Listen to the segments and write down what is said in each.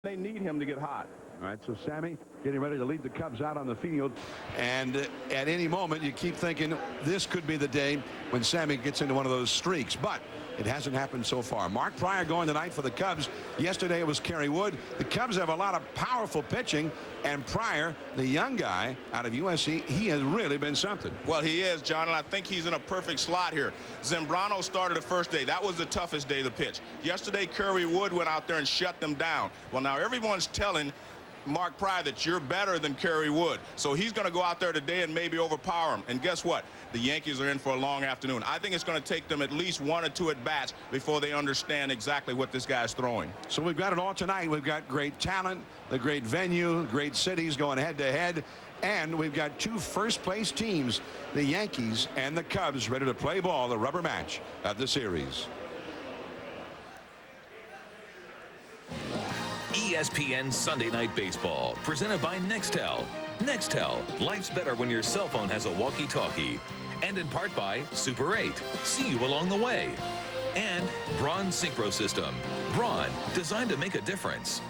They need him to get hot. All right, so Sammy getting ready to lead the Cubs out on the field. And at any moment, you keep thinking this could be the day when Sammy gets into one of those streaks. But it hasn't happened so far. Mark Pryor going tonight for the Cubs. Yesterday it was Kerry Wood. The Cubs have a lot of powerful pitching. And Pryor, the young guy out of USC, he has really been something. Well, he is, John, and I think he's in a perfect slot here. Zambrano started the first day. That was the toughest day to pitch. Yesterday, Kerry Wood went out there and shut them down. Well, now everyone's telling Mark Pryor that you're better than Kerry Wood. So he's going to go out there today and maybe overpower him. And guess what? The Yankees are in for a long afternoon. I think it's going to take them at least 1 or 2 at-bats before they understand exactly what this guy's throwing. So we've got it all tonight. We've got great talent, the great venue, great cities going head-to-head. And we've got 2 first-place teams, the Yankees and the Cubs, ready to play ball, the rubber match of the series. ESPN Sunday Night Baseball, presented by Nextel. Nextel, life's better when your cell phone has a walkie-talkie. And in part by Super 8, see you along the way. And Braun Synchro System. Braun, designed to make a difference.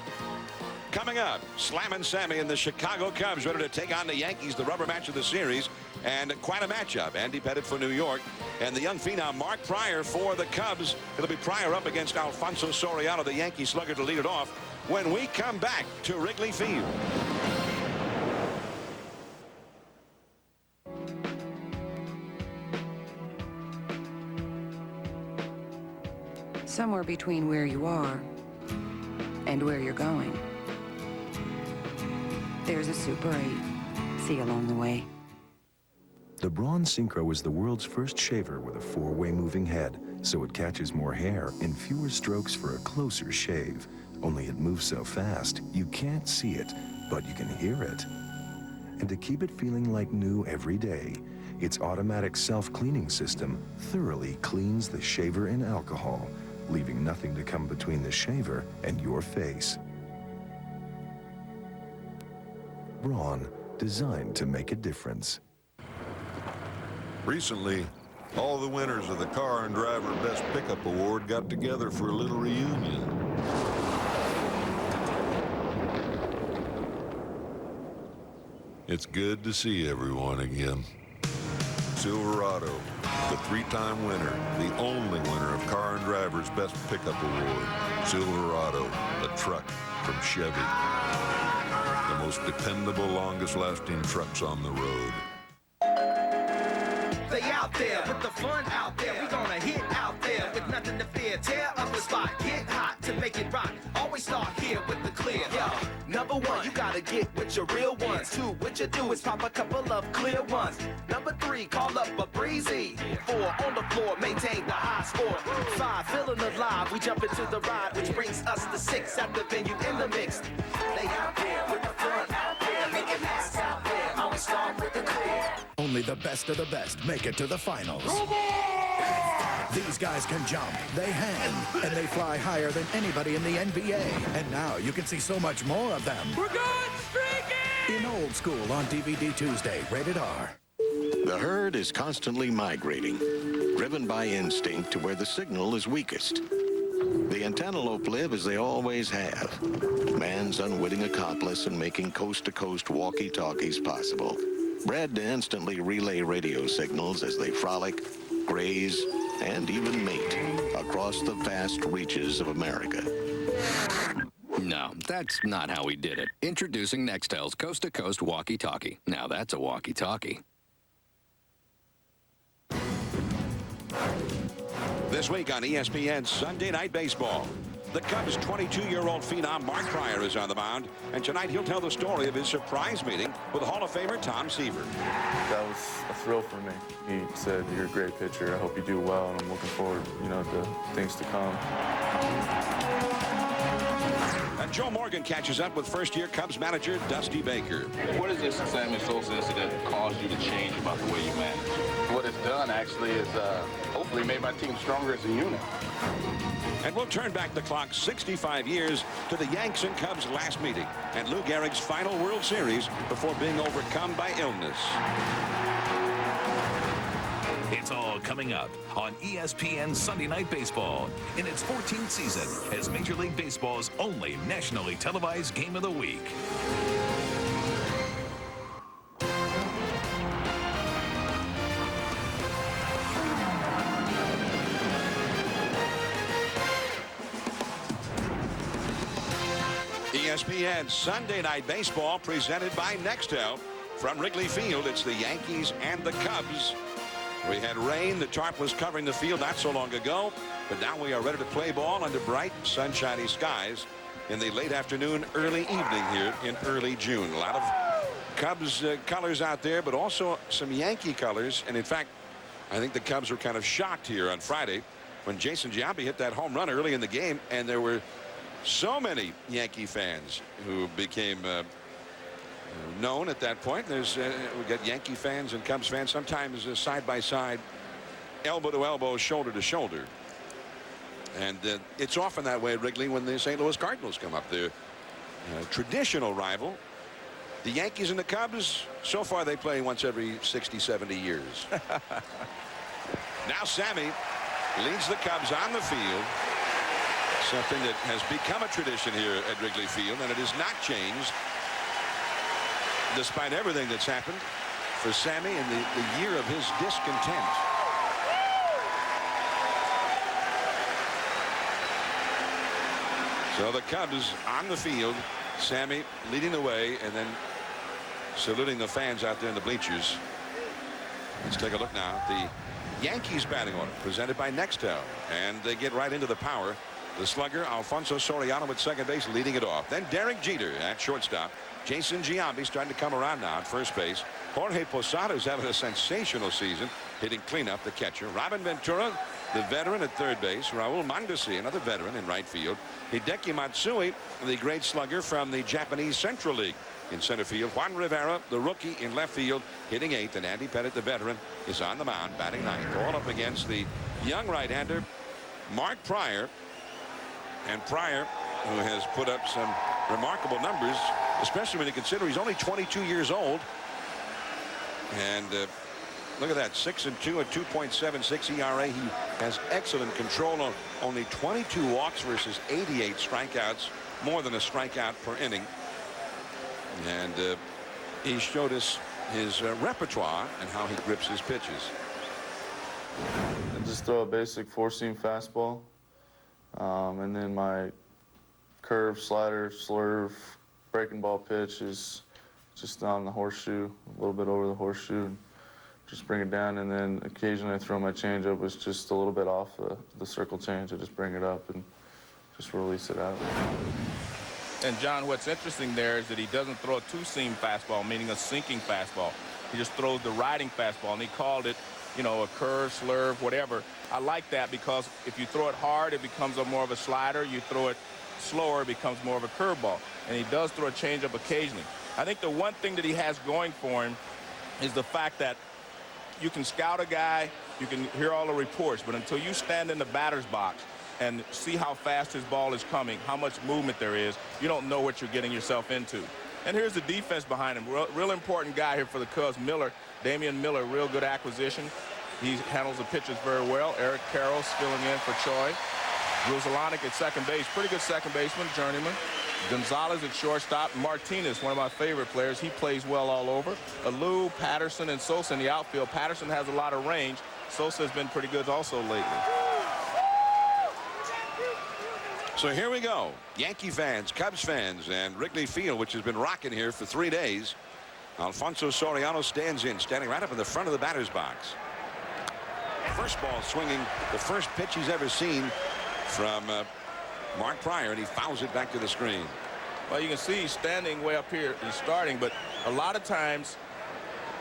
Coming up, Slammin' Sammy and the Chicago Cubs ready to take on the Yankees, the rubber match of the series. And quite a matchup. Andy Pettitte for New York and the young phenom Mark Pryor for the Cubs. It'll be Pryor up against Alfonso Soriano, the Yankee slugger, to lead it off when we come back to Wrigley Field. Somewhere between where you are and where you're going, there's a Super 8. See you along the way. The Braun Synchro is the world's first shaver with a 4-way moving head, so it catches more hair in fewer strokes for a closer shave. Only it moves so fast, you can't see it, but you can hear it. And to keep it feeling like new every day, its automatic self-cleaning system thoroughly cleans the shaver in alcohol, leaving nothing to come between the shaver and your face. Braun, designed to make a difference. Recently, all the winners of the Car and Driver Best Pickup Award got together for a little reunion. It's good to see everyone again. Silverado, the 3-time winner, the only winner of Car and Driver's Best Pickup Award. Silverado, a truck from Chevy. The most dependable, longest-lasting trucks on the road. They out there with the fun out there. We gonna hit out there with nothing to fear. Tear up the spot, get hot to make it rock. Always start here with the clear. Yo, number 1, you gotta get with your real ones. 2, what you do is pop a couple of clear ones. Number 3, call up a breezy. 4, on the floor, maintain the high score. 5, feeling alive, we jump into the ride, which brings us to 6 at the venue in the mix. They out there with the fun out there, making masks out there. Always start with the clear. Only the best of the best make it to the finals. These guys can jump, they hang, and they fly higher than anybody in the NBA. And now you can see so much more of them. We're going streaking! In Old School on DVD Tuesday, rated R. The herd is constantly migrating, driven by instinct to where the signal is weakest. The antelope live as they always have, man's unwitting accomplice in making coast-to-coast walkie-talkies possible, bred to instantly relay radio signals as they frolic, graze, and even mate across the vast reaches of America. No, that's not how we did it. Introducing Nextel's coast-to-coast walkie-talkie. Now that's a walkie-talkie. This week on ESPN Sunday Night Baseball, the Cubs' 22-year-old phenom Mark Pryor is on the mound, and tonight he'll tell the story of his surprise meeting with Hall of Famer Tom Seaver. That was a thrill for me. He said, "You're a great pitcher. I hope you do well, and I'm looking forward, to things to come." And Joe Morgan catches up with first-year Cubs manager Dusty Baker. What is this Sammy Sosa incident caused you to change about the way you manage? What it's done, actually, is hopefully made my team stronger as a unit. And we'll turn back the clock 65 years to the Yanks and Cubs' last meeting and Lou Gehrig's final World Series before being overcome by illness. It's all coming up on ESPN Sunday Night Baseball in its 14th season as Major League Baseball's only nationally televised game of the week. ESPN Sunday Night Baseball presented by Nextel. From Wrigley Field, it's the Yankees and the Cubs. We had rain. The tarp was covering the field not so long ago, but now we are ready to play ball under bright, sunshiny skies in the late afternoon, early evening here in early June. A lot of Cubs colors out there, but also some Yankee colors. And in fact, I think the Cubs were kind of shocked here on Friday when Jason Giambi hit that home run early in the game, and there were so many Yankee fans who became known at that point. There's we got Yankee fans and Cubs fans sometimes side by side, elbow to elbow, shoulder to shoulder. And it's often that way at Wrigley when the St. Louis Cardinals come up. They're a traditional rival. The Yankees and the Cubs, so far they play once every 60, 70 years. Now Sammy leads the Cubs on the field. Something that has become a tradition here at Wrigley Field, and it has not changed despite everything that's happened for Sammy in the year of his discontent. So the Cubs on the field, Sammy leading the way and then saluting the fans out there in the bleachers. Let's take a look now at the Yankees batting order presented by Nextel, and they get right into the power. The slugger Alfonso Soriano at second base leading it off. Then Derek Jeter at shortstop. Jason Giambi starting to come around now at first base. Jorge Posada is having a sensational season, hitting cleanup, the catcher. Robin Ventura, the veteran, at third base. Raul Mondesi, another veteran, in right field. Hideki Matsui, the great slugger from the Japanese Central League, in center field. Juan Rivera, the rookie, in left field, hitting eighth. And Andy Pettitte, the veteran, is on the mound, batting ninth. All up against the young right-hander Mark Pryor. And Pryor, who has put up some remarkable numbers, especially when you consider he's only 22 years old. And look at that, 6-2 at 2.76 ERA. He has excellent control on only 22 walks versus 88 strikeouts, more than a strikeout per inning. And he showed us his repertoire and how he grips his pitches. I just throw a basic four-seam fastball. And then my curve, slider, slurve, breaking ball pitch is just on the horseshoe, a little bit over the horseshoe, and just bring it down. And then occasionally I throw my changeup, was just a little bit off the circle change. I just bring it up and just release it out. And John, what's interesting there is that he doesn't throw a two-seam fastball, meaning a sinking fastball. He just throws the riding fastball, and he called it, you know, a curve, slurve, whatever. I like that because if you throw it hard, it becomes more of a slider. You throw it slower, it becomes more of a curveball. And he does throw a changeup occasionally. I think the one thing that he has going for him is the fact that you can scout a guy, you can hear all the reports, but until you stand in the batter's box and see how fast his ball is coming, how much movement there is, you don't know what you're getting yourself into. And here's the defense behind him. Real important guy here for the Cubs. Miller, Damian Miller, real good acquisition. He handles the pitches very well. Eric Carroll's filling in for Choi. Gruzelanek at second base. Pretty good second baseman, journeyman. Gonzalez at shortstop. Martinez, one of my favorite players. He plays well all over. Alou, Patterson, and Sosa in the outfield. Patterson has a lot of range. Sosa has been pretty good also lately. So here we go. Yankee fans, Cubs fans, and Wrigley Field, which has been rocking here for 3 days. Alfonso Soriano stands in, standing right up in the front of the batter's box. First ball swinging, the first pitch he's ever seen from Mark Pryor, and he fouls it back to the screen. Well, you can see he's standing way up here. He's starting, but a lot of times,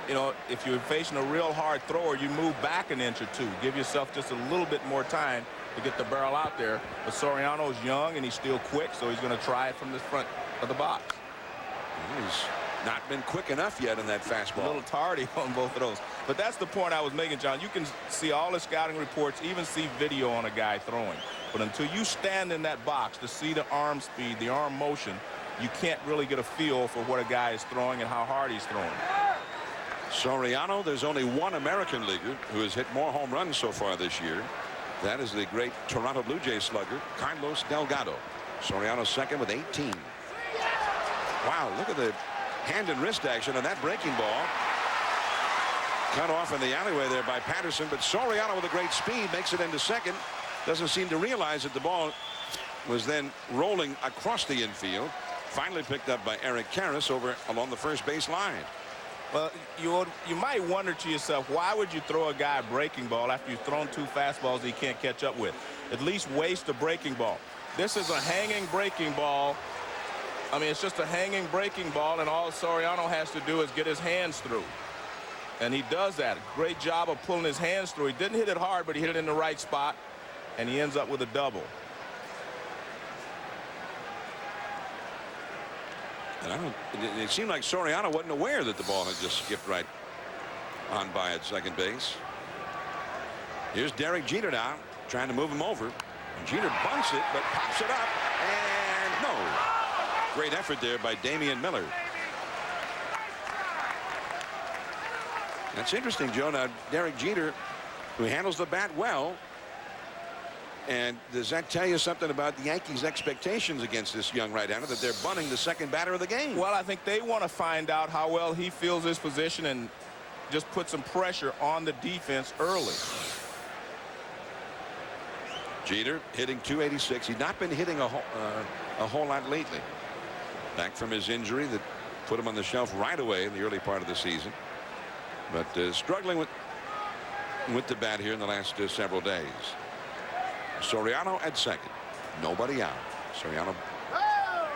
you know, if you're facing a real hard thrower, you move back an inch or two. Give yourself just a little bit more time to get the barrel out there. But Soriano's young and he's still quick, so he's going to try it from the front of the box. He's not been quick enough yet in that fastball. A little tardy on both of those. But that's the point I was making, John. You can see all the scouting reports, even see video on a guy throwing. But until you stand in that box to see the arm speed, the arm motion, you can't really get a feel for what a guy is throwing and how hard he's throwing. Soriano, there's only one American leaguer who has hit more home runs so far this year. That is the great Toronto Blue Jays slugger, Carlos Delgado. Soriano second with 18. Wow, look at the hand and wrist action on that breaking ball. Cut off in the alleyway there by Patterson, but Soriano with a great speed makes it into second. Doesn't seem to realize that the ball was then rolling across the infield. Finally picked up by Eric Karras over along the first base line. Well, you might wonder to yourself, why would you throw a guy a breaking ball after you've thrown 2 fastballs he can't catch up with? At least waste a breaking ball. This is a hanging breaking ball. I mean, it's just a hanging breaking ball, and all Soriano has to do is get his hands through. And he does that. Great job of pulling his hands through. He didn't hit it hard, but he hit it in the right spot, and he ends up with a double. And it seemed like Soriano wasn't aware that the ball had just skipped right on by at second base. Here's Derek Jeter now, trying to move him over. And Jeter bunts it, but pops it up, and no. Great effort there by Damian Miller. That's interesting, Joe. Now, Derek Jeter, who handles the bat well. And does that tell you something about the Yankees' expectations against this young right-hander, that they're bunting the second batter of the game? Well, I think they want to find out how well he feels his position and just put some pressure on the defense early. Jeter hitting .286. He's not been hitting a whole lot lately. Back from his injury that put him on the shelf right away in the early part of the season. But struggling with the bat here in the last several days. Soriano at second. Nobody out. Soriano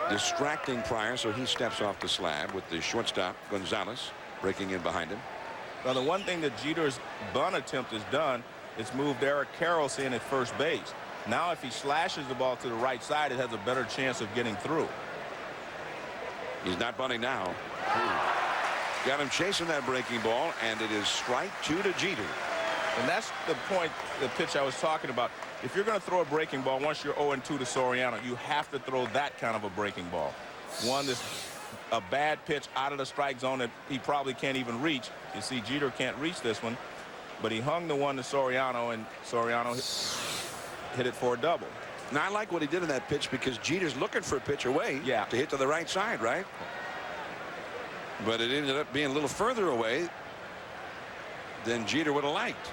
distracting Pryor, so he steps off the slab with the shortstop Gonzalez breaking in behind him. Now, the one thing that Jeter's bunt attempt has done is moved Eric Karras in at first base. Now, if he slashes the ball to the right side, it has a better chance of getting through. He's not bunting now. Got him chasing that breaking ball, and it is strike 2 to Jeter. And that's the point, the pitch I was talking about. If you're going to throw a breaking ball, once you're 0-2 to Soriano, you have to throw that kind of a breaking ball. One that's a bad pitch out of the strike zone that he probably can't even reach. You see, Jeter can't reach this one, but he hung the one to Soriano, and Soriano hit it for a double. Now, I like what he did in that pitch because Jeter's looking for a pitch away to hit to the right side, right? But it ended up being a little further away than Jeter would have liked.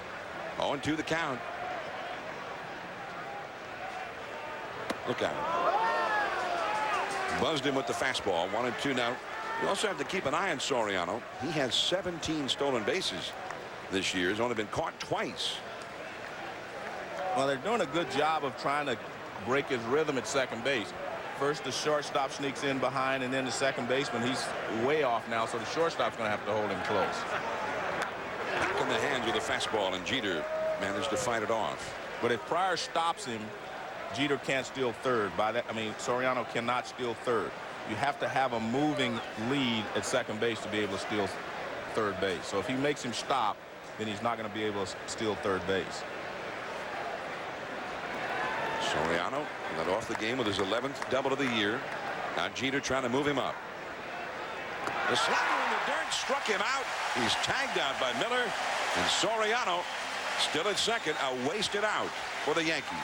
0-2 the count. Look out. Buzzed him with the fastball. 1-2 now. You also have to keep an eye on Soriano. He has 17 stolen bases this year. He's only been caught twice. Well, they're doing a good job of trying to break his rhythm at second base. First, the shortstop sneaks in behind, and then the second baseman. He's way off now, so the shortstop's going to have to hold him close. Back in the hands with a fastball, and Jeter managed to fight it off. But if Pryor stops him, Jeter can't steal third. By that, I mean, Soriano cannot steal third. You have to have a moving lead at second base to be able to steal third base. So if he makes him stop, then he's not going to be able to steal third base. Soriano led off the game with his 11th double of the year. Now Jeter trying to move him up. The slider in the dirt struck him out. He's tagged out by Miller, and Soriano still at second, a wasted out for the Yankees.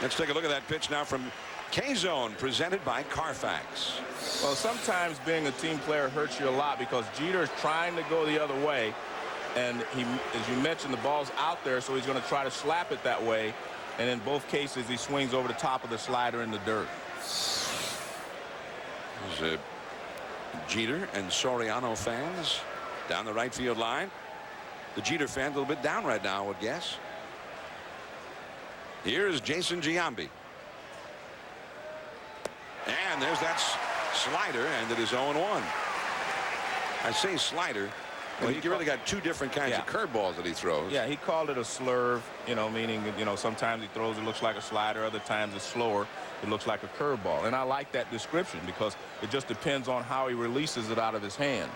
Let's take a look at that pitch now from K-Zone, presented by Carfax. Well, sometimes being a team player hurts you a lot because Jeter is trying to go the other way, and he, as you mentioned, the ball's out there, so he's going to try to slap it that way, and in both cases he swings over the top of the slider in the dirt. There's Jeter and Soriano fans down the right field line. The Jeter fans a little bit down right now, I would guess. Here is Jason Giambi. And there's that slider, and it is 0-1. I say slider. Well, he really got two different kinds of curveballs that he throws. Yeah, he called it a slurve, you know, meaning, you know, sometimes he throws it looks like a slider, other times it's slower. It looks like a curveball. And I like that description because it just depends on how he releases it out of his hand.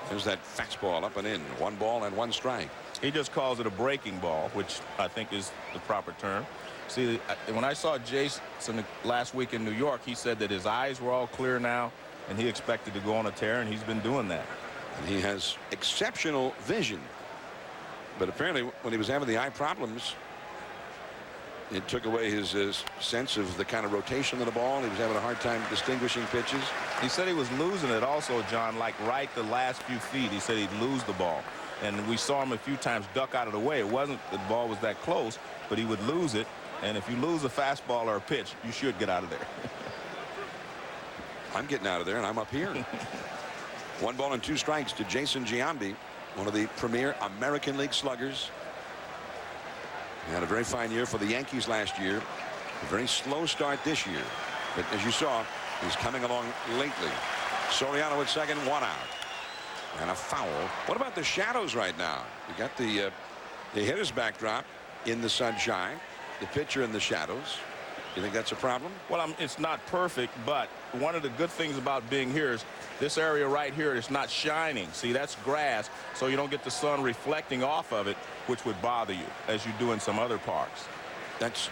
There's that fastball up and in. 1 ball and 1 strike. He just calls it a breaking ball, which I think is the proper term. See, when I saw Jason last week in New York, he said that his eyes were all clear now. and he expected to go on a tear, and he's been doing that. And he has exceptional vision. But apparently when he was having the eye problems, it took away his sense of the kind of rotation of the ball. He was having a hard time distinguishing pitches. He said he was losing it also, John, like right the last few feet. He said he'd lose the ball. And we saw him a few times duck out of the way. It wasn't the ball was that close, but he would lose it. And if you lose a fastball or a pitch, you should get out of there. I'm getting out of there, and I'm up here. 1 ball and 2 strikes to Jason Giambi, one of the premier American League sluggers. He had a very fine year for the Yankees last year. A very slow start this year. But as you saw, he's coming along lately. Soriano at second, 1 out. And a foul. What about the shadows right now? You got the hitter's backdrop in the sunshine, the pitcher in the shadows. You think that's a problem? Well, it's not perfect, but one of the good things about being here is this area right here is not shining. See, that's grass, so you don't get the sun reflecting off of it, which would bother you, as you do in some other parks. That's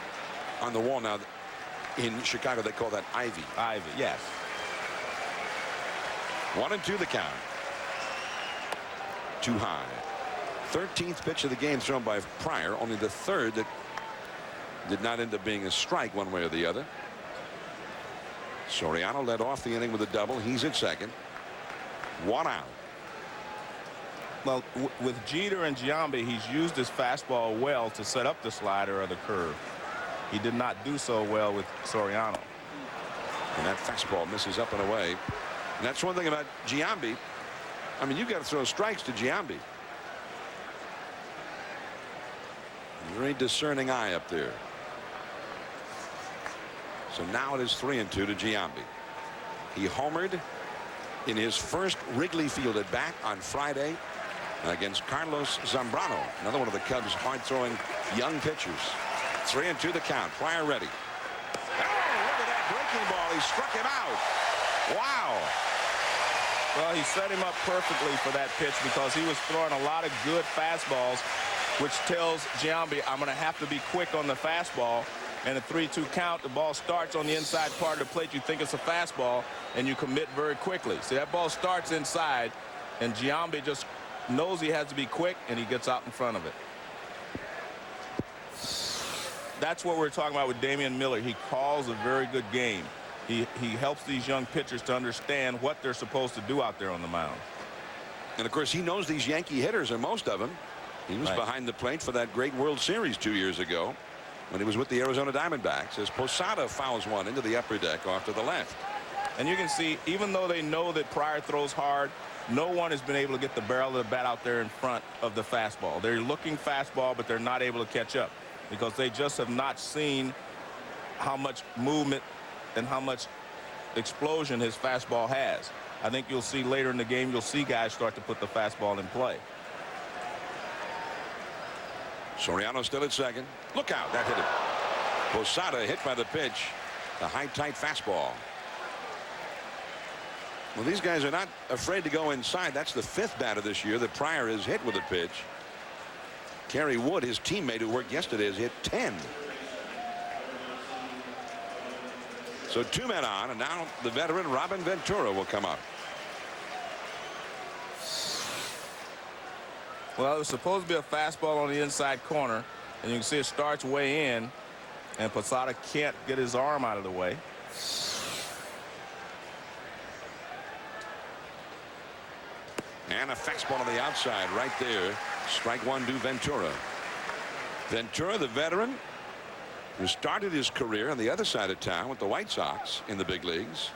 on the wall now. In Chicago, they call that ivy. Ivy, yes. 1-2 the count. Too high. 13th pitch of the game thrown by Pryor. Only the third that did not end up being a strike one way or the other. Soriano led off the inning with a double. He's at second. 1 out. Well, with Jeter and Giambi, he's used his fastball well to set up the slider or the curve. He did not do so well with Soriano. And that fastball misses up and away. And that's one thing about Giambi. I mean, you've got to throw strikes to Giambi. Very discerning eye up there. So now it is 3-2 to Giambi. He homered in his first Wrigley Field at bat on Friday against Carlos Zambrano, another one of the Cubs' hard-throwing young pitchers. 3-2 the count. Pryor ready. Oh, look at that breaking ball. He struck him out. Wow. Well, he set him up perfectly for that pitch because he was throwing a lot of good fastballs, which tells Giambi, I'm going to have to be quick on the fastball. And a 3-2 count, the ball starts on the inside part of the plate. You think it's a fastball, and you commit very quickly. See, that ball starts inside, and Giambi just knows he has to be quick, and he gets out in front of it. That's what we're talking about with Damian Miller. He calls a very good game. He helps these young pitchers to understand what they're supposed to do out there on the mound. And, of course, he knows these Yankee hitters, and most of them. He was behind the plate for that great World Series 2 years ago when he was with the Arizona Diamondbacks as Posada fouls one into the upper deck off to the left. And you can see, even though they know that Pryor throws hard, no one has been able to get the barrel of the bat out there in front of the fastball. They're looking fastball, but they're not able to catch up because they just have not seen how much movement and how much explosion his fastball has. I think you'll see later in the game, you'll see guys start to put the fastball in play. Soriano still at second. Look out. That hit him. Posada hit by the pitch. The high, tight fastball. Well, these guys are not afraid to go inside. That's the 5th batter this year that Pryor has hit with a pitch. Kerry Wood, his teammate who worked yesterday, has hit 10. So 2 men on, and now the veteran Robin Ventura will come up. Well, it was supposed to be a fastball on the inside corner, and you can see it starts way in, and Posada can't get his arm out of the way. And a fastball on the outside right there. Strike 1 to Ventura. Ventura, the veteran, who started his career on the other side of town with the White Sox in the big leagues.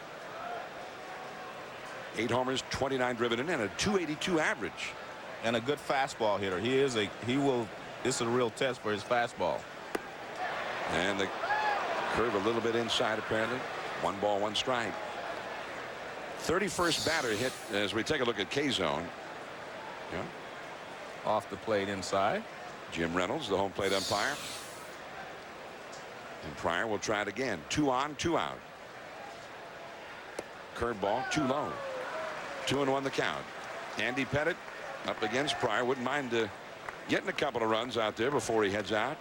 8 homers, 29 driven in, and a .282 average. And a good fastball hitter. This is a real test for his fastball. And the curve a little bit inside apparently. 1 ball, 1 strike. 31st batter hit as we take a look at K-zone. Yeah. Off the plate inside. Jim Reynolds, the home plate umpire. And Pryor will try it again. 2 on, 2 out. Curveball too low. 2-1 the count. Andy Pettitte up against Pryor. Wouldn't mind getting a couple of runs out there before he heads out.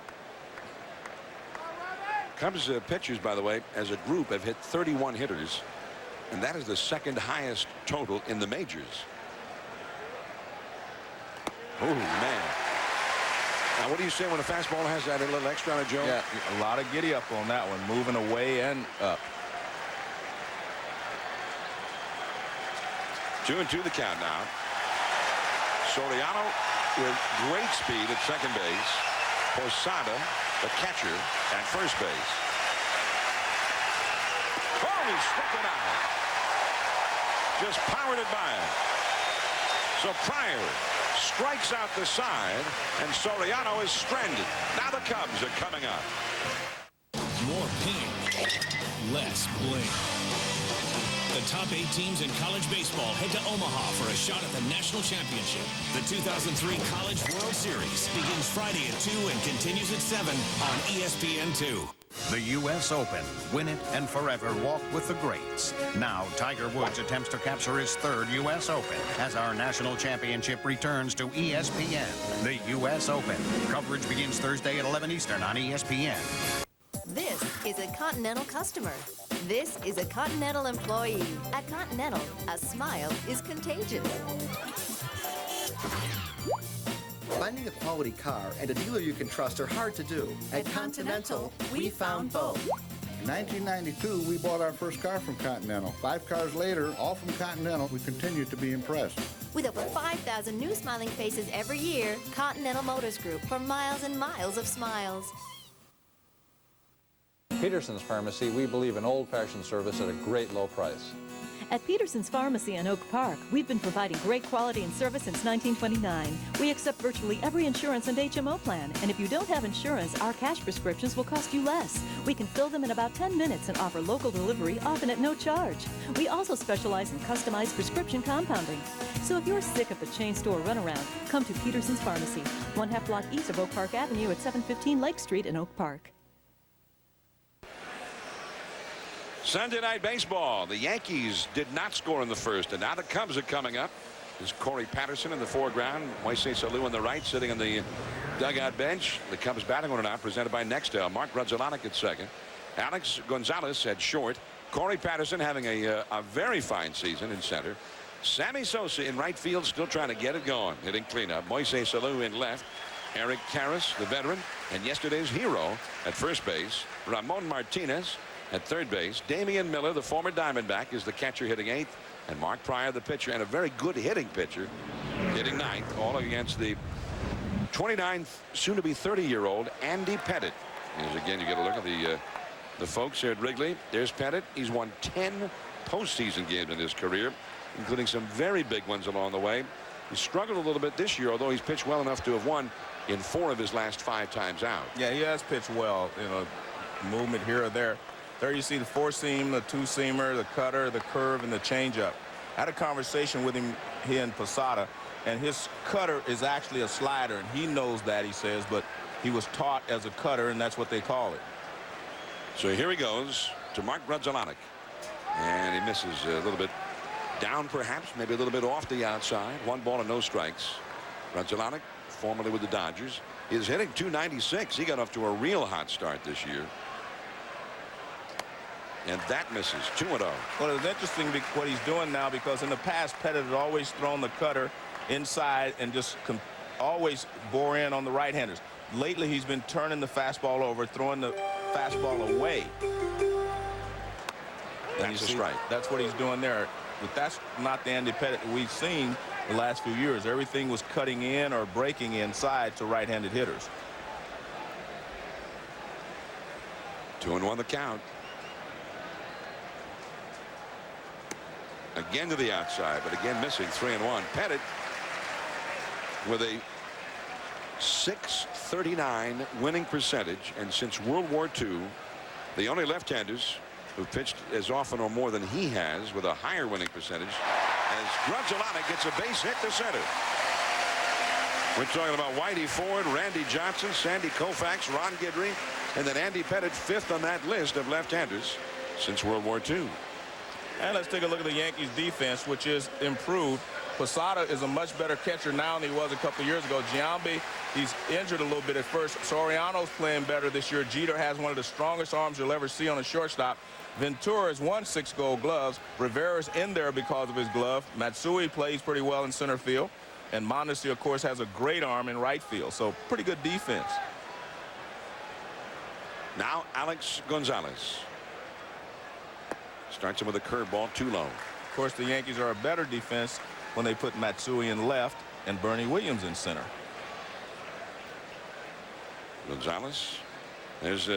Cubs pitchers, by the way, as a group have hit 31 hitters And that is the second highest total in the majors. Oh, man. Now, what do you say when a fastball has that a little extra on it, Joe? Yeah, a lot of giddy up on that one, moving away and up. 2-2 the count now. Soriano with great speed at second base. Posada, the catcher, at first base. Oh, he struck it out. Just powered it by him. So Pryor strikes out the side, and Soriano is stranded. Now the Cubs are coming up. More ping, less bling. The top 8 teams in college baseball head to Omaha for a shot at the national championship. The 2003 College World Series begins Friday at 2 and continues at 7 on ESPN2. The U.S. Open. Win it and forever walk with the greats. Now, Tiger Woods attempts to capture his 3rd U.S. Open as our national championship returns to ESPN. The U.S. Open. Coverage begins Thursday at 11 Eastern on ESPN. This is a Continental customer. This is a Continental employee. At Continental, a smile is contagious. Finding a quality car and a dealer you can trust are hard to do. At Continental, we found both. In 1992, we bought our first car from Continental. 5 cars later, all from Continental, we continue to be impressed. With over 5,000 new smiling faces every year, Continental Motors Group, for miles and miles of smiles. Peterson's Pharmacy, we believe in old-fashioned service at a great low price. At Peterson's Pharmacy in Oak Park, we've been providing great quality and service since 1929. We accept virtually every insurance and HMO plan, and if you don't have insurance, our cash prescriptions will cost you less. We can fill them in about 10 minutes and offer local delivery, often at no charge. We also specialize in customized prescription compounding. So if you're sick of the chain store runaround, come to Peterson's Pharmacy, 1/2 block east of Oak Park Avenue at 715 Lake Street in Oak Park. Sunday night baseball. The Yankees did not score in the first, and now the Cubs are coming up. There's Corey Patterson in the foreground. Moises Alou on the right, sitting on the dugout bench. The Cubs batting order now presented by Nextel. Mark Grudzielanek at second. Alex Gonzalez at short. Corey Patterson having a very fine season in center. Sammy Sosa in right field, still trying to get it going, hitting cleanup. Moises Alou in left. Eric Karras, the veteran, and yesterday's hero at first base. Ramon Martinez at third base. Damian Miller, the former Diamondback, is the catcher, hitting 8th. And Mark Pryor, the pitcher, and a very good hitting pitcher, hitting 9th, all against the 29th, soon-to-be 30-year-old Andy Pettitte. As again, you get a look at the folks here at Wrigley. There's Pettitte. He's won 10 postseason games in his career, including some very big ones along the way. He struggled a little bit this year, although he's pitched well enough to have won in 4 of his last 5 times out. Yeah, he has pitched well. You know, movement here or there. There you see the 4-seam, the 2-seamer, the cutter, the curve, and the changeup. I had a conversation with him here in Posada, and his cutter is actually a slider, and he knows that, he says, but he was taught as a cutter, and that's what they call it. So here he goes to Mark Grudzielanek, and he misses a little bit down, perhaps, maybe a little bit off the outside. 1 ball and no strikes. Grudzielanek, formerly with the Dodgers, is hitting .296. He got off to a real hot start this year. And that misses. 2-0. Well, it's interesting what he's doing now, because in the past, Pettitte had always thrown the cutter inside and just always bore in on the right-handers. Lately, he's been turning the fastball over, throwing the fastball away. That's a strike. That's what he's doing there. But that's not the Andy Pettitte we've seen the last few years. Everything was cutting in or breaking inside to right-handed hitters. 2-1 the count. Again to the outside, but again missing. 3-1. Pettitte with a .639 winning percentage, and since World War II, the only left-handers who pitched as often or more than he has with a higher winning percentage, as Grudzielanek gets a base hit to center. We're talking about Whitey Ford, Randy Johnson, Sandy Koufax, Ron Guidry, and then Andy Pettitte, 5th on that list of left-handers since World War II. And let's take a look at the Yankees defense, which is improved. Posada is a much better catcher now than he was a couple years ago. Giambi, he's injured a little bit at first. Soriano's playing better this year. Jeter has one of the strongest arms you'll ever see on a shortstop. Ventura has won 6 Gold Gloves. Rivera's in there because of his glove. Matsui plays pretty well in center field. And Mondesi, of course, has a great arm in right field. So pretty good defense. Now Alex Gonzalez. Starts him with a curveball, too low. Of course, the Yankees are a better defense when they put Matsui in left and Bernie Williams in center. Gonzalez. There's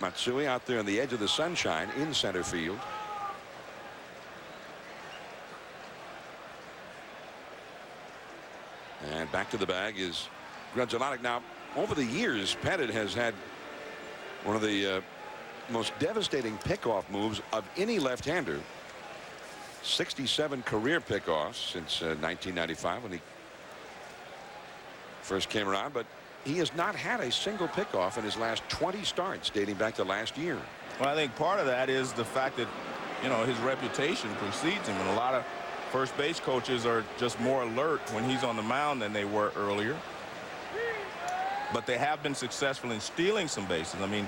Matsui out there on the edge of the sunshine in center field. And back to the bag is Grudzelanic. Now, over the years, Pettitte has had one of the most devastating pickoff moves of any left-hander. 67 career pickoffs since 1995 when he first came around, but he has not had a single pickoff in his last 20 starts dating back to last year. Well, I think part of that is the fact that, you know, his reputation precedes him, and a lot of first base coaches are just more alert when he's on the mound than they were earlier. But they have been successful in stealing some bases. I mean,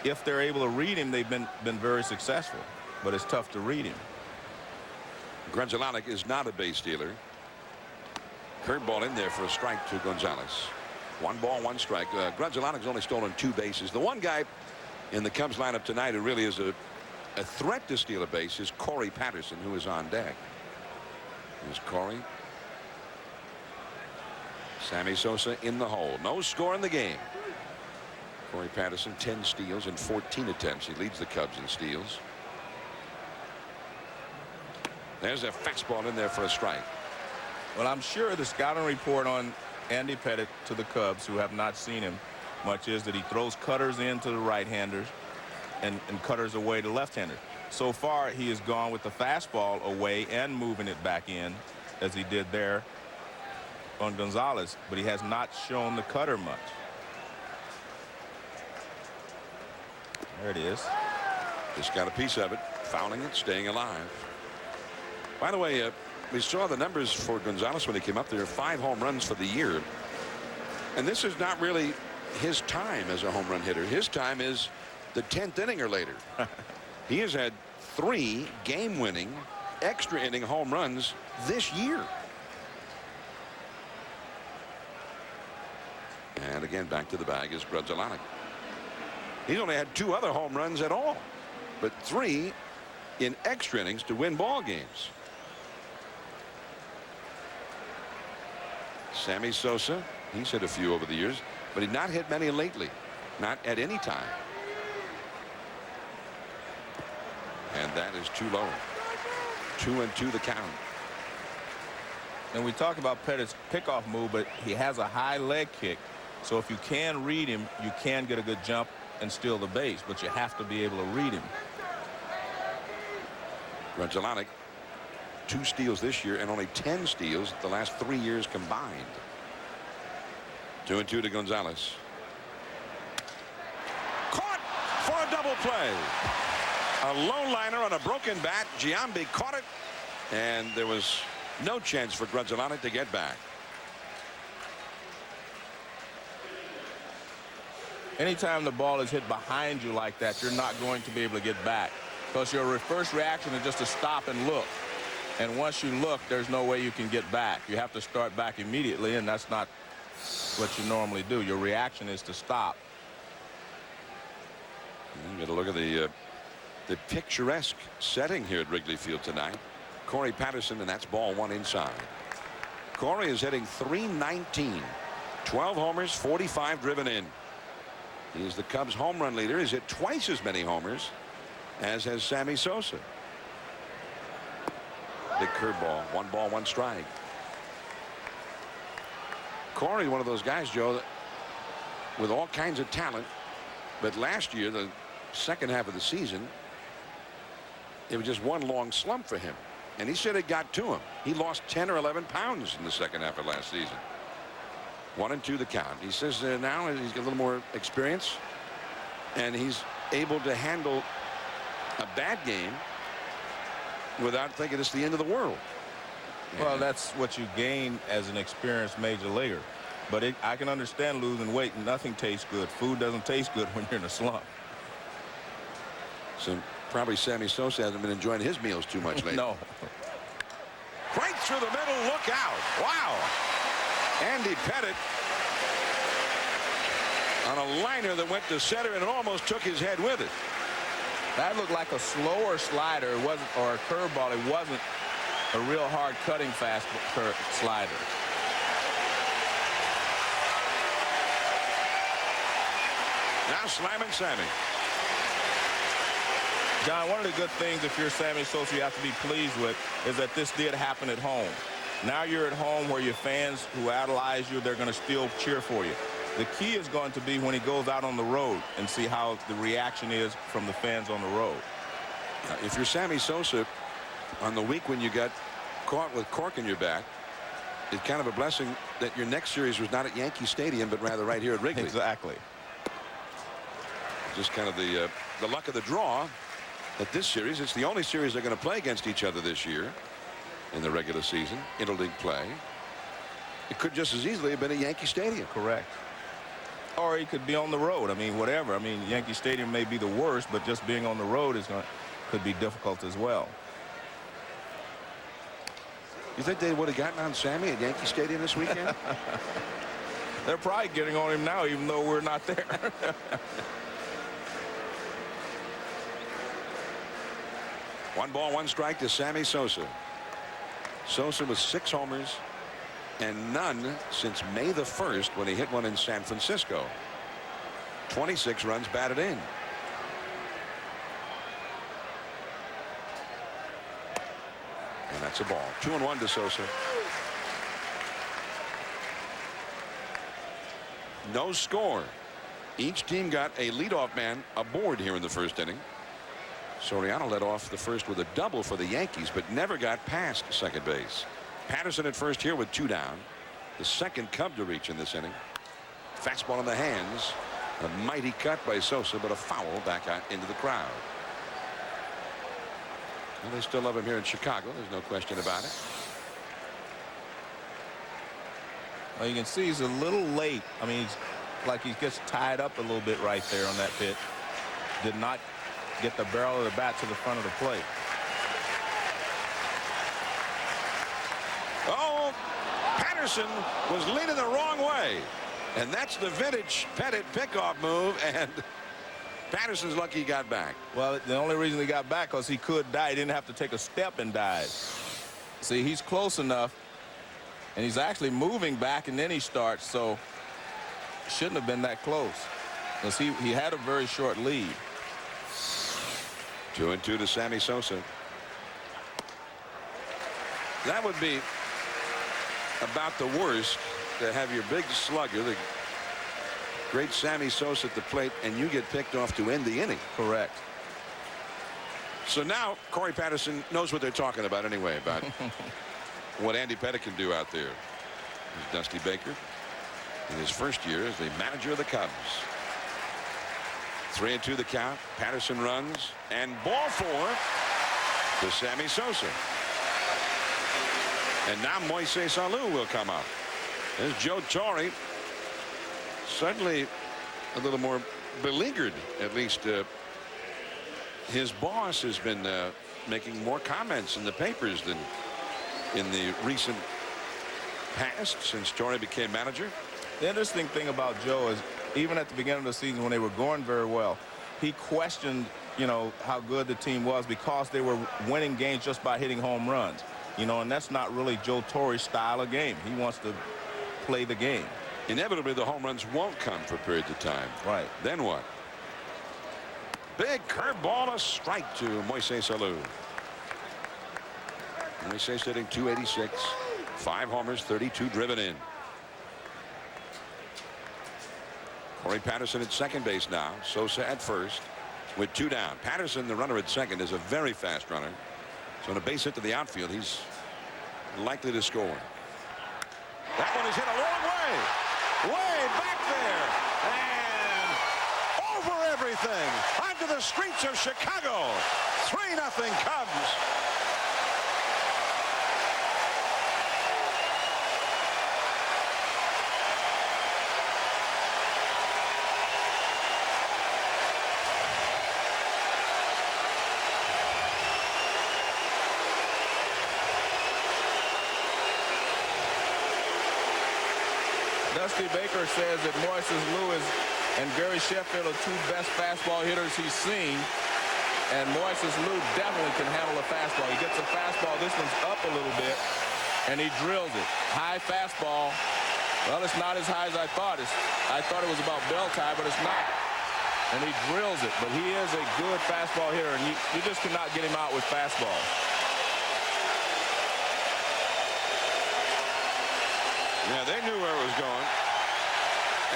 if they're able to read him, they've been very successful, but it's tough to read him. Grudzelanic is not a base stealer. Curveball in there for a strike to Gonzalez. 1 ball, 1 strike. Grudzelanic's only stolen 2 bases. The one guy in the Cubs lineup tonight who really is a threat to steal a base is Corey Patterson, who is on deck. Here's Corey. Sammy Sosa in the hole. No score in the game. Corey Patterson 10 steals in 14 attempts. He leads the Cubs in steals. There's a fastball in there for a strike. Well, I'm sure the scouting report on Andy Pettitte to the Cubs, who have not seen him much, is that he throws cutters into the right-handers and cutters away to left-handers. So far, he has gone with the fastball away and moving it back in, as he did there on Gonzalez, but he has not shown the cutter much. There it is. Just got a piece of it, fouling it, staying alive. By the way, we saw the numbers for Gonzalez when he came up there. 5 home runs for the year. And this is not really his time as a home run hitter. His time is the 10th inning or later. He has had 3 game-winning, extra-inning home runs this year. And again, back to the bag is Grudzelanic. He's only had 2 other home runs at all, but 3 in extra innings to win ball games. Sammy Sosa, he's hit a few over the years, but he's not hit many lately, not at any time. And that is too low. 2-2 the count. And we talk about Pettitte's pickoff move, but he has a high leg kick. So if you can read him, you can get a good jump and steal the base, but you have to be able to read him. Grudzelanic, 2 steals this year and only 10 steals the last 3 years combined. 2-2 to Gonzalez. Caught for a double play. A low liner on a broken bat. Giambi caught it, and there was no chance for Grudzelanic to get back. Anytime the ball is hit behind you like that, you're not going to be able to get back, because your first reaction is just to stop and look. And once you look, there's no way you can get back. You have to start back immediately, and that's not what you normally do. Your reaction is to stop. You got to look at the picturesque setting here at Wrigley Field tonight. Corey Patterson, and that's ball 1 inside. Corey is hitting .319. 12 homers, 45 driven in. He's the Cubs home run leader. He's hit twice as many homers as has Sammy Sosa. Big curveball. 1 ball, 1 strike. Corey, one of those guys, Joe, with all kinds of talent, but last year, the second half of the season, it was just one long slump for him, and he said it got to him. He lost 10 or 11 pounds in the second half of last season. 1-2 the count. He says now he's got a little more experience, and he's able to handle a bad game without thinking it's the end of the world. Well, that's what you gain as an experienced major leaguer. But I can understand losing weight. Nothing tastes good. Food doesn't taste good when you're in a slump. So probably Sammy Sosa hasn't been enjoying his meals too much lately. No. Right through the middle. Look out. Wow. Andy Pettitte on a liner that went to center and almost took his head with it. That looked like a slower slider. It wasn't, or a curveball. It wasn't a real hard cutting fast slider. Now slamming Sammy. John, one of the good things if you're Sammy Sosa you have to be pleased with is that this did happen at home. Now you're at home where your fans who idolize you, they're going to still cheer for you. The key is going to be when he goes out on the road and see how the reaction is from the fans on the road. If you're Sammy Sosa, on the week when you got caught with cork in your back, it's kind of a blessing that your next series was not at Yankee Stadium, but rather right here at Wrigley. Exactly. Just kind of the luck of the draw that this series, it's the only series they're going to play against each other this year in the regular season, interleague play. It could just as easily have been at Yankee Stadium. Correct. Or he could be on the road. I mean, whatever. I mean, Yankee Stadium may be the worst, but just being on the road could be difficult as well. You think they would have gotten on Sammy at Yankee Stadium this weekend? They're probably getting on him now, even though we're not there. One ball, one strike to Sammy Sosa. Sosa with 6 homers and none since May the 1st when he hit one in San Francisco. 26 runs batted in. And that's a ball. 2-1 to Sosa. No score. Each team got a leadoff man aboard here in the first inning. Soriano led off the first with a double for the Yankees, but never got past second base. Patterson at first here with 2 down. The second Cub to reach in this inning. Fastball in the hands. A mighty cut by Sosa, but a foul back out into the crowd. Well, they still love him here in Chicago. There's no question about it. Well, you can see he's a little late. I mean, he's like he gets tied up a little bit right there on that pitch. Did not get the barrel of the bat to the front of the plate. Oh, Patterson was leaning the wrong way. And that's the vintage Pettitte pickoff move. And Patterson's lucky he got back. Well, the only reason he got back was he could die. He didn't have to take a step and dive. See, he's close enough. And he's actually moving back, and then he starts. So shouldn't have been that close. Because he had a very short lead. 2-2 to Sammy Sosa. That would be about the worst, to have your big slugger, the great Sammy Sosa at the plate, and you get picked off to end the inning. Correct. So now Corey Patterson knows what they're talking about anyway, about what Andy Pettitte can do out there. Here's Dusty Baker in his first year as the manager of the Cubs. 3-2 the count. Patterson runs, and ball 4 to Sammy Sosa. And now Moises Alou will come up. There's Joe Torre, suddenly a little more beleaguered. At least his boss has been making more comments in the papers than in the recent past since Torre became manager. The interesting thing about Joe is even at the beginning of the season when they were going very well, he questioned, you know, how good the team was because they were winning games just by hitting home runs. You know, and that's not really Joe Torre's style of game. He wants to play the game. Inevitably, the home runs won't come for periods of time. Right. Then what? Big curveball, a strike to Moises Alou. Moises hitting .286, 5 homers, 32 driven in. Corey Patterson at second base now. Sosa at first with 2 down. Patterson, the runner at second, is a very fast runner. So on a base hit to the outfield, he's likely to score. That one is hit a long way. Way back there. And over everything. Onto the streets of Chicago. 3-0 Cubs. Dusty Baker says that Moises Lewis and Gary Sheffield are two best fastball hitters he's seen. And Moises Lewis definitely can handle a fastball. He gets a fastball. This one's up a little bit, and he drills it. High fastball. Well, it's not as high as I thought. I thought it was about bell tie, but it's not. And he drills it. But he is a good fastball hitter, and you just cannot get him out with fastballs. Yeah, they knew where it was going.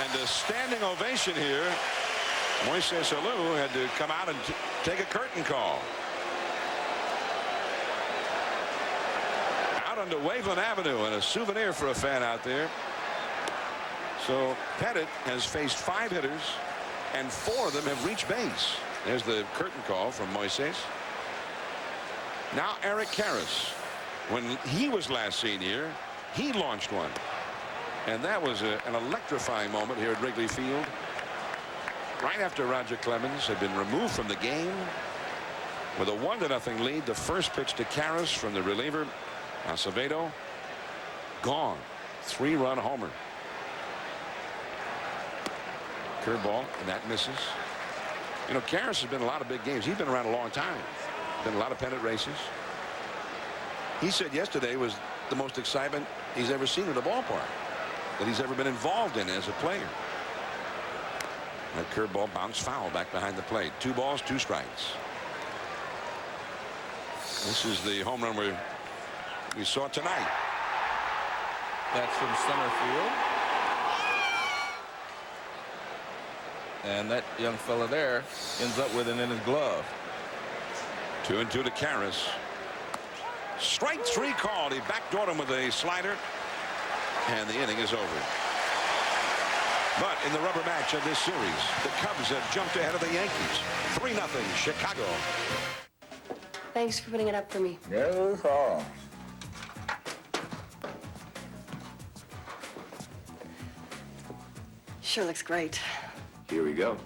And a standing ovation here. Moises Alou had to come out and take a curtain call. Out onto Waveland Avenue, and a souvenir for a fan out there. So Pettitte has faced 5 hitters, and 4 of them have reached base. There's the curtain call from Moises. Now Eric Karras. When he was last seen here, he launched one. And that was an electrifying moment here at Wrigley Field. Right after Roger Clemens had been removed from the game. With a 1-0 lead, the first pitch to Karras from the reliever, Acevedo. Gone. 3-run homer. Curveball, and that misses. You know, Karras has been in a lot of big games. He's been around a long time. Been in a lot of pennant races. He said yesterday was the most excitement he's ever seen at a ballpark that he's ever been involved in as a player. That curveball bounced foul back behind the plate. 2 balls, 2 strikes. This is the home run we saw tonight. That's from center field. And that young fella there ends up with it in his glove. 2-2 to Karras. Strike 3 called. He backdoored him with a slider. And the inning is over. But in the rubber match of this series, the Cubs have jumped ahead of the Yankees. 3-0 Chicago. Thanks for putting it up for me. No problem. Sure looks great. Here we go.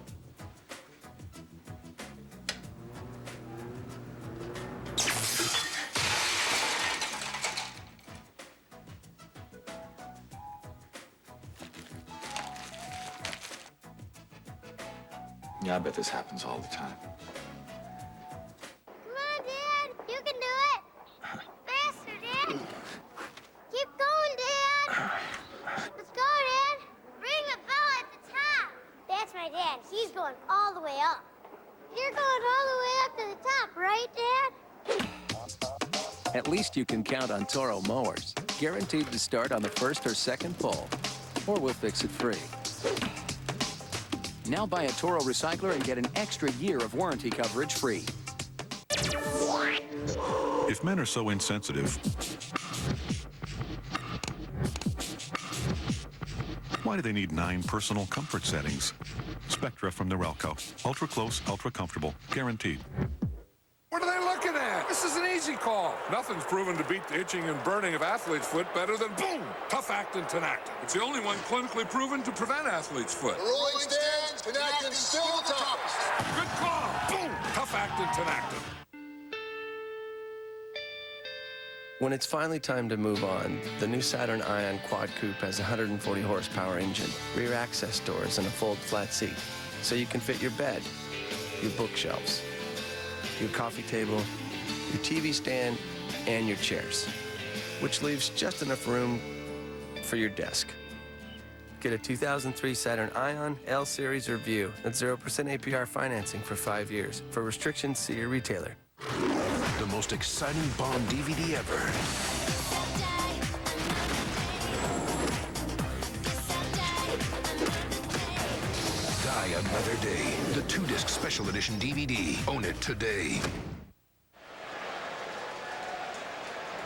Yeah, I bet this happens all the time. Come on, Dad. You can do it. Faster, Dad. Keep going, Dad. Let's go, Dad. Ring the bell at the top. That's my dad. He's going all the way up. You're going all the way up to the top, right, Dad? At least you can count on Toro mowers. Guaranteed to start on the first or second pull. Or we'll fix it free. Now buy a Toro recycler and get an extra year of warranty coverage free. If men are so insensitive, why do they need 9 personal comfort settings? Spectra from Norelco. Ultra close, ultra comfortable. Guaranteed. What are they looking at? This is an easy call. Nothing's proven to beat the itching and burning of athlete's foot better than boom, Tough Actin Tenactin. It's the only one clinically proven to prevent athlete's foot. The rolling stands, Tenactin's still the toppest. Good call. Boom, Tough Actin Tenactin. When it's finally time to move on, the new Saturn Ion Quad Coupe has a 140 horsepower engine, rear access doors, and a fold flat seat, so you can fit your bed, your bookshelves, your coffee table, your TV stand, and your chairs, which leaves just enough room for your desk. Get a 2003 Saturn Ion, L Series, or View at 0% APR financing for 5 years. For restrictions, see your retailer. The most exciting Bond DVD ever. Die Another Day, the 2-disc special edition DVD. Own it today.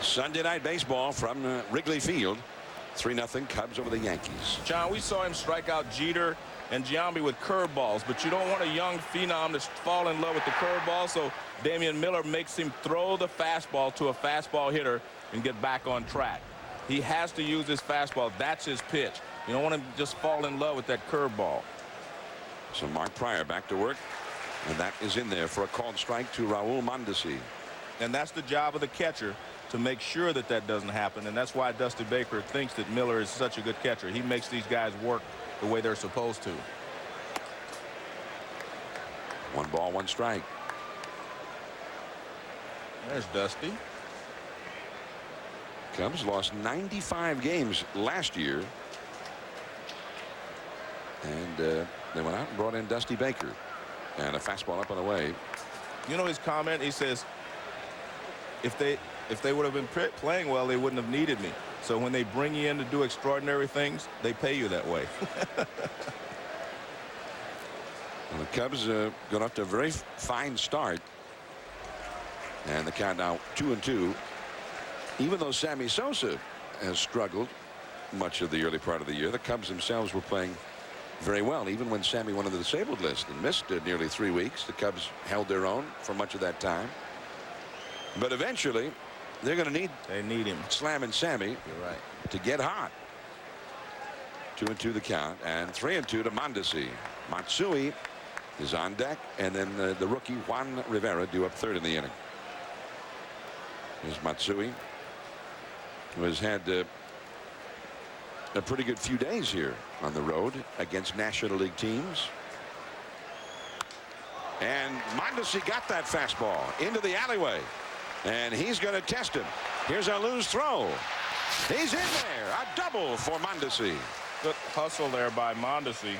Sunday night baseball from Wrigley Field. 3-0 Cubs over the Yankees. John, we saw him strike out Jeter and Giambi with curveballs, but you don't want a young phenom to fall in love with the curveball, so Damian Miller makes him throw the fastball to a fastball hitter and get back on track. He has to use his fastball. That's his pitch. You don't want him to just fall in love with that curveball. So Mark Pryor back to work, and that is in there for a called strike to Raul Mondesi. And that's the job of the catcher, to make sure that that doesn't happen. And that's why Dusty Baker thinks that Miller is such a good catcher. He makes these guys work the way they're supposed to. 1 ball, 1 strike. There's Dusty. Cubs lost 95 games last year. And they went out and brought in Dusty Baker. And a fastball up and away. You know his comment? He says, if they would have been playing well, they wouldn't have needed me. So when they bring you in to do extraordinary things, they pay you that way. Well, the Cubs got off to a very fine start. And the count now 2-2. Even though Sammy Sosa has struggled much of the early part of the year, the Cubs themselves were playing very well. Even when Sammy went on the disabled list and missed nearly 3 weeks, the Cubs held their own for much of that time. But eventually, they're going to need him. Slam and Sammy. You're right. To get hot. 2-2 the count, and 3-2 to Mondesi. Matsui is on deck, and then the rookie Juan Rivera due up third in the inning. Here's Matsui, who has had a pretty good few days here on the road against National League teams. And Mondesi got that fastball into the alleyway, and he's going to test him. Here's a loose throw. He's in there. A double for Mondesi. Good hustle there by Mondesi.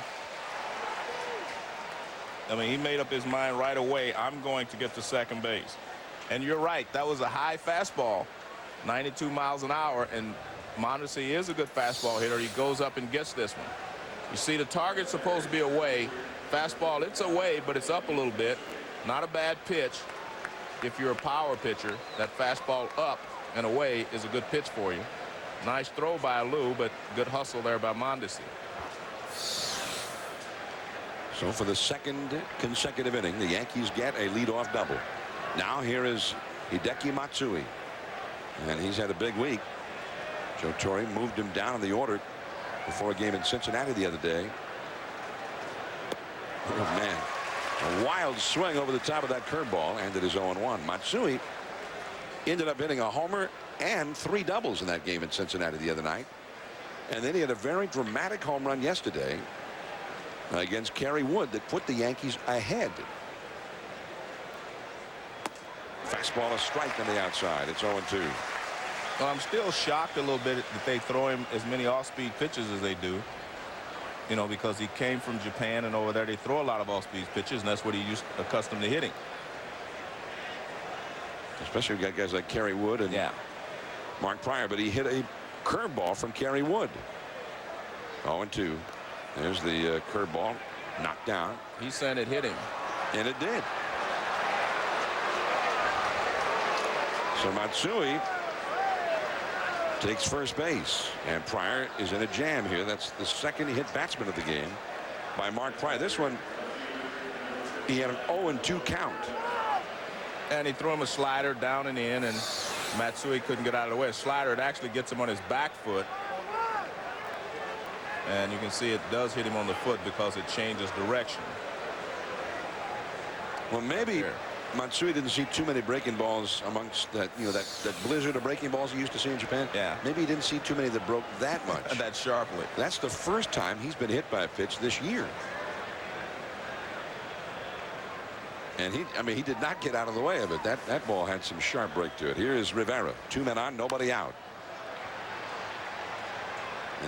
I mean, he made up his mind right away. I'm going to get to second base. And you're right. That was a high fastball, 92 miles an hour. And Mondesi is a good fastball hitter. He goes up and gets this one. You see, the target's supposed to be away. Fastball, it's away, but it's up a little bit. Not a bad pitch. If you're a power pitcher, that fastball up and away is a good pitch for you. Nice throw by Lou, but good hustle there by Mondesi. So for the second consecutive inning, the Yankees get a leadoff double. Now here is Hideki Matsui, and he's had a big week. Joe Torre moved him down in the order before a game in Cincinnati the other day. Oh man, a wild swing over the top of that curveball, and it is 0-1. Matsui ended up hitting a homer and 3 doubles in that game in Cincinnati the other night, and then he had a very dramatic home run yesterday against Kerry Wood that put the Yankees ahead. Fastball, a strike on the outside. It's 0-2. Well, I'm still shocked a little bit that they throw him as many off-speed pitches as they do. You know, because he came from Japan, and over there they throw a lot of off-speed pitches, and that's what he accustomed to hitting. Especially we got guys like Kerry Wood and Mark Pryor, but he hit a curveball from Kerry Wood. 0-2. There's the curveball knocked down. He said it hit him. And it did. So Matsui takes first base, and Pryor is in a jam here. That's the second hit batsman of the game by Mark Pryor. This one, he had an 0-2 count. And he threw him a slider down and in, and Matsui couldn't get out of the way. A slider, it actually gets him on his back foot. And you can see it does hit him on the foot because it changes direction. Well, maybe Matsui didn't see too many breaking balls amongst that, you know, that blizzard of breaking balls he used to see in Japan. Yeah. Maybe he didn't see too many that broke that much. That sharply. That's the first time he's been hit by a pitch this year. And he did not get out of the way of it. That ball had some sharp break to it. Here is Rivera. 2 men on, nobody out.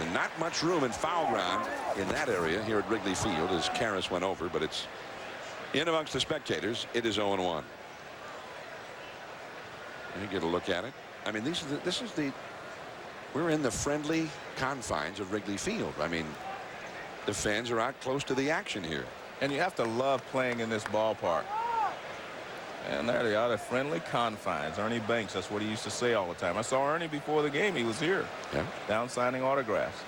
And not much room in foul ground in that area here at Wrigley Field as Karras went over, but it's in amongst the spectators. It is 0-1. You get a look at it. I mean, we're in the friendly confines of Wrigley Field. I mean, the fans are out close to the action here. And you have to love playing in this ballpark. And there they are, the friendly confines. Ernie Banks, that's what he used to say all the time. I saw Ernie before the game. He was here. Yeah. Down signing autographs.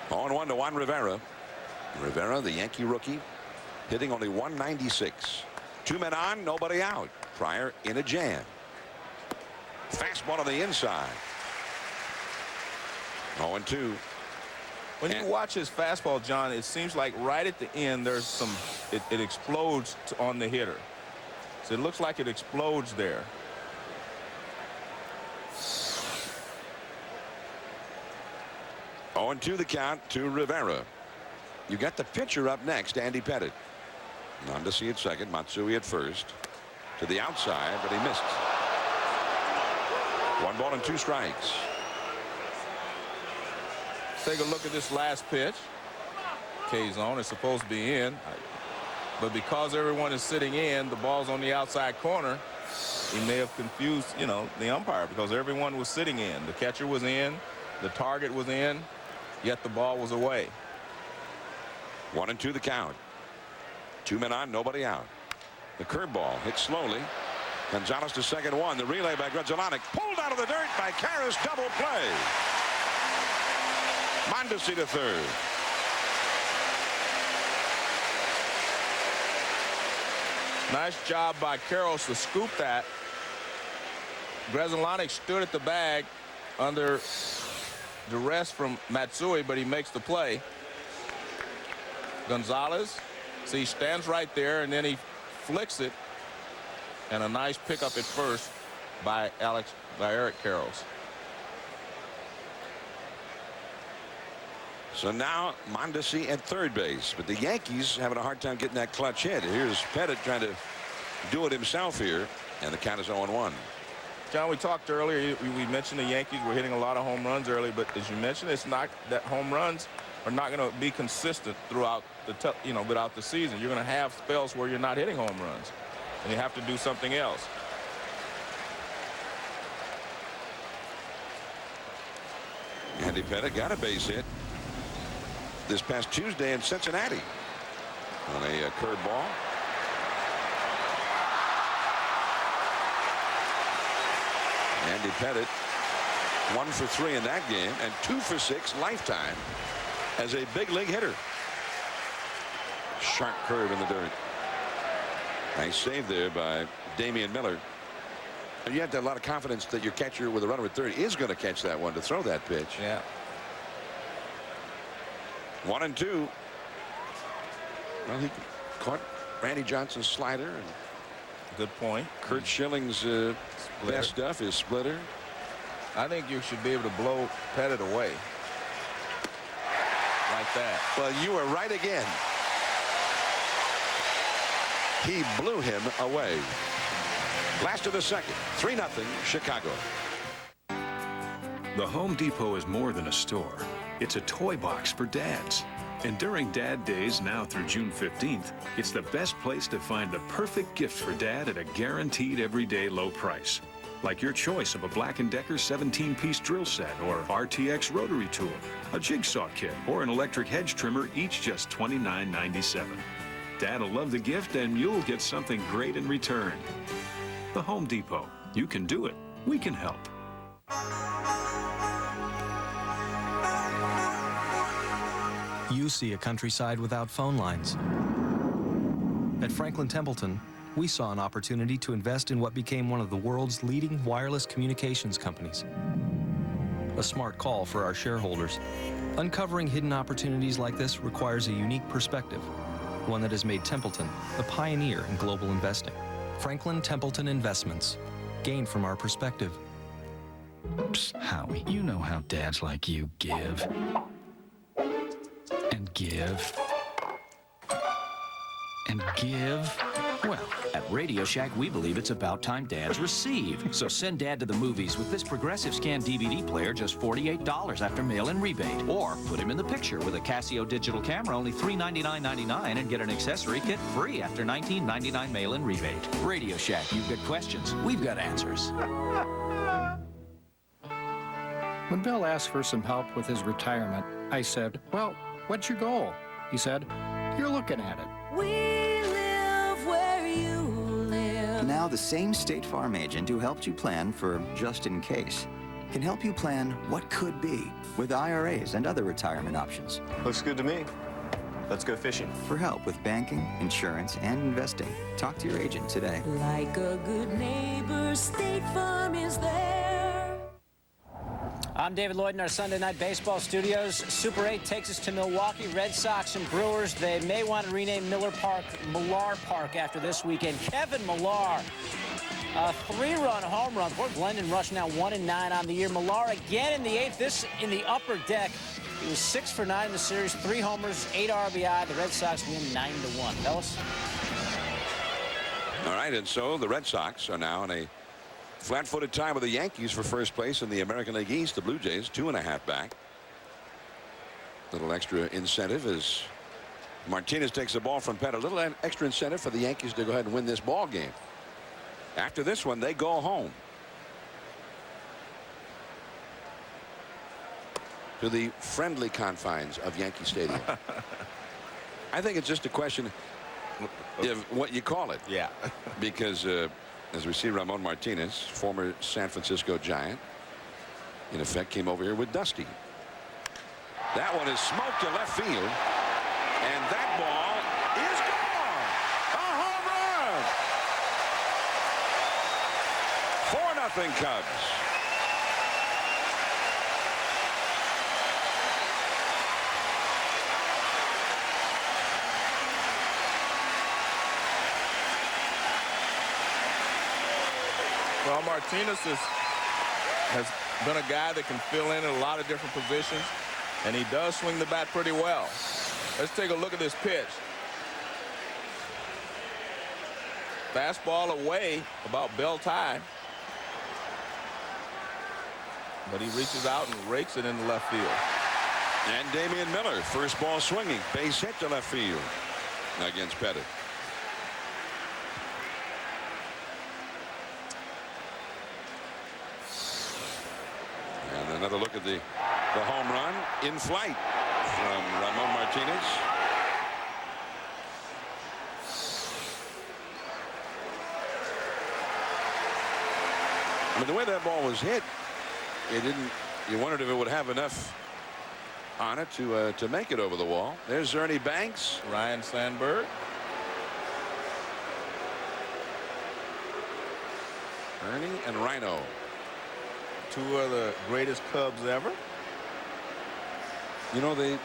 0-1 to Juan Rivera. Rivera, the Yankee rookie, hitting only 196. 2 men on, nobody out. Pryor in a jam. Fastball on the inside. 0-2. When you watch his fastball, John, it seems like right at the end there's some, it explodes on the hitter. So it looks like it explodes there. Oh, 2 the count to Rivera. You got the pitcher up next, Andy Pettitte. Mondesi at second, Matsui at first. To the outside, but he missed. 1 ball and 2 strikes. Take a look at this last pitch. K-zone is supposed to be in. But because everyone is sitting in, the ball's on the outside corner. He may have confused, you know, the umpire because everyone was sitting in. The catcher was in. The target was in. Yet the ball was away. 1-2 the count. 2 men on, nobody out. The curveball hit slowly. Gonzalez to second 1. The relay by Grudzielanek. Pulled out of the dirt by Karras. Double play. Mondesi to third. Nice job by Karras to scoop that. Grudzielanek stood at the bag under duress from Matsui, but he makes the play. Gonzalez, see, he stands right there, and then he flicks it. And a nice pickup at first by Eric Karras. So now Mondesi at third base, but the Yankees having a hard time getting that clutch hit. Here's Pettitte trying to do it himself here, and the count is 0-1. John, we talked earlier, we mentioned the Yankees were hitting a lot of home runs early, but as you mentioned, it's not that home runs are not going to be consistent throughout the without the season. You're going to have spells where you're not hitting home runs, and you have to do something else. Andy Pettitte got a base hit this past Tuesday in Cincinnati on a curveball. Andy Pettitte 1 for 3 in that game and 2 for 6 lifetime as a big league hitter. Sharp curve in the dirt. Nice save there by Damian Miller. And you have to have a lot of confidence that your catcher with a runner at third is going to catch that one to throw that pitch. Yeah. 1-2. Well, he caught Randy Johnson's slider. And good point. Kurt Schilling's best stuff is splitter. I think you should be able to blow Pettitte away like that. Well, you were right again. He blew him away. Last of the second. 3-0 Chicago. The Home Depot is more than a store. It's a toy box for dads. And during Dad Days now through June 15th, it's the best place to find the perfect gift for Dad at a guaranteed everyday low price. Like your choice of a Black & Decker 17-piece drill set or RTX rotary tool, a jigsaw kit, or an electric hedge trimmer, each just $29.97. Dad'll love the gift and you'll get something great in return. The Home Depot. You can do it. We can help. You see a countryside without phone lines. At Franklin Templeton, we saw an opportunity to invest in what became one of the world's leading wireless communications companies. A smart call for our shareholders. Uncovering hidden opportunities like this requires a unique perspective, one that has made Templeton a pioneer in global investing. Franklin Templeton Investments. Gain from our perspective. Psst, Howie, you know how dads like you give. And give. And give. Well, at Radio Shack, we believe it's about time dads receive. So send Dad to the movies with this Progressive Scan DVD player, just $48 after mail-in rebate. Or put him in the picture with a Casio digital camera, only $399.99, and get an accessory kit free after $19.99 mail-in rebate. Radio Shack, you've got questions, we've got answers. When Bill asked for some help with his retirement, I said, well, what's your goal? He said, you're looking at it. We live where you live. Now the same State Farm agent who helped you plan for just in case can help you plan what could be with IRAs and other retirement options. Looks good to me. Let's go fishing. For help with banking, insurance, and investing, talk to your agent today. Like a good neighbor, State Farm is there. I'm David Lloyd in our Sunday Night Baseball studios. Super 8 takes us to Milwaukee. Red Sox and Brewers. They may want to rename Millar Park after this weekend. Kevin Millar, a 3-run home run. Poor Glendon Rush now 1-9 on the year. Millar again in the 8th. This in the upper deck. He was 6 for 9 in the series. 3 homers, 8 RBI. The Red Sox win 9-1. Fellas? All right, and so the Red Sox are now in a flat-footed tie with the Yankees for first place in the American League East. The Blue Jays 2.5 back. Little extra incentive as Martinez takes the ball from Pettitte. A little extra incentive for the Yankees to go ahead and win this ball game. After this one, they go home to the friendly confines of Yankee Stadium. I think it's just a question of what you call it. Yeah. Because as we see, Ramon Martinez, former San Francisco Giant, in effect came over here with Dusty. That one is smoked to left field, and that ball is gone. A home run. 4-0 Cubs. Well, Martinez has been a guy that can fill in a lot of different positions, and he does swing the bat pretty well. Let's take a look at this pitch. Fastball away, about belt high. But he reaches out and rakes it into left field. And Damian Miller, first ball swinging, base hit to left field against Pettitte. And another look at the home run in flight from Ramon Martinez. I mean, the way that ball was hit, it didn't. You wondered if it would have enough on it to make it over the wall. There's Ernie Banks, Ryan Sandberg. Ernie and Rhino. 2 of the greatest Cubs ever. You know, they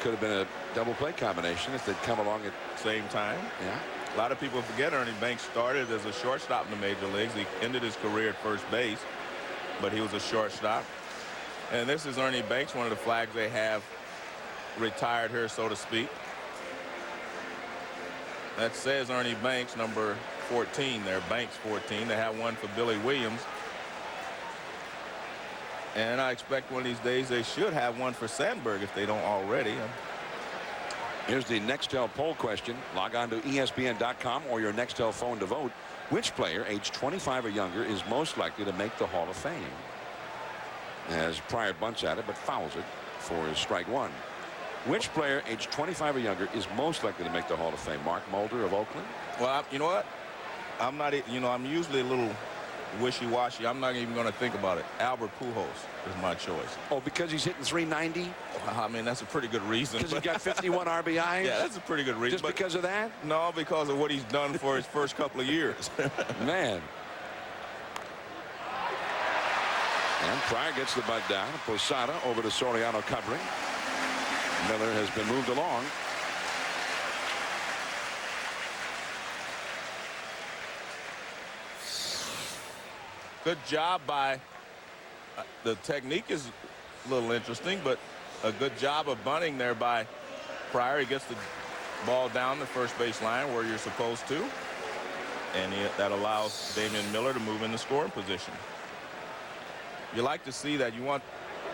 could have been a double play combination if they'd come along at the same time. Yeah. A lot of people forget Ernie Banks started as a shortstop in the major leagues. He ended his career at first base, but he was a shortstop. And this is Ernie Banks, one of the flags they have retired here, so to speak. That says Ernie Banks, number 14 there, Banks 14. They have one for Billy Williams. And I expect one of these days they should have one for Sandberg if they don't already. Here's the Nextel poll question. Log on to ESPN.com or your Nextel phone to vote. Which player aged 25 or younger is most likely to make the Hall of Fame? As Pryor bunts at it but fouls it for strike 1. Which player aged 25 or younger is most likely to make the Hall of Fame? Mark Mulder of Oakland? Well, you know what? I'm not, I'm usually a little wishy-washy. I'm not even going to think about it. Albert Pujols is my choice. Oh, because he's hitting 390? I mean, that's a pretty good reason. Because he got 51 RBIs? Yeah, that's a pretty good reason. Just because of that? No, because of what he's done for his first couple of years. Man. And Pryor gets the butt down. Posada over to Soriano covering. Miller has been moved along. Good job by the technique is a little interesting, but a good job of bunting there by Pryor. He gets the ball down the first base line where you're supposed to, and that allows Damian Miller to move in the scoring position. You like to see that.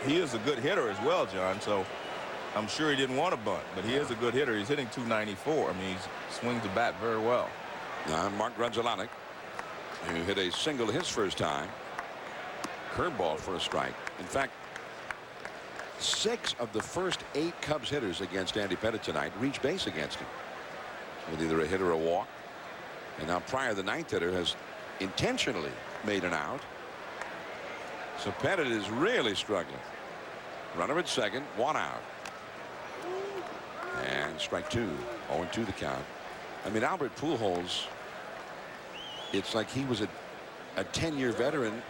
He is a good hitter as well, John, so I'm sure he didn't want to bunt, but he is a good hitter. He's hitting 294. I mean, he swings the bat very well. Mark Grudzielanek, who hit a single his first time. Curveball for a strike. In fact, 6 of the first 8 Cubs hitters against Andy Pettitte tonight reached base against him with either a hit or a walk. And now Pryor, the 9th hitter, has intentionally made an out. So Pettitte is really struggling. Runner at second, 1 out. And strike 2. 0-2 the count. I mean, Albert Pujols, it's like he was a 10-year veteran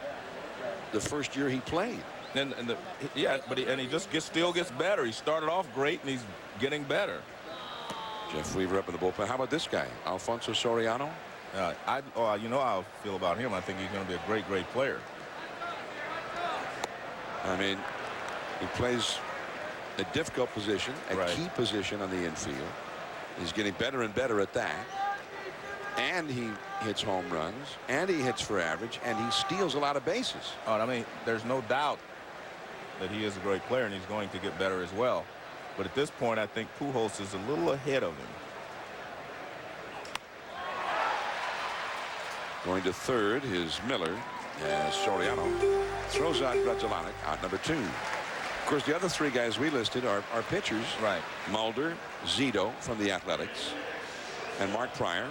the first year he played. And he just still gets better. He started off great, and he's getting better. Jeff Weaver up in the bullpen. How about this guy, Alfonso Soriano? You know how I feel about him. I think he's going to be a great, great player. I mean, he plays a difficult position, a key position on the infield. He's getting better and better at that. And he hits home runs, and he hits for average, and he steals a lot of bases. Oh, I mean, there's no doubt that he is a great player, and he's going to get better as well. But at this point, I think Pujols is a little ahead of him. Going to third is Miller, as Soriano throws out Grudzielanek, out number 2. Of course, the other 3 guys we listed are pitchers. Right. Mulder, Zito from the Athletics, and Mark Pryor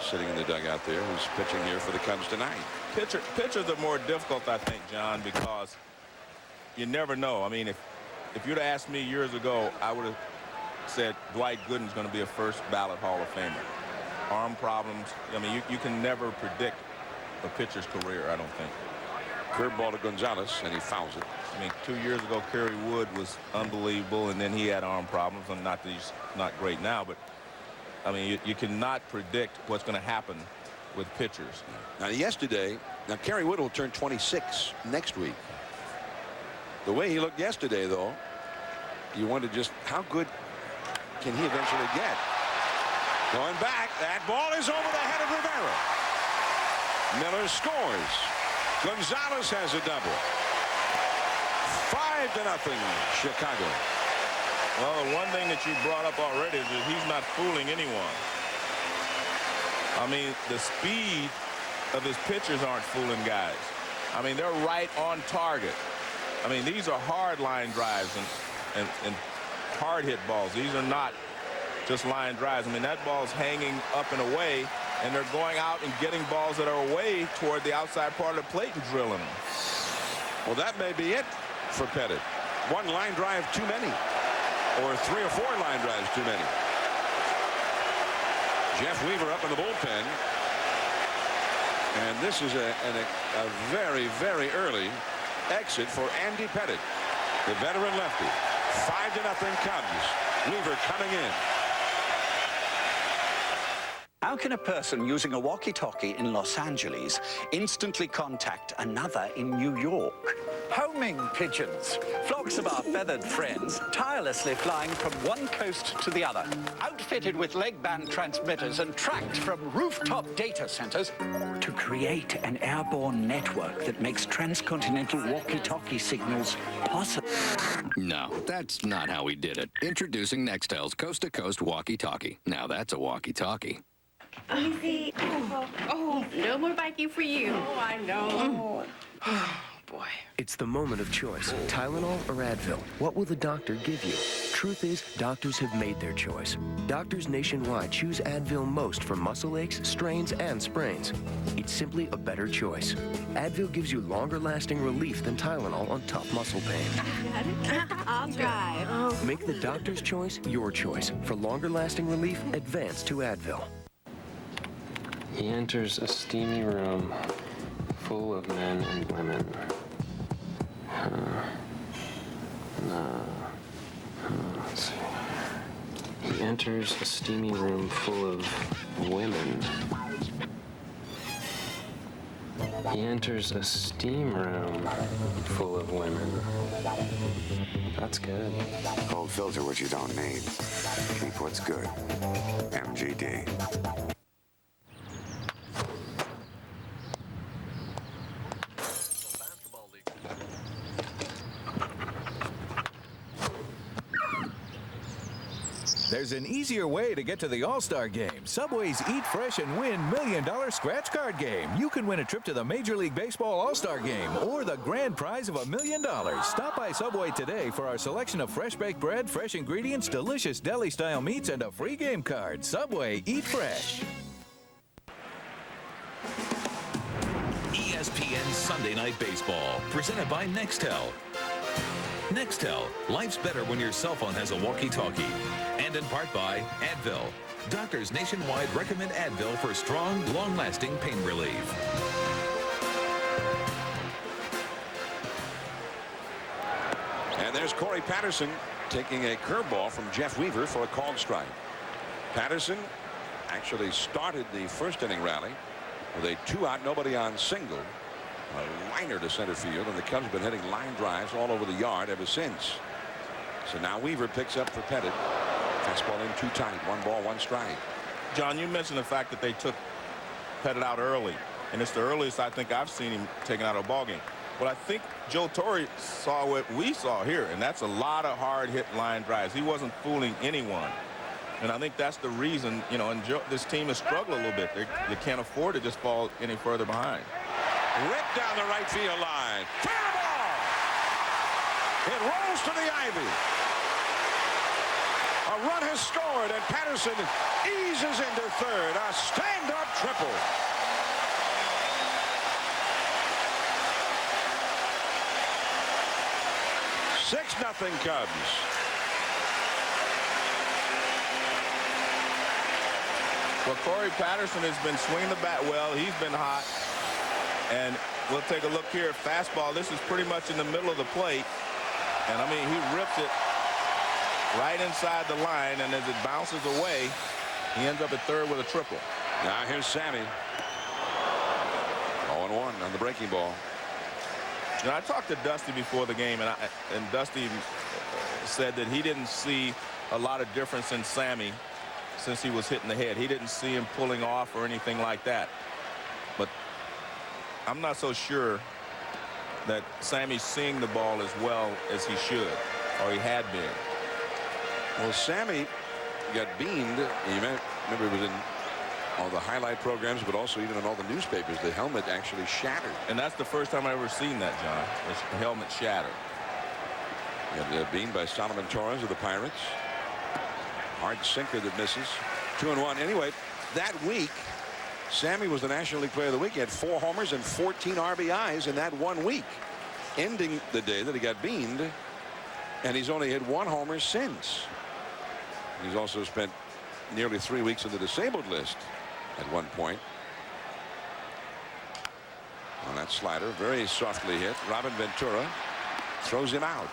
sitting in the dugout there, who's pitching here for the Cubs tonight. Pitchers are more difficult, I think, John, because you never know. I mean, if you'd asked me years ago, I would have said Dwight Gooden's going to be a first ballot Hall of Famer. Arm problems. I mean, you can never predict a pitcher's career, I don't think. Curveball to Gonzalez, and he fouls it. I mean, 2 years ago, Kerry Wood was unbelievable, and then he had arm problems. And not that he's not great now, but I mean, you cannot predict what's going to happen with pitchers. Now, Kerry Wood will turn 26 next week. The way he looked yesterday, though, you wonder just how good can he eventually get. Going back, that ball is over the head of Rivera. Miller scores. Gonzalez has a double. 5-0 Chicago. Well, the one thing that you brought up already is that he's not fooling anyone. I mean, the speed of his pitchers aren't fooling guys. I mean, they're right on target. I mean, these are hard line drives and hard hit balls. These are not just line drives. I mean, that ball's hanging up and away, and they're going out and getting balls that are away toward the outside part of the plate and drilling them. Well, that may be it for Pettitte. 1 line drive too many, or 3 or 4 line drives too many. Jeff Weaver up in the bullpen, and this is a very, very early exit for Andy Pettitte, the veteran lefty. 5-0 Cubs. Weaver coming in. How can a person using a walkie-talkie in Los Angeles instantly contact another in New York? Homing pigeons, flocks of our feathered friends, tirelessly flying from one coast to the other, outfitted with leg band transmitters and tracked from rooftop data centers to create an airborne network that makes transcontinental walkie-talkie signals possible. No, that's not how we did it. Introducing Nextel's coast-to-coast walkie-talkie. Now that's a walkie-talkie. Let me see. Oh, no more biking for you. Oh, I know. Boy. It's the moment of choice. Tylenol or Advil? What will the doctor give you? Truth is, doctors have made their choice. Doctors nationwide choose Advil most for muscle aches, strains, and sprains. It's simply a better choice. Advil gives you longer-lasting relief than Tylenol on tough muscle pain. I'll drive. Make the doctor's choice your choice. For longer-lasting relief, advance to Advil. He enters a steamy room full of men and women. Let's see. He enters a steamy room full of women. He enters a steam room full of women. That's good. Cold filter what you don't need. Keep what's good. MGD. There's an easier way to get to the All-Star Game. Subway's Eat Fresh and Win $1 Million Scratch Card Game. You can win a trip to the Major League Baseball All-Star Game or the grand prize of $1 million. Stop by Subway today for our selection of fresh baked bread, fresh ingredients, delicious deli-style meats, and a free game card. Subway, eat fresh. ESPN Sunday Night Baseball, presented by Nextel. Nextel, life's better when your cell phone has a walkie-talkie. And in part by Advil. Doctors nationwide recommend Advil for strong, long-lasting pain relief. And there's Corey Patterson taking a curveball from Jeff Weaver for a called strike. Patterson actually started the first inning rally with a 2-out, nobody on single. A liner to center field, and the Cubs have been hitting line drives all over the yard ever since. So now Weaver picks up for Pettitte. Fastball in too tight. 1 ball, 1 strike. John, you mentioned the fact that they took Pettitte out early, and it's the earliest I think I've seen him taken out of a ball game. But I think Joe Torre saw what we saw here, and that's a lot of hard-hit line drives. He wasn't fooling anyone. And I think that's the reason, you know, and this team has struggled a little bit. They can't afford to just fall any further behind. Ripped down the right field line. Fair ball. It rolls to the ivy. A run has scored, and Patterson eases into third. A stand-up triple. Nothing Cubs. Well, Corey Patterson has been swinging the bat well. He's been hot. And we'll take a look here. Fastball. This is pretty much in the middle of the plate. And, I mean, he rips it right inside the line. And as it bounces away, he ends up at third with a triple. Now here's Sammy. 0-1 on the breaking ball. You know, I talked to Dusty before the game, and Dusty said that he didn't see a lot of difference in Sammy since he was hitting the head. He didn't see him pulling off or anything like that. But I'm not so sure that Sammy's seeing the ball as well as he should, or he had been. Well, Sammy got beamed. You remember it was in all the highlight programs, but also even in all the newspapers. The helmet actually shattered. And that's the first time I've ever seen that, John. The helmet shattered. Got beamed by Solomon Torres of the Pirates. Hard sinker that misses. 2-1. Anyway, that week, Sammy was the National League Player of the Week. He had 4 homers and 14 RBIs in that 1 week, ending the day that he got beamed. And he's only hit 1 homer since. He's also spent nearly 3 weeks on the disabled list at one point. On that slider, very softly hit. Robin Ventura throws him out.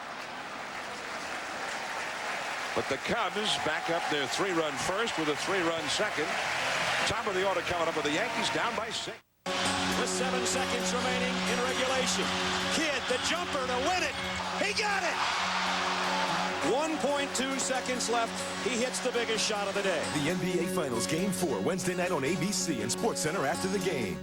But the Cubs back up their 3-run first with a 3-run second. Top of the order coming up with the Yankees down by 6. With 7 seconds remaining in regulation. Kidd, the jumper to win it. He got it. 1.2 seconds left. He hits the biggest shot of the day. The NBA Finals Game 4 Wednesday night on ABC and SportsCenter after the game.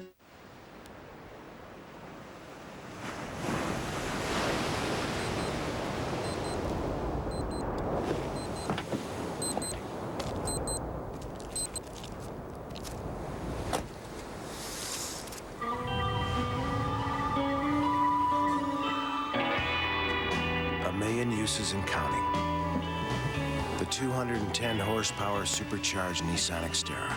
Uses and counting. The 210 horsepower supercharged Nissan Xterra.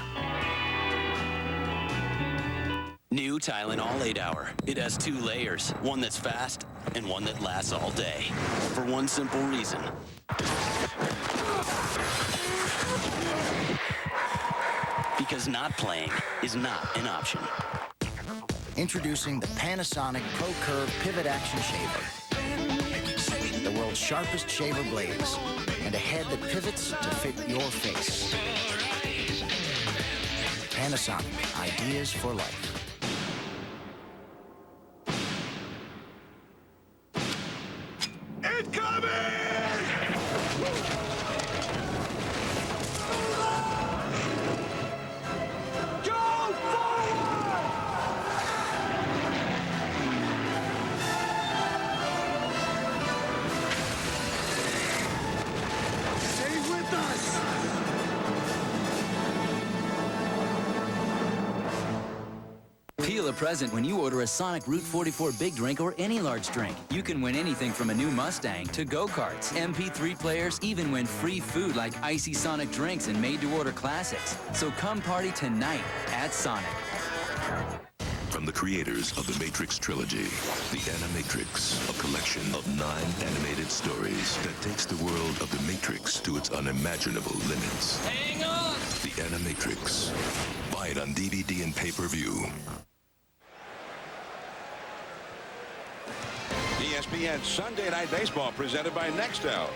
New Tylenol 8-Hour. It has 2 layers, one that's fast and one that lasts all day. For one simple reason. Because not playing is not an option. Introducing the Panasonic Pro Curve Pivot Action Shaver. The world's sharpest shaver blades, and a head that pivots to fit your face. Panasonic, ideas for life. Peel a present when you order a Sonic Route 44 big drink or any large drink. You can win anything from a new Mustang to go-karts, MP3 players, even win free food like icy Sonic drinks and made-to-order classics. So come party tonight at Sonic. From the creators of the Matrix trilogy, The Animatrix, a collection of 9 animated stories that takes the world of the Matrix to its unimaginable limits. Hang on! The Animatrix. Buy it on DVD and pay-per-view. The ESPN Sunday Night Baseball presented by Nextel.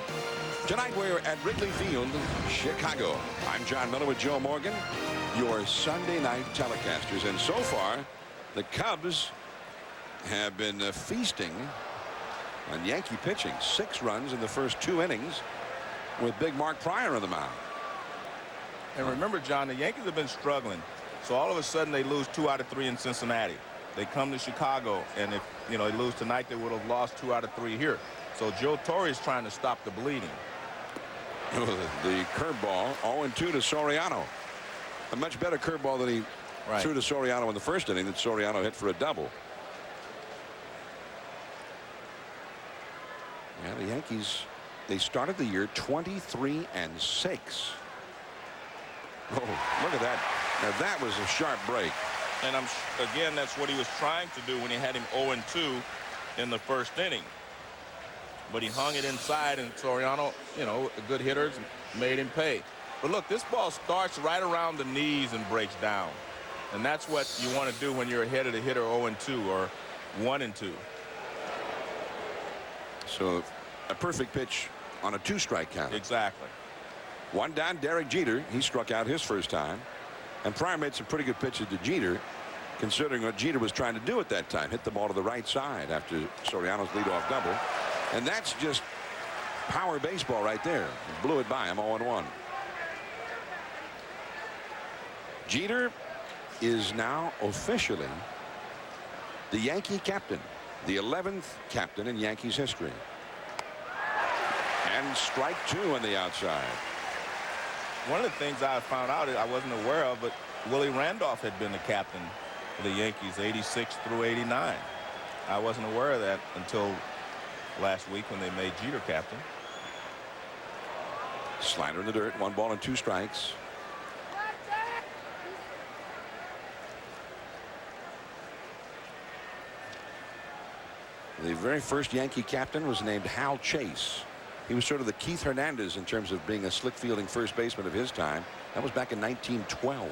Tonight we're at Wrigley Field, Chicago. I'm John Miller with Joe Morgan, your Sunday night telecasters. And so far, the Cubs have been feasting on Yankee pitching. 6 runs in the first 2 innings with big Mark Pryor on the mound. And remember, John, the Yankees have been struggling. So all of a sudden they lose 2 out of 3 in Cincinnati. They come to Chicago, and if they lose tonight, they would have lost 2 out of 3 here. So Joe Torre is trying to stop the bleeding. The curveball 0-2 to Soriano. A much better curveball than he threw to Soriano in the first inning that Soriano hit for a double. Yeah, the Yankees, they started the year 23-6. Oh, look at that. Now that was a sharp break. And again, that's what he was trying to do when he had him 0-2 in the first inning. But he hung it inside, and Soriano, a good hitter, made him pay. But look, this ball starts right around the knees and breaks down. And that's what you want to do when you're ahead of the hitter 0-2 or 1-2. So a perfect pitch on a 2-strike count. Exactly. 1 down, Derek Jeter. He struck out his first time. And Pryor made some pretty good pitches to Jeter, considering what Jeter was trying to do at that time. Hit the ball to the right side after Soriano's leadoff double. And that's just power baseball right there. He blew it by him 0-1. Jeter is now officially the Yankee captain, the 11th captain in Yankees history. And strike 2 on the outside. One of the things I found out I wasn't aware of, but Willie Randolph had been the captain for the Yankees 86 through 89. I wasn't aware of that until last week when they made Jeter captain. Slider in the dirt, 1 ball and 2 strikes. The very first Yankee captain was named Hal Chase. He was sort of the Keith Hernandez in terms of being a slick fielding first baseman of his time. That was back in 1912.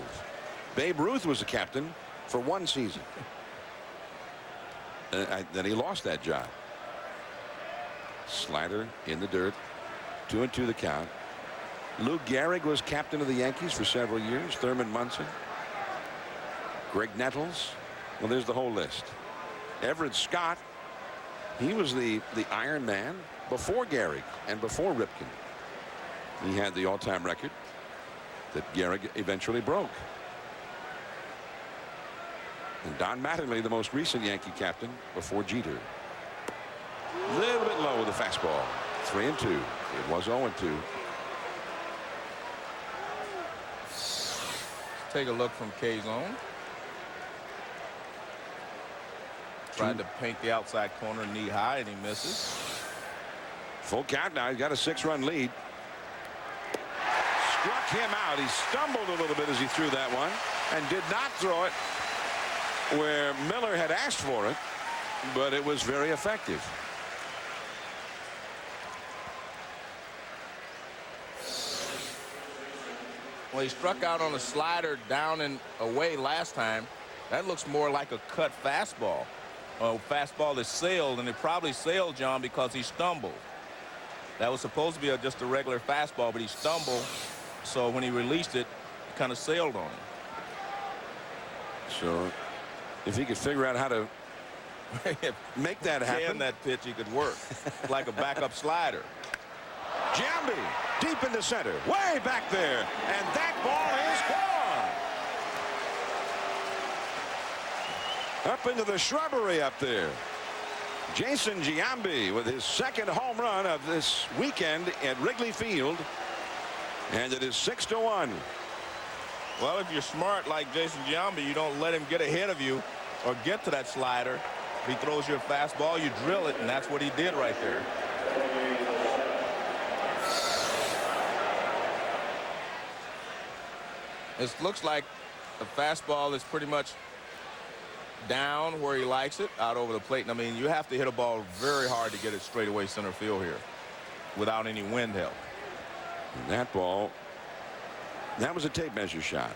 Babe Ruth was the captain for 1 season. Then he lost that job. Slider in the dirt, 2-2 the count. Lou Gehrig was captain of the Yankees for several years. Thurman Munson, Greg Nettles. Well, there's the whole list. Everett Scott, he was the Iron Man before Gehrig and before Ripken. He had the all-time record that Gehrig eventually broke. And Don Mattingly, the most recent Yankee captain before Jeter. A little bit low with the fastball. 3-2. It was 0-2. Take a look from K-zone. Tried to paint the outside corner knee high, and he misses. Full count now. He's got a 6-run lead. Struck him out. He stumbled a little bit as he threw that one and did not throw it where Miller had asked for it, but it was very effective. Well, he struck out on a slider down and away last time. That looks more like a cut fastball. Fastball that sailed, and it probably sailed, John, because he stumbled. That was supposed to be just a regular fastball, but he stumbled. So when he released it, it kind of sailed on him. So if he could figure out how to make that happen. Can that pitch, he could work like a backup slider. Giambi deep into center, way back there, and that ball is gone. Up into the shrubbery up there. Jason Giambi with his 2nd home run of this weekend at Wrigley Field, and it is 6-1. Well, if you're smart like Jason Giambi, you don't let him get ahead of you or get to that slider. If he throws you a fastball, you drill it, and that's what he did right there. It looks like a fastball is pretty much down where he likes it, out over the plate. And I mean, you have to hit a ball very hard to get it straight away center field here without any wind help. And that ball, that was a tape measure shot.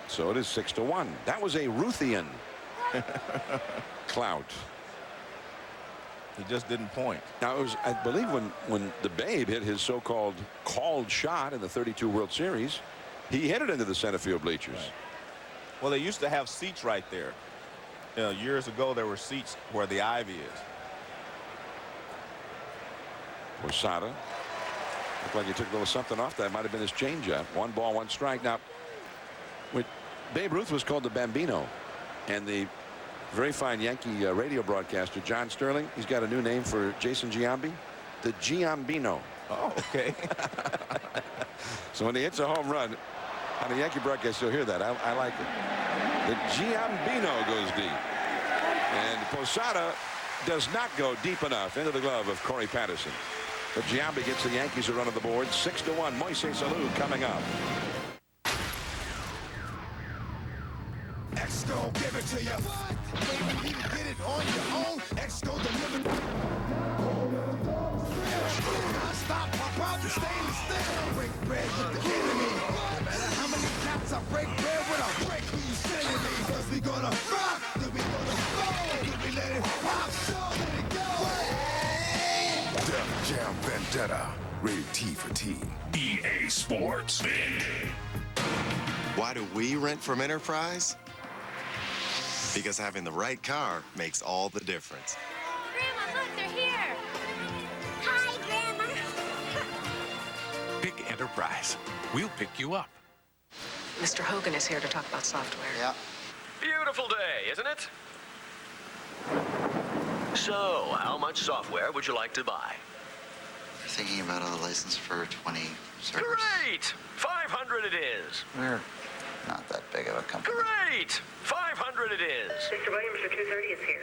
So it is 6-1. That was a Ruthian clout. He just didn't point. Now, it was, I believe, when the Babe hit his so-called called shot in the 32 World Series, he hit it into the center field bleachers. Right. Well, they used to have seats right there. You know, years ago, there were seats where the ivy is. Posada. Looked like he took a little something off that. Might have been his changeup. 1 ball, 1 strike. Now, Babe Ruth was called the Bambino, and the very fine Yankee radio broadcaster John Sterling, he's got a new name for Jason Giambi, the Giambino. Oh, okay. So when he hits a home run on the Yankee broadcast, you'll hear that. I like it. The Giambino goes deep, and Posada does not go deep enough into the glove of Corey Patterson. But Giambi gets the Yankees a run on the board. 6-1. Moises Alou coming up. X gon' give it to you. When you need to get it on your own, X gon' deliver. Stop, pop out the stainless steel. Break bread with the enemy. No matter how many cats I break bread with, I'll break who you sending me. Cause we gonna rock, then we gonna roll, then we let it pop, so let it go. Def Jam Vendetta. Rated T for Teen. EA Sports. Why do we rent from Enterprise? Because having the right car makes all the difference. Grandma, look, they're here. Hi, Grandma. Pick Enterprise. We'll pick you up. Mr. Hogan is here to talk about software. Yeah. Beautiful day, isn't it? So, how much software would you like to buy? We're thinking about a license for 20 servers. Great! 500 it is. We're not that big of a company. Great! 500 it is. Mr. Williams for 230 is here.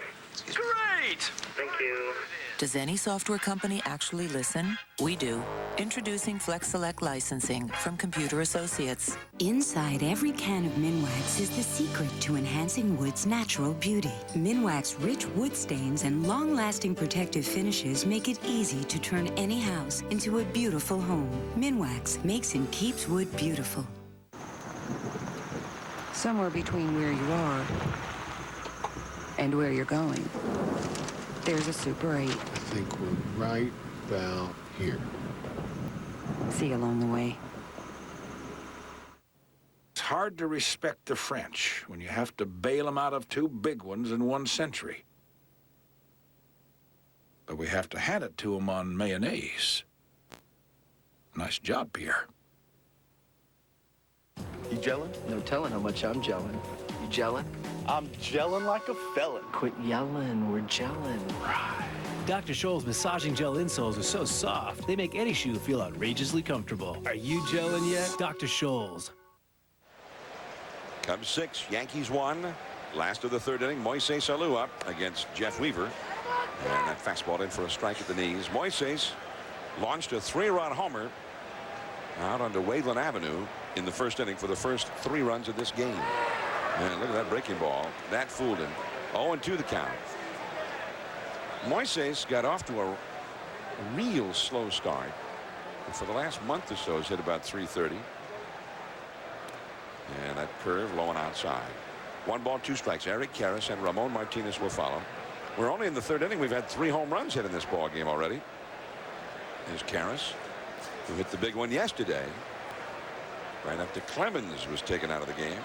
Great! Thank you. Does any software company actually listen? We do. Introducing Flex Select Licensing from Computer Associates. Inside every can of Minwax is the secret to enhancing wood's natural beauty. Minwax's rich wood stains and long-lasting protective finishes make it easy to turn any house into a beautiful home. Minwax makes and keeps wood beautiful. Somewhere between where you are and where you're going, there's a Super 8. I think we're right about here. See you along the way. It's hard to respect the French when you have to bail them out of 2 big ones in 1 century. But we have to hand it to them on mayonnaise. Nice job, Pierre. You gelling? No telling how much I'm gelling. You gelling? I'm gelling like a felon. Quit yelling. We're gelling. Right. Dr. Scholl's massaging gel insoles are so soft, they make any shoe feel outrageously comfortable. Are you gelling yet? Dr. Scholl's. Cubs 6, Yankees 1. Last of the 3rd inning, Moises Alou up against Jeff Weaver. And that fastball in for a strike at the knees. Moises launched a 3-run homer out onto Waveland Avenue in the 1st inning for the first 3 runs of this game. And look at that breaking ball. That fooled him. 0-2 the count. Moises got off to a real slow start. And for the last month or so has hit about 330. And that curve low and outside. 1 ball, 2 strikes. Eric Karras and Ramon Martinez will follow. We're only in the 3rd inning. We've had 3 home runs hit in this ball game already. There's Karras, who hit the big one yesterday. Right after Clemens was taken out of the game.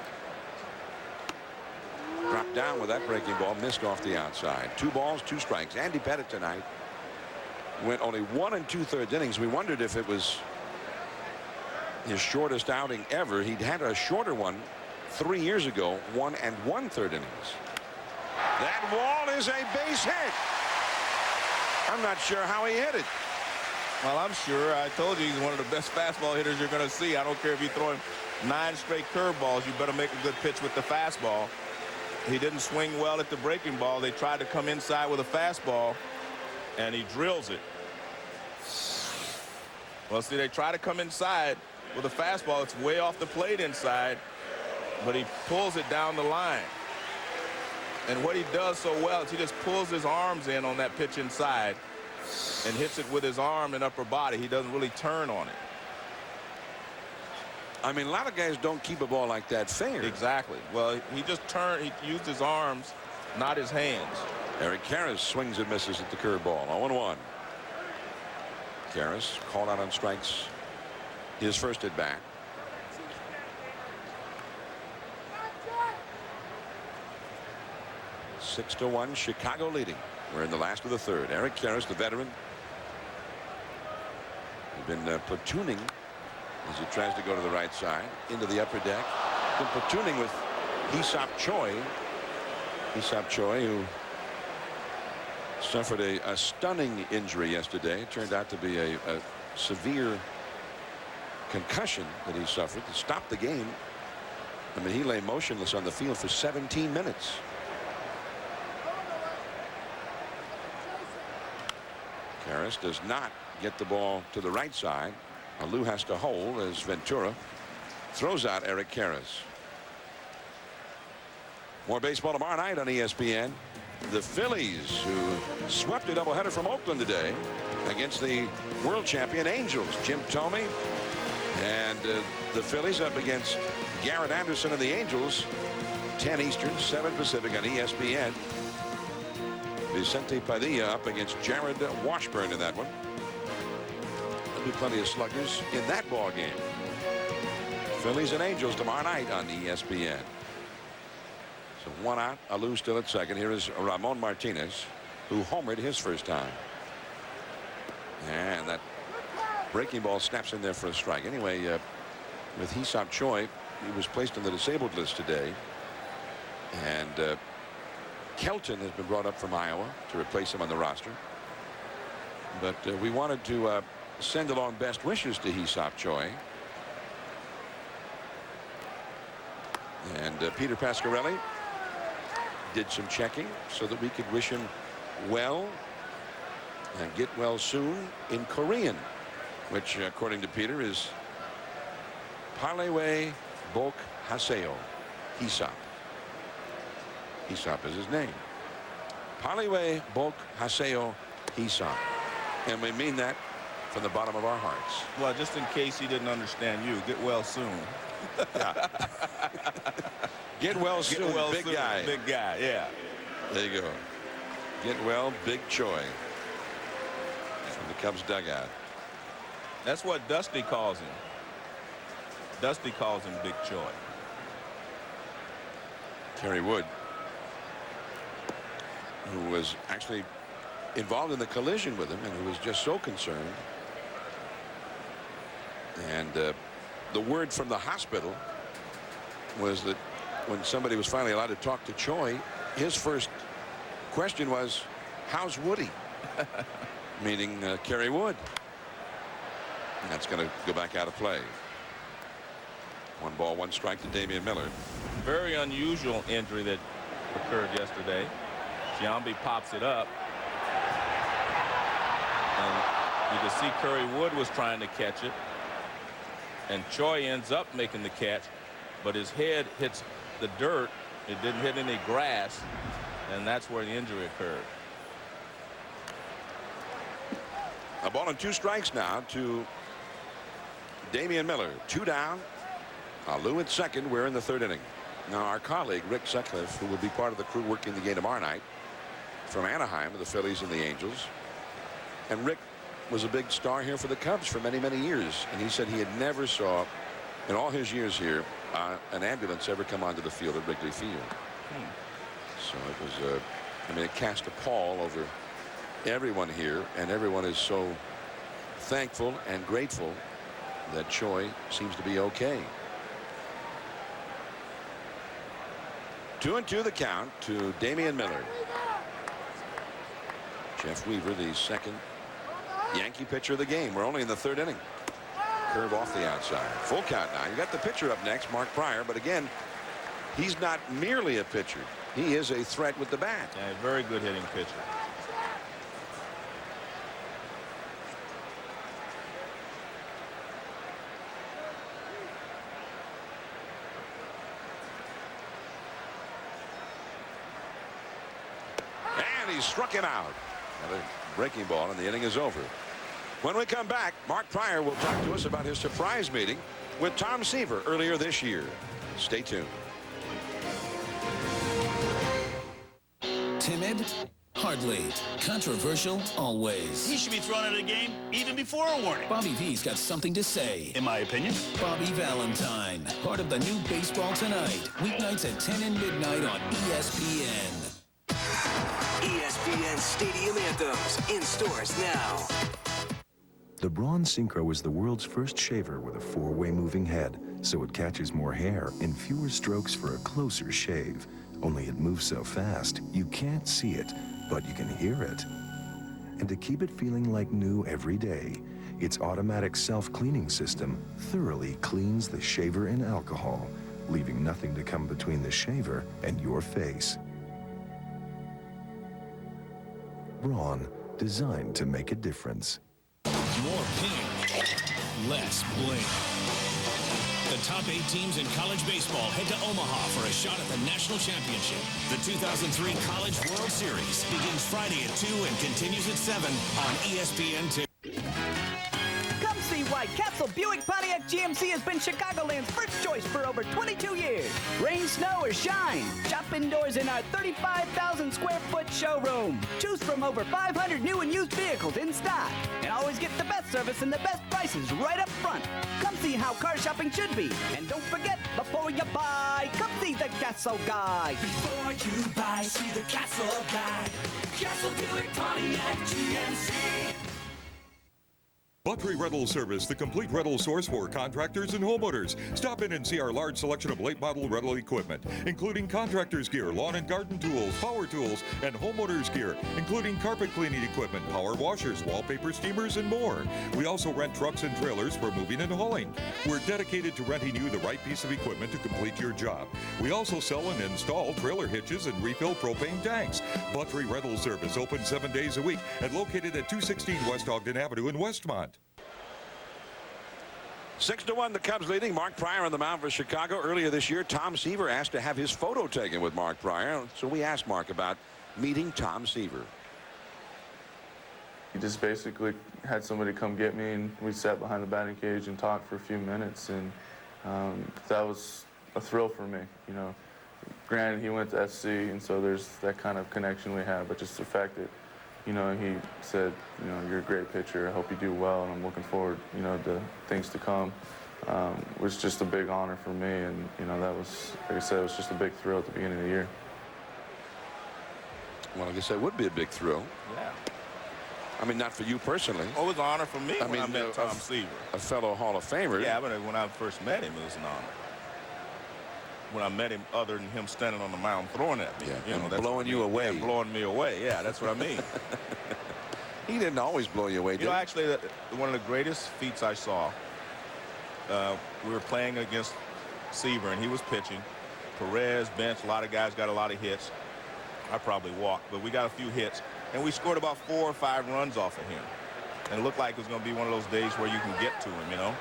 Dropped down with that breaking ball, missed off the outside. 2 balls, 2 strikes. Andy Pettitte tonight went only 1 2/3 innings. We wondered if it was his shortest outing ever. He'd had a shorter one 3 years ago, 1 1/3 innings. That wall is a base hit. I'm not sure how he hit it. Well, I'm sure. I told you he's one of the best fastball hitters you're going to see. I don't care if you throw him 9 straight curveballs. You better make a good pitch with the fastball. He didn't swing well at the breaking ball. They tried to come inside with a fastball, and he drills it. Well, see, they try to come inside with a fastball. It's way off the plate inside, but he pulls it down the line. And what he does so well is he just pulls his arms in on that pitch inside and hits it with his arm and upper body. He doesn't really turn on it. I mean, a lot of guys don't keep a ball like that fair. Exactly. Well, he just turned. He used his arms, not his hands. Eric Karras swings and misses at the curveball. 0-1. Karras called out on strikes his first at bat. Six to 1, Chicago leading. We're in the last of the third. Eric Karras, the veteran, has been platooning as he tries to go to the right side into the upper deck. Been platooning with Hee-Seop Choi. Hee-Seop Choi, who suffered a stunning injury yesterday. It turned out to be a severe concussion that he suffered to stop the game. I mean, he lay motionless on the field for 17 minutes. Karras does not get the ball to the right side. Alou has to hold as Ventura throws out Eric Karras. More baseball tomorrow night on ESPN. The Phillies, who swept a doubleheader from Oakland today against the world champion Angels. Jim Thome and the Phillies up against Garrett Anderson and the Angels. 10 Eastern, 7 Pacific on ESPN. Vicente Padilla up against Jared Washburn in that one. There'll be plenty of sluggers in that ball game. Phillies and Angels tomorrow night on ESPN. So 1 out, Alou still at second. Here is Ramon Martinez, who homered his first time. And that breaking ball snaps in there for a strike. Anyway, with Hee-Seop Choi, he was placed on the disabled list today. And Kelton has been brought up from Iowa to replace him on the roster. But we wanted to send along best wishes to Hee-Seop Choi. And Peter Pasquarelli did some checking so that we could wish him well and get well soon in Korean, which according to Peter is Palewe Bok Haseo. Hee-Seop. Hee-Seop is his name. Palewe Bok Haseo Hee-Seop. And we mean that from the bottom of our hearts. Well, just in case he didn't understand you, get well soon. Yeah. Get well soon, get well big soon, guy. Big guy, yeah. There you go. Get well, Big Choi. From the Cubs dugout. That's what Dusty calls him. Dusty calls him Big Choi. Kerry Wood, who was actually involved in the collision with him and who was just so concerned. And the word from the hospital was that when somebody was finally allowed to talk to Choi, his first question was, how's Woody? Meaning Kerry Wood. And that's going to go back out of play. 1 ball, 1 strike to Damian Miller. Very unusual injury that occurred yesterday. Giambi pops it up. And you can see Kerry Wood was trying to catch it. And Choi ends up making the catch. But his head hits the dirt. It didn't hit any grass. And that's where the injury occurred. A ball and 2 strikes now to Damian Miller. 2 down. Alou at second. We're in the 3rd inning. Now our colleague Rick Sutcliffe, who will be part of the crew working the game tomorrow night from Anaheim, the Phillies and the Angels. And Rick was a big star here for the Cubs for many, many years. And he said he had never saw in all his years here an ambulance ever come onto the field at Wrigley Field. So it was I mean, it cast a pall over everyone here, and everyone is so thankful and grateful that Choi seems to be okay. 2-2 the count to Damian Miller. Jeff Weaver, the second Yankee pitcher of the game. We're only in the 3rd inning. Curve off the outside. Full count now. You got the pitcher up next, Mark Pryor, but again, he's not merely a pitcher. He is a threat with the bat. Yeah, a very good hitting pitcher. And he struck him out. Another breaking ball, and the inning is over. When we come back, Mark Pryor will talk to us about his surprise meeting with Tom Seaver earlier this year. Stay tuned. Timid? Hardly. Controversial always. He should be thrown out of the game even before a warning. Bobby V's got something to say. In my opinion. Bobby Valentine. Part of the new Baseball Tonight. Weeknights at 10 and midnight on ESPN. ESPN Stadium Anthems in stores now. The Braun Synchro is the world's first shaver with a four-way moving head, so it catches more hair in fewer strokes for a closer shave. Only it moves so fast, you can't see it, but you can hear it. And to keep it feeling like new every day, its automatic self-cleaning system thoroughly cleans the shaver and alcohol, leaving nothing to come between the shaver and your face. Braun, designed to make a difference. More ping, less bling. The top 8 teams in college baseball head to Omaha for a shot at the national championship. The 2003 College World Series begins Friday at 2 and continues at 7 on ESPN2. Come see why Castle Buick Pontiac GMC has been Chicagoland's first choice for over 22 years. Rain, snow, or shine, shop indoors in our 35,000 square foot showroom. Choose from over 500 new and used vehicles in stock. And always get the best service and the best prices right up front. Come see how car shopping should be. And don't forget, before you buy, come see the Castle Guy. Before you buy, see the Castle Guy. Castle Buick Pontiac GMC. Buttrey Rental Service, the complete rental source for contractors and homeowners. Stop in and see our large selection of late model rental equipment, including contractors gear, lawn and garden tools, power tools, and homeowners gear, including carpet cleaning equipment, power washers, wallpaper steamers, and more. We also rent trucks and trailers for moving and hauling. We're dedicated to renting you the right piece of equipment to complete your job. We also sell and install trailer hitches and refill propane tanks. Buttrey Rental Service, open 7 days a week and located at 216 West Ogden Avenue in Westmont. 6-1, the Cubs leading. Mark Pryor on the mound for Chicago. Earlier this year, Tom Seaver asked to have his photo taken with Mark Pryor. So we asked Mark about meeting Tom Seaver. He just basically had somebody come get me, and we sat behind the batting cage and talked for a few minutes, and that was a thrill for me. You know, granted, he went to SC, and so there's that kind of connection we have, but just the fact that, you know, he said, you know, you're a great pitcher. I hope you do well, and I'm looking forward, you know, to things to come. Was just a big honor for me, and, you know, that was, like I said, it was just a big thrill at the beginning of the year. Well, I guess that would be a big thrill. Yeah. I mean, not for you personally. Oh, it was an honor for me when I met Tom Seaver. A fellow Hall of Famer. Yeah, but when I first met him, it was an honor. When I met him, other than him standing on the mound throwing at me. Yeah, you know, blowing you away. Yeah, blowing me away. Yeah, that's what I mean. He didn't always blow you away, did he? You know, he? actually, one of the greatest feats I saw, we were playing against Seaver, and he was pitching. Perez, bench, a lot of guys got a lot of hits. I probably walked, but we got a few hits, and we scored about 4 or 5 runs off of him. And it looked like it was going to be one of those days where you can get to him, you know.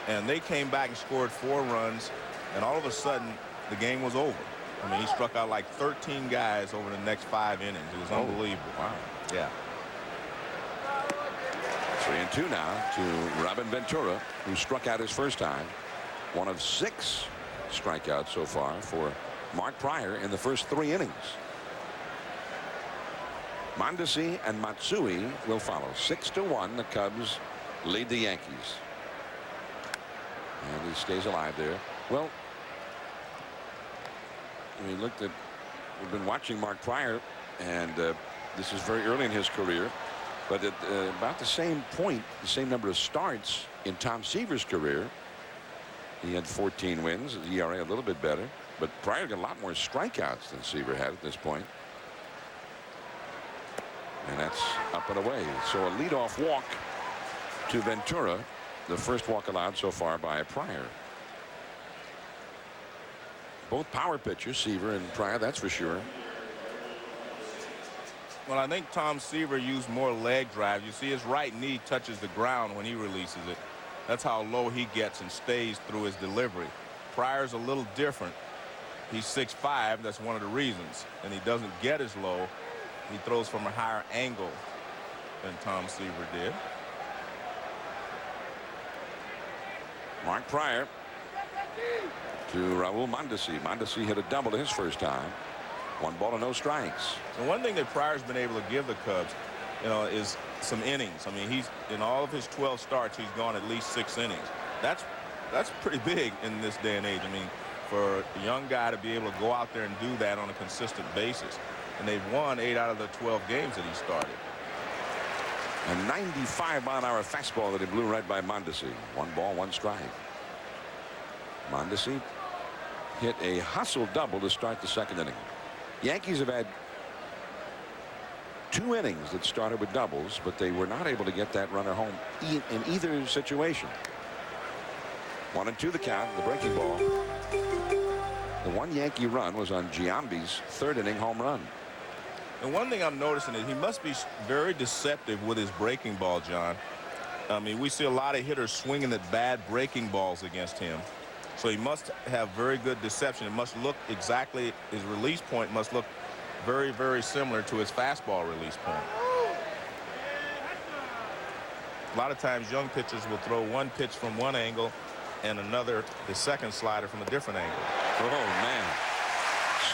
And they came back and scored 4 runs. And all of a sudden, the game was over. I mean, he struck out like 13 guys over the next 5 innings. It was unbelievable. Wow. Yeah. 3-2 now to Robin Ventura, who struck out his first time. One of 6 strikeouts so far for Mark Pryor in the first 3 innings. Mondesi and Matsui will follow. 6-1, the Cubs lead the Yankees. And he stays alive there. Well, we looked at, we've been watching Mark Pryor, and this is very early in his career, but at about the same point, the same number of starts in Tom Seaver's career. He had 14 wins, the ERA a little bit better, but Pryor got a lot more strikeouts than Seaver had at this point. And that's up and away. So a leadoff walk to Ventura, the first walk allowed so far by Pryor. Both power pitchers, Seaver and Pryor, that's for sure. Well, I think Tom Seaver used more leg drive. You see his right knee touches the ground when he releases it. That's how low he gets and stays through his delivery. Pryor's a little different. He's 6'5", that's one of the reasons. And he doesn't get as low. He throws from a higher angle than Tom Seaver did. Mark Pryor to Raul Mondesi. Mondesi hit a double his first time. 1 ball and no strikes. And one thing that Pryor's been able to give the Cubs, is some innings. I mean, he's in all of his 12 starts, he's gone at least 6 innings. That's pretty big in this day and age. I mean, for a young guy to be able to go out there and do that on a consistent basis. And they've won 8 out of the 12 games that he started. A 95-mile-an-hour fastball that he blew right by Mondesi. 1 ball, 1 strike. Mondesi hit a hustle double to start the 2nd inning. Yankees have had 2 innings that started with doubles, but they were not able to get that runner home in either situation. 1-2 the count, the breaking ball. The 1 Yankee run was on Giambi's 3rd inning home run. And one thing I'm noticing is he must be very deceptive with his breaking ball, John. I mean, we see a lot of hitters swinging at bad breaking balls against him. So he must have very good deception. It must look exactly, his release point must look very, very similar to his fastball release point. A lot of times young pitchers will throw one pitch from one angle and the second slider from a different angle. Oh, man.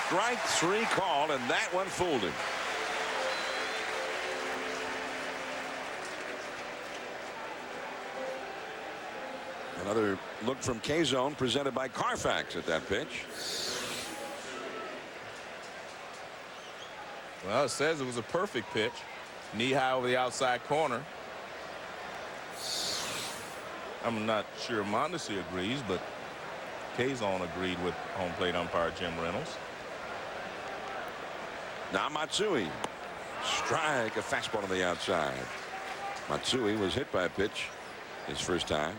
Strike 3 called, and that one fooled him. Another look from K-Zone presented by Carfax at that pitch. Well, it says it was a perfect pitch. Knee high over the outside corner. I'm not sure Mondesi agrees, but K-Zone agreed with home plate umpire Jim Reynolds. Now Matsui. Strike, a fastball on the outside. Matsui was hit by a pitch his first time.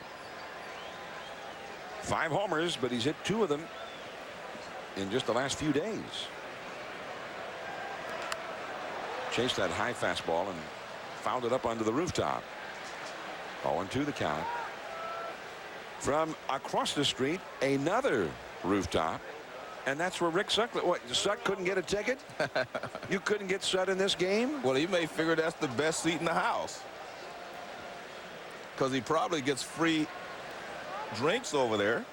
5 homers, but he's hit 2 of them in just the last few days. Chased that high fastball and fouled it up onto the rooftop. 0-2 the count. From across the street, another rooftop. And that's where Rick Suck. What, Suck couldn't get a ticket? You couldn't get Sutt in this game? Well, he may figure that's the best seat in the house. Because he probably gets free drinks over there.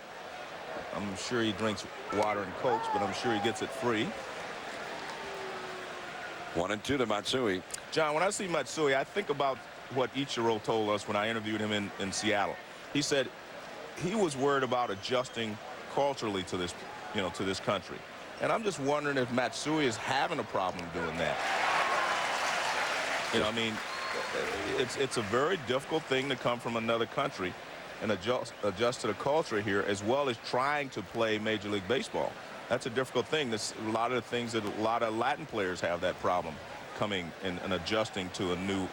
I'm sure he drinks water and Cokes, but I'm sure he gets it free. 1-2 to Matsui. John, when I see Matsui, I think about what Ichiro told us when I interviewed him in Seattle. He said he was worried about adjusting culturally to this, to this country. And I'm just wondering if Matsui is having a problem doing that. I mean, it's a very difficult thing to come from another country and adjust to the culture here, as well as trying to play Major League Baseball. That's a difficult thing. That's a lot of the things that a lot of Latin players have that problem, coming and adjusting to a new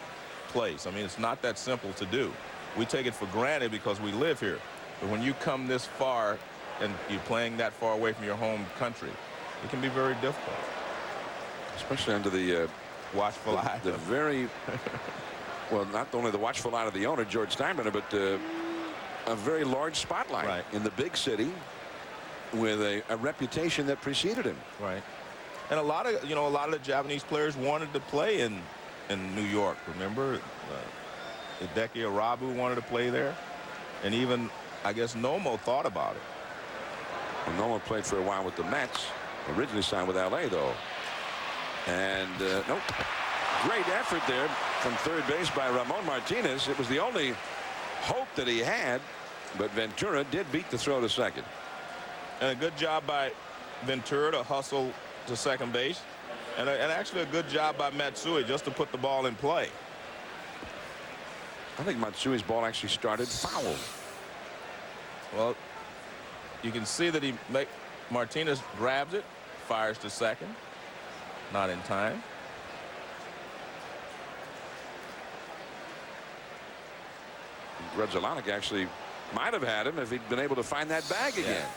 place. I mean, it's not that simple to do. We take it for granted because we live here. But when you come this far and you're playing that far away from your home country, it can be very difficult. Especially under the watchful eye. The very, well, not only the watchful eye of the owner, George Steinbrenner, but a very large spotlight in the big city with a reputation that preceded him. Right. And a lot of the Japanese players wanted to play in New York. Remember, Hideki Arabu wanted to play there, and even I guess Nomo thought about it. Well, Nomo played for a while with the Mets. Originally signed with LA though. And nope. Great effort there from third base by Ramon Martinez. It was the only hope that he had, but Ventura did beat the throw to second. And a good job by Ventura to hustle to second base, and actually a good job by Matsui just to put the ball in play. I think Matsui's ball actually started foul. Well, you can see that Martinez grabs it, fires to second, not in time. Grudzielanek actually might have had him if he'd been able to find that bag again. Yeah.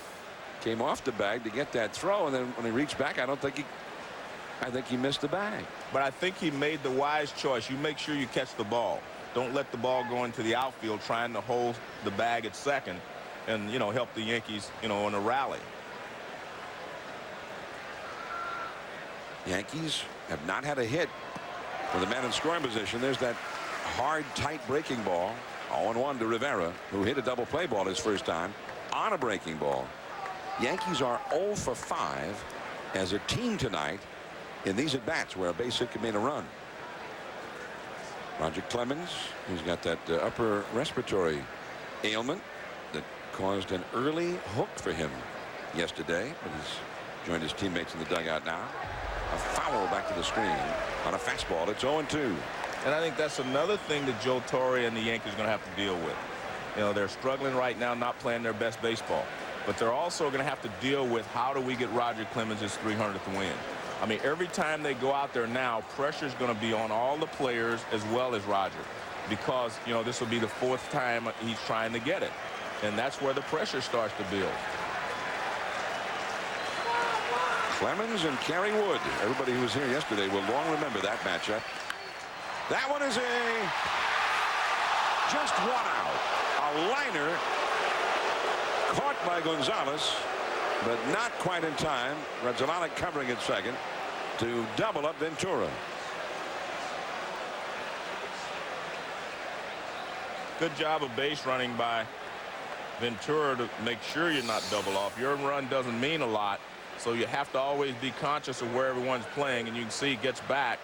Came off the bag to get that throw, and then when he reached back, I think he missed the bag. But I think he made the wise choice. You make sure you catch the ball. Don't let the ball go into the outfield trying to hold the bag at second and, help the Yankees, in a rally. Yankees have not had a hit with a man in scoring position. There's that hard, tight breaking ball. 0-1 to Rivera, who hit a double play ball his first time on a breaking ball. Yankees are 0 for 5 as a team tonight in these at-bats where a base hit can mean a run. Roger Clemens, who's got that upper respiratory ailment that caused an early hook for him yesterday, but he's joined his teammates in the dugout now. A foul back to the screen on a fastball. It's 0-2. And I think that's another thing that Joe Torre and the Yankees are going to have to deal with. You know, they're struggling right now, not playing their best baseball. But they're also going to have to deal with how do we get Roger Clemens his 300th win. I mean, every time they go out there now, pressure is going to be on all the players as well as Roger, because, you know, this will be the 4th time he's trying to get it. And that's where the pressure starts to build. Clemens and Kerry Wood. Everybody who was here yesterday will long remember that matchup. That one is just 1 out. A liner caught by Gonzalez, but not quite in time. Rezzolani covering at second to double up Ventura. Good job of base running by Ventura to make sure you're not double off. Your run doesn't mean a lot, so you have to always be conscious of where everyone's playing. And you can see he gets back.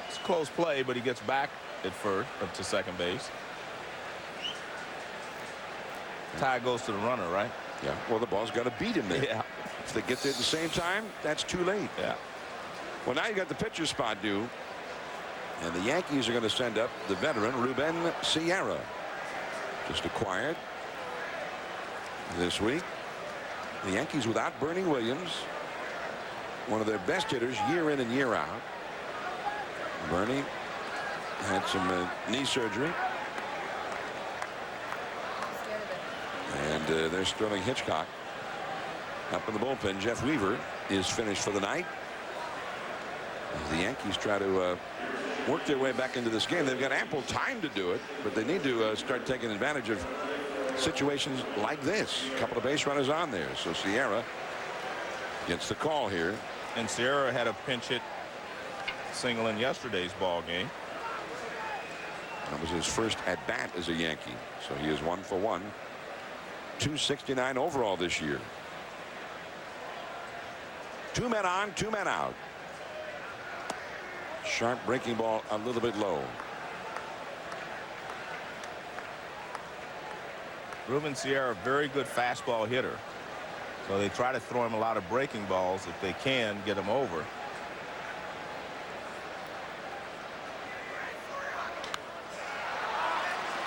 It's a close play, but he gets back at first up to second base. Tie goes to the runner, right? Yeah. Well, the ball's got to beat him there. Yeah. If they get there at the same time, that's too late. Yeah. Well, now you got the pitcher spot due, and the Yankees are going to send up the veteran Ruben Sierra, just acquired this week. The Yankees without Bernie Williams, one of their best hitters year in and year out. Bernie had some knee surgery. And there's Sterling Hitchcock up in the bullpen. Jeff Weaver is finished for the night. As the Yankees try to work their way back into this game. They've got ample time to do it, but they need to start taking advantage of situations like this. A couple of base runners on there. So Sierra gets the call here. And Sierra had a pinch hit single in yesterday's ball game. That was his first at bat as a Yankee. So he is 1 for 1. 269 overall this year. 2 men on, 2 men out. Sharp breaking ball a little bit low. Ruben Sierra, very good fastball hitter. So they try to throw him a lot of breaking balls if they can get him over.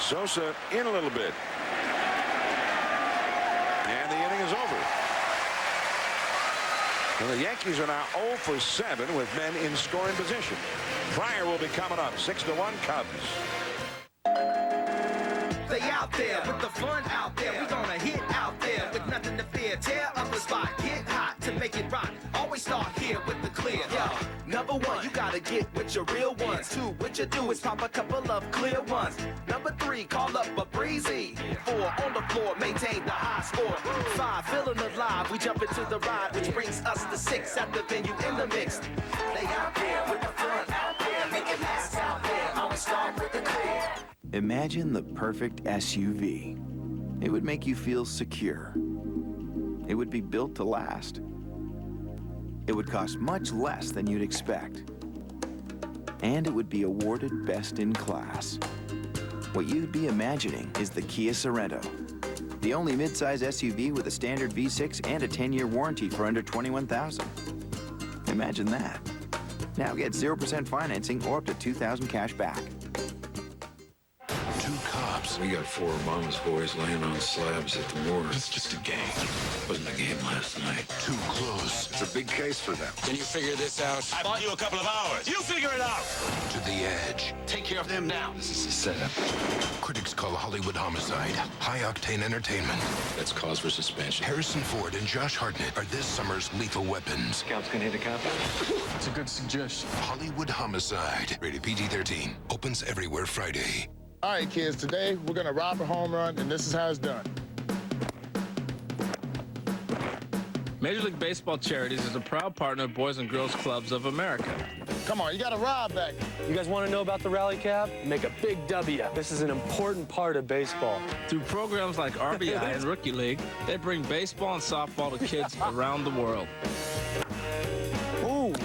Sosa in a little bit. And the inning is over. And the Yankees are now 0 for 7 with men in scoring position. Pryor will be coming up. 6-1 Cubs. They out there with the fun out there. We gonna hit out there with nothing to fear. Tear up the spot, get hot to make it rock. Always start here with the clear. Yo, number 1, you gotta get with your real ones. 2, what you do is pop a couple of clear ones. Number 3, call up a breezy. 4, on the floor, maintain the high score. 5, feeling alive, we jump into the ride, which brings us to 6 at the venue in the mix. They out there with the fun out there, make it last out there. Always start with the clear. Imagine the perfect SUV. It would make you feel secure. It would be built to last. It would cost much less than you'd expect. And it would be awarded best in class. What you'd be imagining is the Kia Sorento. The only midsize SUV with a standard V6 and a 10-year warranty for under $21,000. Imagine that. Now get 0% financing or up to $2,000 cash back. We got 4 of Mama's boys laying on slabs at the morgue. It's just a game. Wasn't a game last night. Too close. It's a big case for them. Can you figure this out? I bought you a couple of hours. You figure it out. To the edge. Take care of them now. This is a setup. Critics call Hollywood homicide. High-octane entertainment. That's cause for suspension. Harrison Ford and Josh Hartnett are this summer's lethal weapons. Scout's gonna hit a cop. It's a good suggestion. Hollywood homicide. Rated PG-13. Opens everywhere Friday. All right, kids, today we're going to rob a home run, and this is how it's done. Major League Baseball Charities is a proud partner of Boys and Girls Clubs of America. Come on, you got to rob back. You guys want to know about the Rally Cab? Make a big W. This is an important part of baseball. Through programs like RBI and Rookie League, they bring baseball and softball to kids around the world.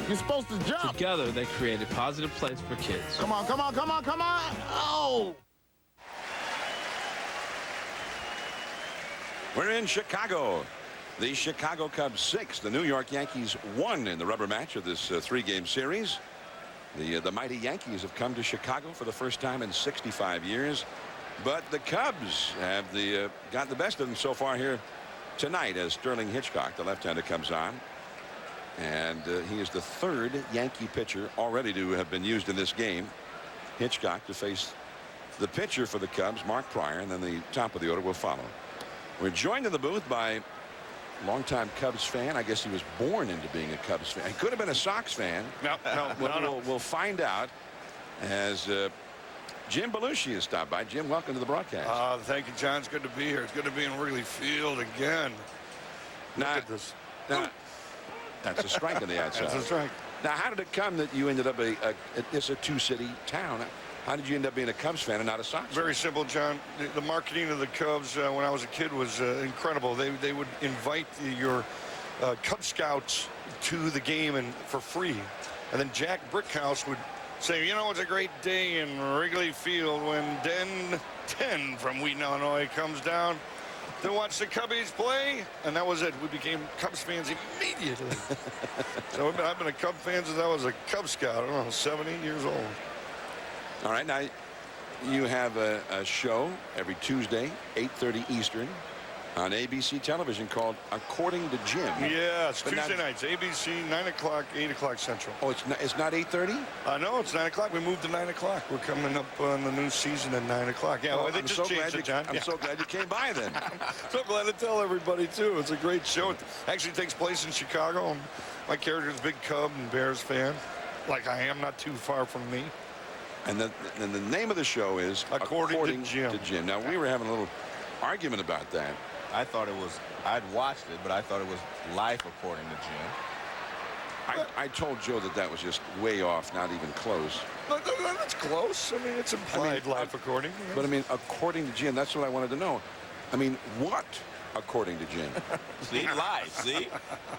You're supposed to jump. Together, they create a positive place for kids. Come on, come on, come on, come on. Oh! We're in Chicago. The Chicago Cubs 6, the New York Yankees 1 in the rubber match of this 3-game series. The mighty Yankees have come to Chicago for the first time in 65 years. But the Cubs have got the best of them so far here tonight as Sterling Hitchcock, the left-hander, comes on. And he is the third Yankee pitcher already to have been used in this game. Hitchcock to face the pitcher for the Cubs, Mark Pryor, and then the top of the order will follow. We're joined in the booth by longtime Cubs fan. I guess he was born into being a Cubs fan. He could have been a Sox fan. No. We'll find out as Jim Belushi has stopped by. Jim, welcome to the broadcast. Thank you, John. It's good to be here. It's good to be in Wrigley Field again. Look at this. Now, that's a strike on the outside. That's a strike. Now, how did it come that you ended up it's a two-city town? How did you end up being a Cubs fan and not a Sox fan? Very simple, John. The marketing of the Cubs when I was a kid was incredible. They would invite your Cub Scouts to the game and for free. And then Jack Brickhouse would say, you know, it's a great day in Wrigley Field when Den 10 from Wheaton, Illinois comes down to watch the Cubbies play. And that was it. We became Cubs fans immediately. So I've been a Cub fan since I was a Cub Scout. I don't know, 7, 8 years old. All right, now you have a show every Tuesday, 8:30 Eastern, on ABC television called According to Jim. Yeah, it's Tuesday nights, ABC, 9 o'clock, 8 o'clock Central. Oh, it's not 8:30? No, it's 9 o'clock. We moved to 9 o'clock. We're coming up on the new season at 9 o'clock. Yeah, well, they just changed it, John. I'm so glad you came by then. So glad to tell everybody, too. It's a great show. It actually takes place in Chicago. My character is a big Cub and Bears fan, like I am, not too far from me. And the name of the show is According to Jim. Now, we were having a little argument about that. I thought it was, I'd watched it, but I thought it was Life According to Jim. I told Joe that was just way off, not even close. That's close. I mean, it's implied Life According. But, I mean, According to Jim, that's what I wanted to know. I mean, what according to Jim? See, live. See?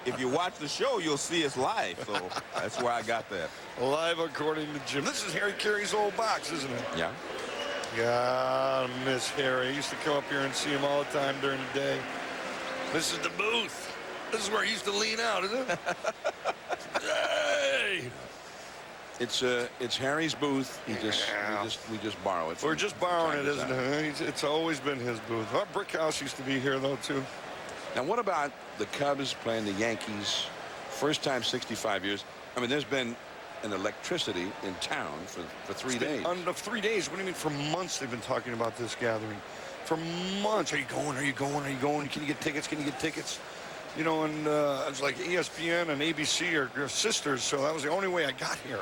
If you watch the show, you'll see it's live. So that's where I got that. Live According to Jim. This is Harry Carey's old box, isn't it? Yeah. God, miss Harry. I used to come up here and see him all the time during the day. This is the booth. This is where he used to lean out, isn't it? Hey! It's Harry's booth. We just borrow it. We're just borrowing it, isn't it? It's always been his booth. Our Brickhouse used to be here, though, too. Now, what about the Cubs playing the Yankees? First time 65 years. I mean, there's been an electricity in town for 3 days. 3 days? What do you mean? For months they've been talking about this gathering. For months. Are you going? Are you going? Are you going? Can you get tickets? Can you get tickets? You know, and it's like ESPN and ABC are sisters, so that was the only way I got here.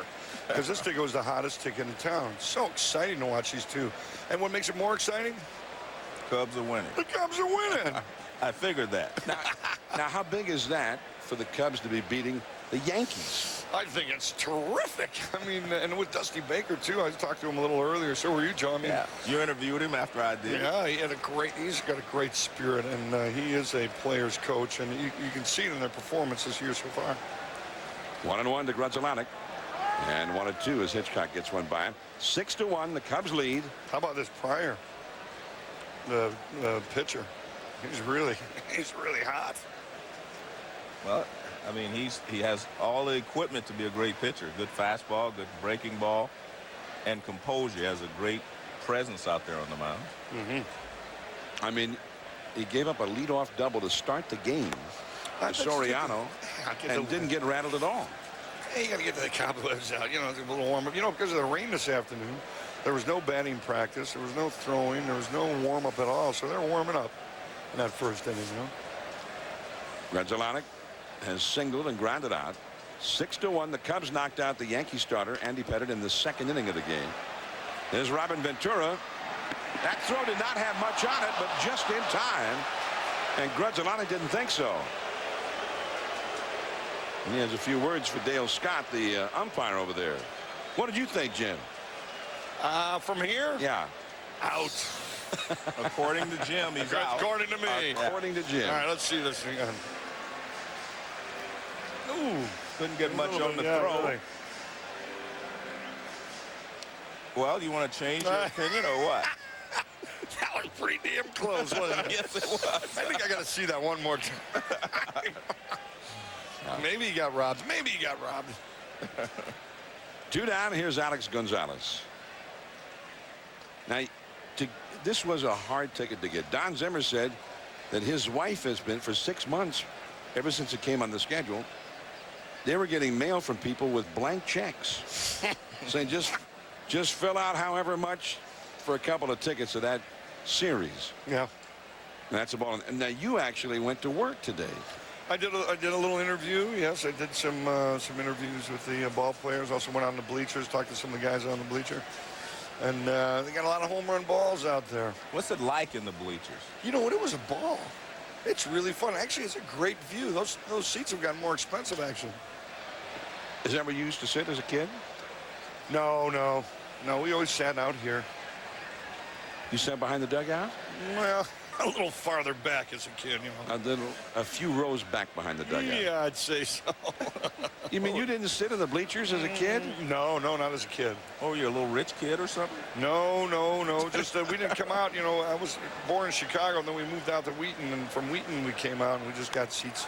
Because this ticket was the hottest ticket in town. It's so exciting to watch these two. And what makes it more exciting? Cubs are winning. The Cubs are winning. I figured that. Now, how big is that for the Cubs to be beating the Yankees? I think it's terrific. I mean, and with Dusty Baker, too. I talked to him a little earlier. So were you, John? Yeah. You interviewed him after I did. Yeah, he's got a great spirit, and he is a player's coach, and you can see it in their performance this year so far. 1-1 to Grudzielanek. And 1-2 as Hitchcock gets one by him. 6-1, the Cubs lead. How about this Pryor, the pitcher? He's really hot. Well, I mean, he has all the equipment to be a great pitcher. Good fastball, good breaking ball, and composure. He has a great presence out there on the mound. Mm-hmm. I mean, he gave up a leadoff double to start the game to Soriano and didn't get rattled at all. Hey, you got to get the cobwebs out. You know, a little warm up. You know, because of the rain this afternoon, there was no batting practice. There was no throwing. There was no warm up at all. So they're warming up in that first inning, you know. Grudzielanek has singled and grounded out. 6-1. The Cubs knocked out the Yankee starter, Andy Pettitte, in the second inning of the game. There's Robin Ventura. That throw did not have much on it, but just in time. And Grudzielanek didn't think so. And he has a few words for Dale Scott, the umpire over there. What did you think, Jim? From here? Yeah. Out. According to Jim, he's out. According to me. According to Jim. All right, let's see this thing. Ooh. Couldn't get much on the throw. Really. Well, you want to change your opinion or what? That was pretty damn close, wasn't it? Yes, it was. I think I got to see that one more time. Maybe he got robbed. Maybe he got robbed. 2 down. Here's Alex Gonzalez. Now, this was a hard ticket to get. Don Zimmer said that his wife has been for 6 months, ever since it came on the schedule. They were getting mail from people with blank checks, saying just fill out however much for a couple of tickets to that series. Yeah. And that's about. And now you actually went to work today. I did a little interview. Yes, I did some interviews with the ball players. Also went on the bleachers, talked to some of the guys on the bleacher. And they got a lot of home run balls out there. What's it like in the bleachers? You know what? It was a ball. It's really fun. Actually, it's a great view. Those seats have gotten more expensive, actually. Is that where you used to sit as a kid? No. We always sat out here. You sat behind the dugout? Well, a little farther back as a kid, you know. A few rows back behind the dugout. Yeah, I'd say so. You mean you didn't sit in the bleachers as a kid? No, not as a kid. Oh, you're a little rich kid or something? No. Just we didn't come out. You know, I was born in Chicago, and then we moved out to Wheaton, and from Wheaton we came out, and we just got seats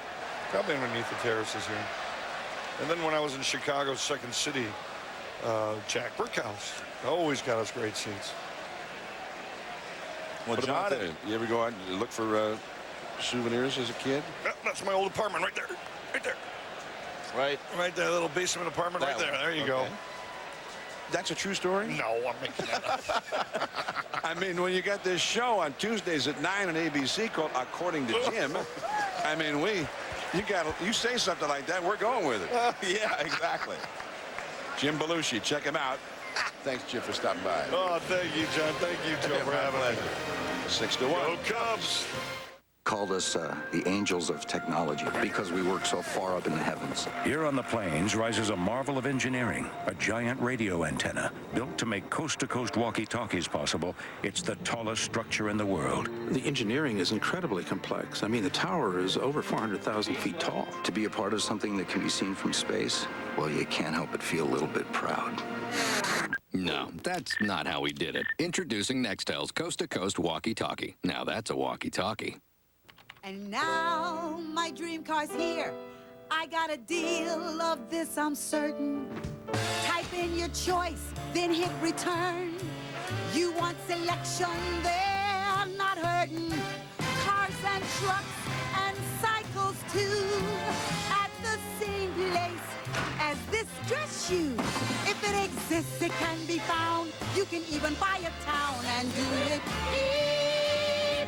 probably underneath the terraces here. And then when I was in Chicago's Second City, Jack Brickhouse always got us great seats. Well, John, you ever go out and look for souvenirs as a kid? That's my old apartment right there. Right there, little basement apartment right there. There you go. That's a true story? No, I'm making that up. I mean, when you got this show on Tuesdays at 9 on ABC called According to Jim, I mean, you say something like that, we're going with it. Yeah, exactly. Jim Belushi, check him out. Thanks, Jim, for stopping by. Oh, thank you, John. Thank you, Joe, for having me. 6-1. Go Cubs. Called us the angels of technology because we work so far up in the heavens. Here on the plains rises a marvel of engineering, a giant radio antenna built to make coast-to-coast walkie-talkies possible. It's the tallest structure in the world. The engineering is incredibly complex. I mean, the tower is over 400,000 feet tall. To be a part of something that can be seen from space, well, you can't help but feel a little bit proud. No, that's not how we did it. Introducing Nextel's coast-to-coast walkie-talkie. Now that's a walkie-talkie. And now my dream car's here. I got a deal of this, I'm certain. Type in your choice, then hit return. You want selection, they're not hurting. Cars and trucks and cycles too. At the same place as this dress shoe. If it exists, it can be found. You can even buy a town and do it eBay.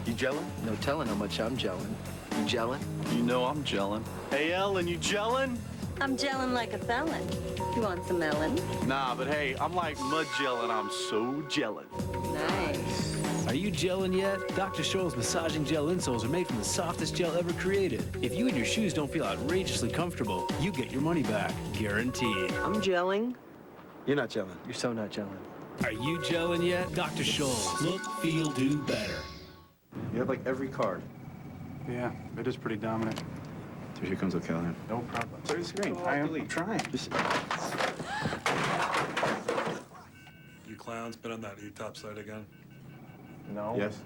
You gelling? No telling how much I'm gelling. You gelling? You know I'm gelling. Hey, Ellen, you gelling? I'm gelling like a felon. You want some melon? Nah, but hey, I'm like mud gelling. I'm so gelling. Nice. Are you gelling yet? Dr. Scholl's massaging gel insoles are made from the softest gel ever created. If you and your shoes don't feel outrageously comfortable, you get your money back. Guaranteed. I'm gelling. You're not gelling. You're so not gelling. Are you gelling yet? Dr. Scholl's. Look, feel, do better. You have like every card. Yeah, it is pretty dominant. So here comes O'Callaghan. No problem. Clear the screen. I am trying. Just... You clowns been on that E-top site again? No. Yes.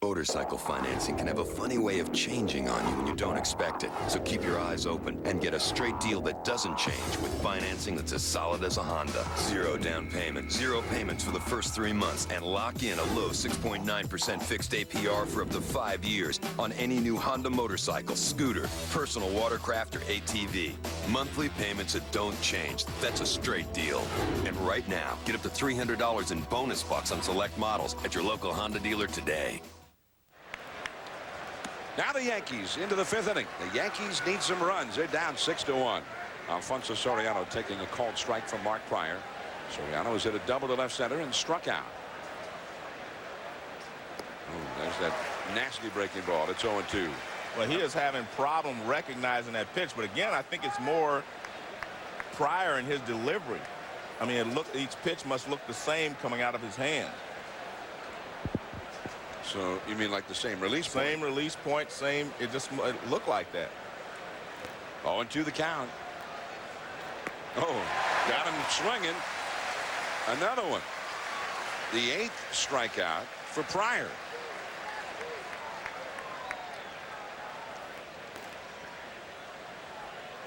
Motorcycle financing can have a funny way of changing on you when you don't expect it. So keep your eyes open and get a straight deal that doesn't change with financing that's as solid as a Honda. 0 down payment, 0 payments for the first 3 months, and lock in a low 6.9% fixed APR for up to 5 years on any new Honda motorcycle, scooter, personal watercraft, or ATV. Monthly payments that don't change. That's a straight deal. And right now, get up to $300 in bonus bucks on select models at your local Honda dealer today. Now the Yankees into the 5th inning. The Yankees need some runs. They're down 6-1. Alfonso Soriano taking a called strike from Mark Pryor. Soriano has hit a double to left center and struck out. Oh, there's that nasty breaking ball. It's 0-2. Well, he is having problem recognizing that pitch. But again, I think it's more Pryor in his delivery. I mean, each pitch must look the same coming out of his hand. So you mean like the same release point? Same release point, same. It just looked like that. 0-2 the count. Oh, got him swinging. Another one. The 8th strikeout for Pryor.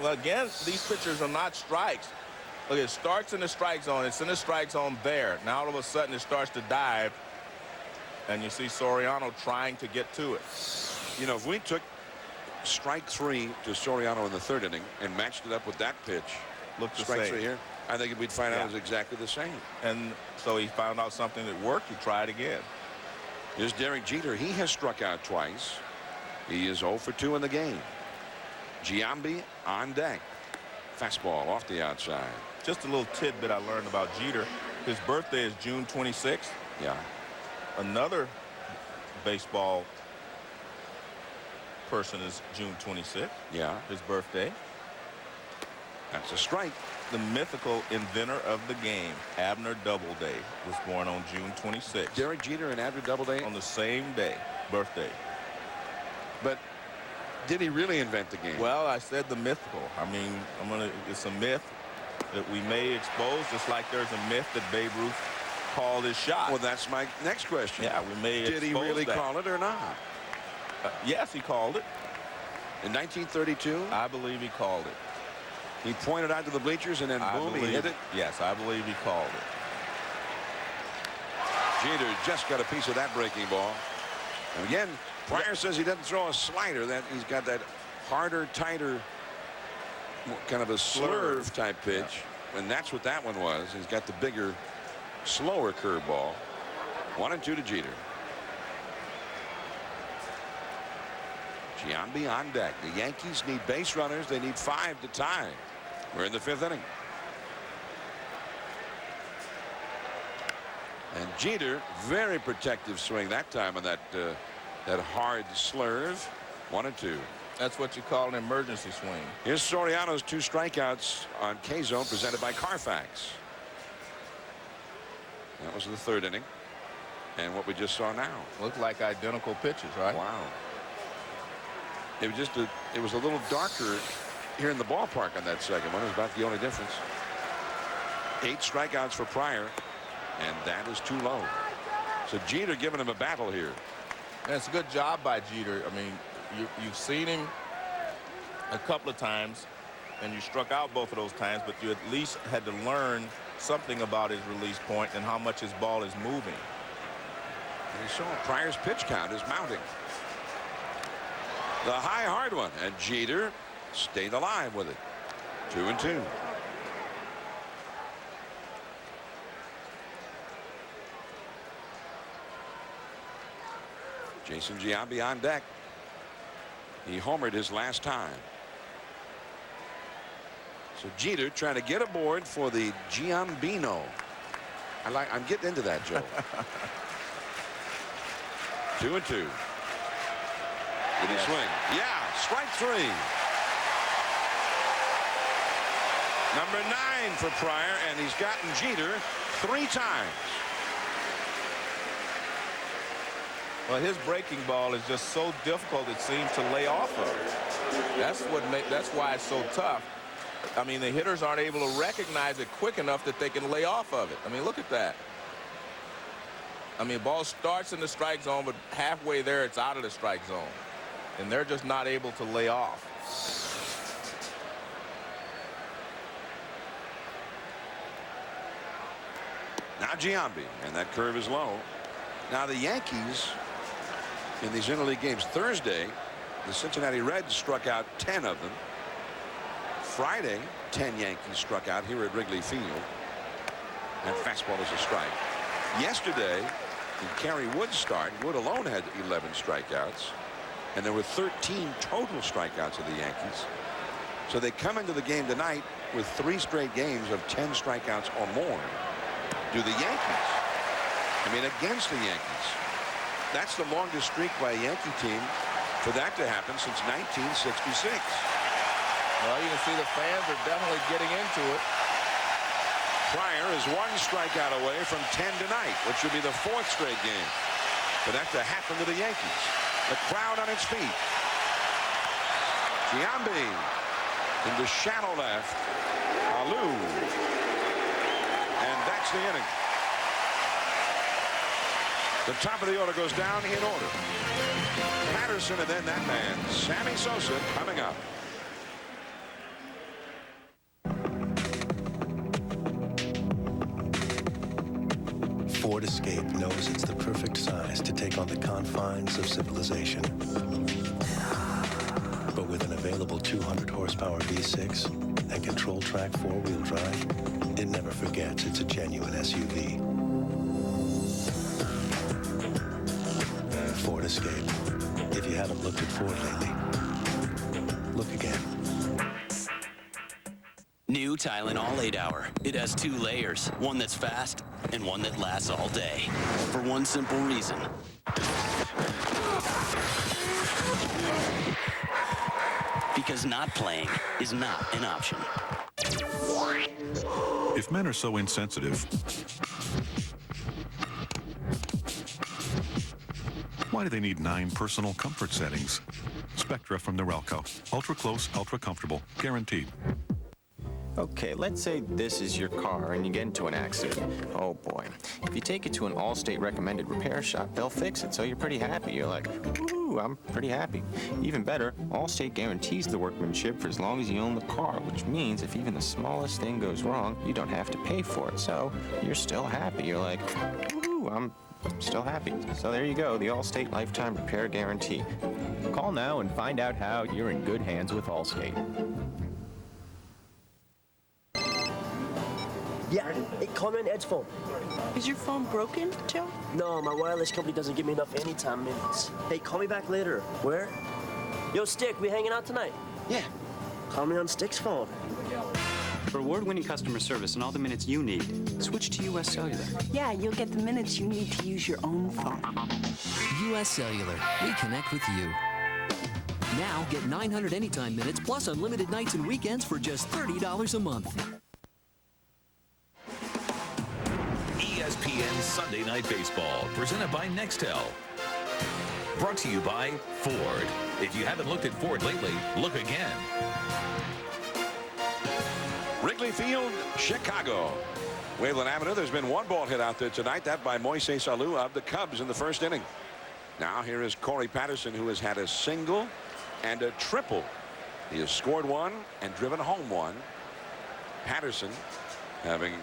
Well, again, these pitchers are not strikes. Look, it starts in the strike zone. It's in the strike zone there. Now all of a sudden it starts to dive, and you see Soriano trying to get to it. You know, if we took strike 3 to Soriano in the 3rd inning and matched it up with that pitch, look the strike same. 3 here, I think we'd find out it was exactly the same. And so he found out something that worked. He tried again. Here's Derek Jeter. He has struck out twice. He is 0 for 2 in the game. Giambi on deck. Fastball off the outside. Just a little tidbit I learned about Jeter. His birthday is June 26th. Yeah. Another baseball person is June 26th. Yeah. His birthday. That's a strike. The mythical inventor of the game, Abner Doubleday, was born on June 26th. Derek Jeter and Abner Doubleday on the same day, birthday. But did he really invent the game? Well, I said the mythical. I mean, it's a myth that we may expose, just like there's a myth that Babe Ruth called his shot. Well, that's my next question. Yeah, we may expose Did he really that. call it or not? Yes, he called it. In 1932? I believe he called it. He pointed out to the bleachers and then boom, he hit it? Yes, I believe he called it. Jeter just got a piece of that breaking ball. And again, Pryor says he doesn't throw a slider. That he's got that harder, tighter, kind of a slurve type pitch. Yeah. And that's what that one was. He's got the bigger, slower curveball. 1-2 to Jeter. Giambi on deck. The Yankees need base runners. They need 5 to tie. We're in the 5th inning. And Jeter, very protective swing that time on that that hard slurve. 1-2. That's what you call an emergency swing. Here's Soriano's 2 strikeouts on K-Zone presented by Carfax. That was in the 3rd inning. And what we just saw now. Looked like identical pitches, right? Wow. It was just it was a little darker here in the ballpark on that second one. It was about the only difference. 8 strikeouts for Pryor, and that is too low. So Jeter giving him a battle here. And it's a good job by Jeter. I mean, you've seen him a couple of times, and you struck out both of those times, but you at least had to learn something about his release point and how much his ball is moving. And you saw Pryor's pitch count is mounting. The high hard one, and Jeter stayed alive with it. 2-2. Jason Giambi on deck. He homered his last time. So Jeter trying to get aboard for the Giambino. I'm getting into that, Joe. 2-2. Did he swing? Yeah, strike 3. Number 9 for Pryor, and he's gotten Jeter 3 times. Well, his breaking ball is just so difficult, it seems to lay off of. That's why it's so tough. I mean, the hitters aren't able to recognize it quick enough that they can lay off of it. I mean, look at that. I mean, ball starts in the strike zone, but halfway there, it's out of the strike zone. And they're just not able to lay off. Now Giambi, and that curve is low. Now the Yankees in these interleague games Thursday, the Cincinnati Reds struck out 10 of them. Friday, 10 Yankees struck out here at Wrigley Field. And fastball is a strike. Yesterday, in Kerry Wood's start, Wood alone had 11 strikeouts. And there were 13 total strikeouts of the Yankees. So they come into the game tonight with 3 straight games of 10 strikeouts or more. Do the Yankees? I mean, against the Yankees. That's the longest streak by a Yankee team for that to happen since 1966. Well, you can see the fans are definitely getting into it. Pryor is 1 strikeout away from 10 tonight, which would be the 4th straight game for that to happen to the Yankees. The crowd on its feet. Giambi into shallow left. Alou. And that's the inning. The top of the order goes down in order. Patterson and then that man, Sammy Sosa, coming up. Ford Escape knows it's the perfect size to take on the confines of civilization. But with an available 200 horsepower V6 and control track four-wheel drive, it never forgets it's a genuine SUV. Ford Escape. If you haven't looked at Ford lately, look again. New Tylenol 8-Hour. It has 2 layers, one that's fast and one that lasts all day. For one simple reason. Because not playing is not an option. If men are so insensitive, why do they need 9 personal comfort settings? Spectra from Norelco. Ultra close, ultra comfortable. Guaranteed. Okay, let's say this is your car and you get into an accident. Oh boy. If you take it to an Allstate recommended repair shop, they'll fix it, so you're pretty happy. You're like, ooh, I'm pretty happy. Even better, Allstate guarantees the workmanship for as long as you own the car, which means if even the smallest thing goes wrong, you don't have to pay for it. So you're still happy. You're like, ooh, I'm still happy. So there you go, the Allstate Lifetime Repair Guarantee. Call now and find out how you're in good hands with Allstate. Yeah, hey, call me on Ed's phone. Is your phone broken, Joe? No, my wireless company doesn't give me enough anytime minutes. Hey, call me back later. Where? Yo, Stick, we hanging out tonight? Yeah. Call me on Stick's phone. For award-winning customer service and all the minutes you need, switch to U.S. Cellular. Yeah, you'll get the minutes you need to use your own phone. U.S. Cellular. We connect with you. Now get 900 anytime minutes plus unlimited nights and weekends for just $30 a month. ESPN Sunday Night Baseball, presented by Nextel. Brought to you by Ford. If you haven't looked at Ford lately, look again. Wrigley Field, Chicago. Waveland Avenue, there's been 1 ball hit out there tonight, that by Moises Alou of the Cubs in the first inning. Now here is Corey Patterson, who has had a single and a triple. He has scored 1 and driven home 1. Patterson, having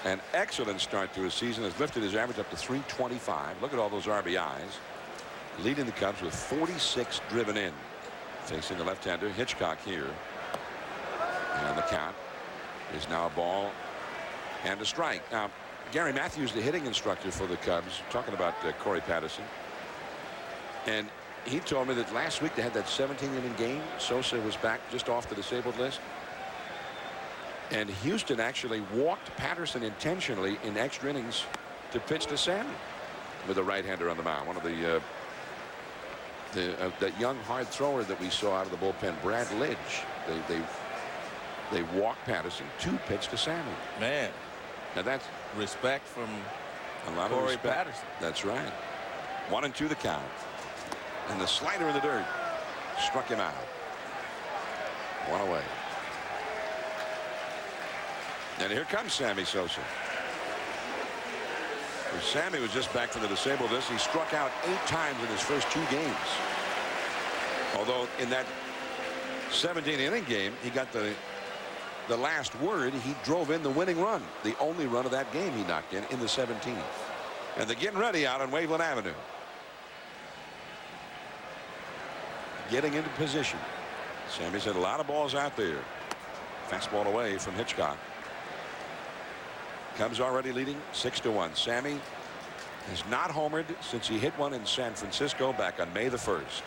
an excellent start to his season, has lifted his average up to 325. Look at all those RBIs. Leading the Cubs with 46 driven in. Facing the left-hander Hitchcock here. And the count is now a ball and a strike. Now, Gary Matthews, the hitting instructor for the Cubs, talking about Corey Patterson. And he told me that last week they had that 17-inning game. Sosa was back just off the disabled list. And Houston actually walked Patterson intentionally in extra innings to pitch to Sammy with a right-hander on the mound. One of that young hard thrower that we saw out of the bullpen, Brad Lidge. They walked Patterson to pitch to Sammy. Man, now that's respect from a lot Corey of respect. Patterson. That's right. 1-2 the count. And the slider in the dirt struck him out. 1 away. And here comes Sammy Sosa. Sammy was just back from the disabled list. He struck out 8 times in his first 2 games. Although in that 17-inning game, he got the last word. He drove in the winning run. The only run of that game he knocked in the 17th. And they're getting ready out on Waveland Avenue. Getting into position. Sammy's had a lot of balls out there. Fastball away from Hitchcock. Cubs already leading 6-1. Sammy has not homered since he hit one in San Francisco back on May the 1st.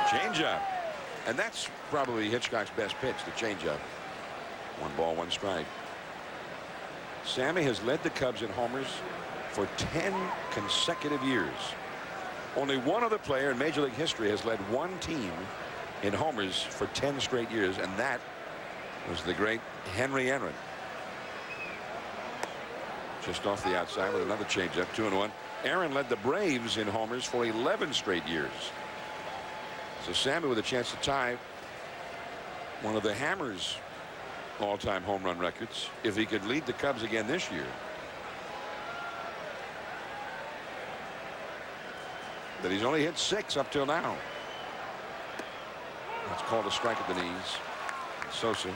Changeup. And that's probably Hitchcock's best pitch, the changeup. 1 ball, 1 strike. Sammy has led the Cubs in homers for 10 consecutive years. Only one other player in Major League history has led one team in homers for 10 straight years, and that was the great Henry Aaron. Just off the outside with another changeup, 2-1. Aaron led the Braves in homers for 11 straight years. So Sammy with a chance to tie one of the Hammers all-time home run records if he could lead the Cubs again this year. That he's only hit 6 up till now. That's called a strike at the knees. Sosa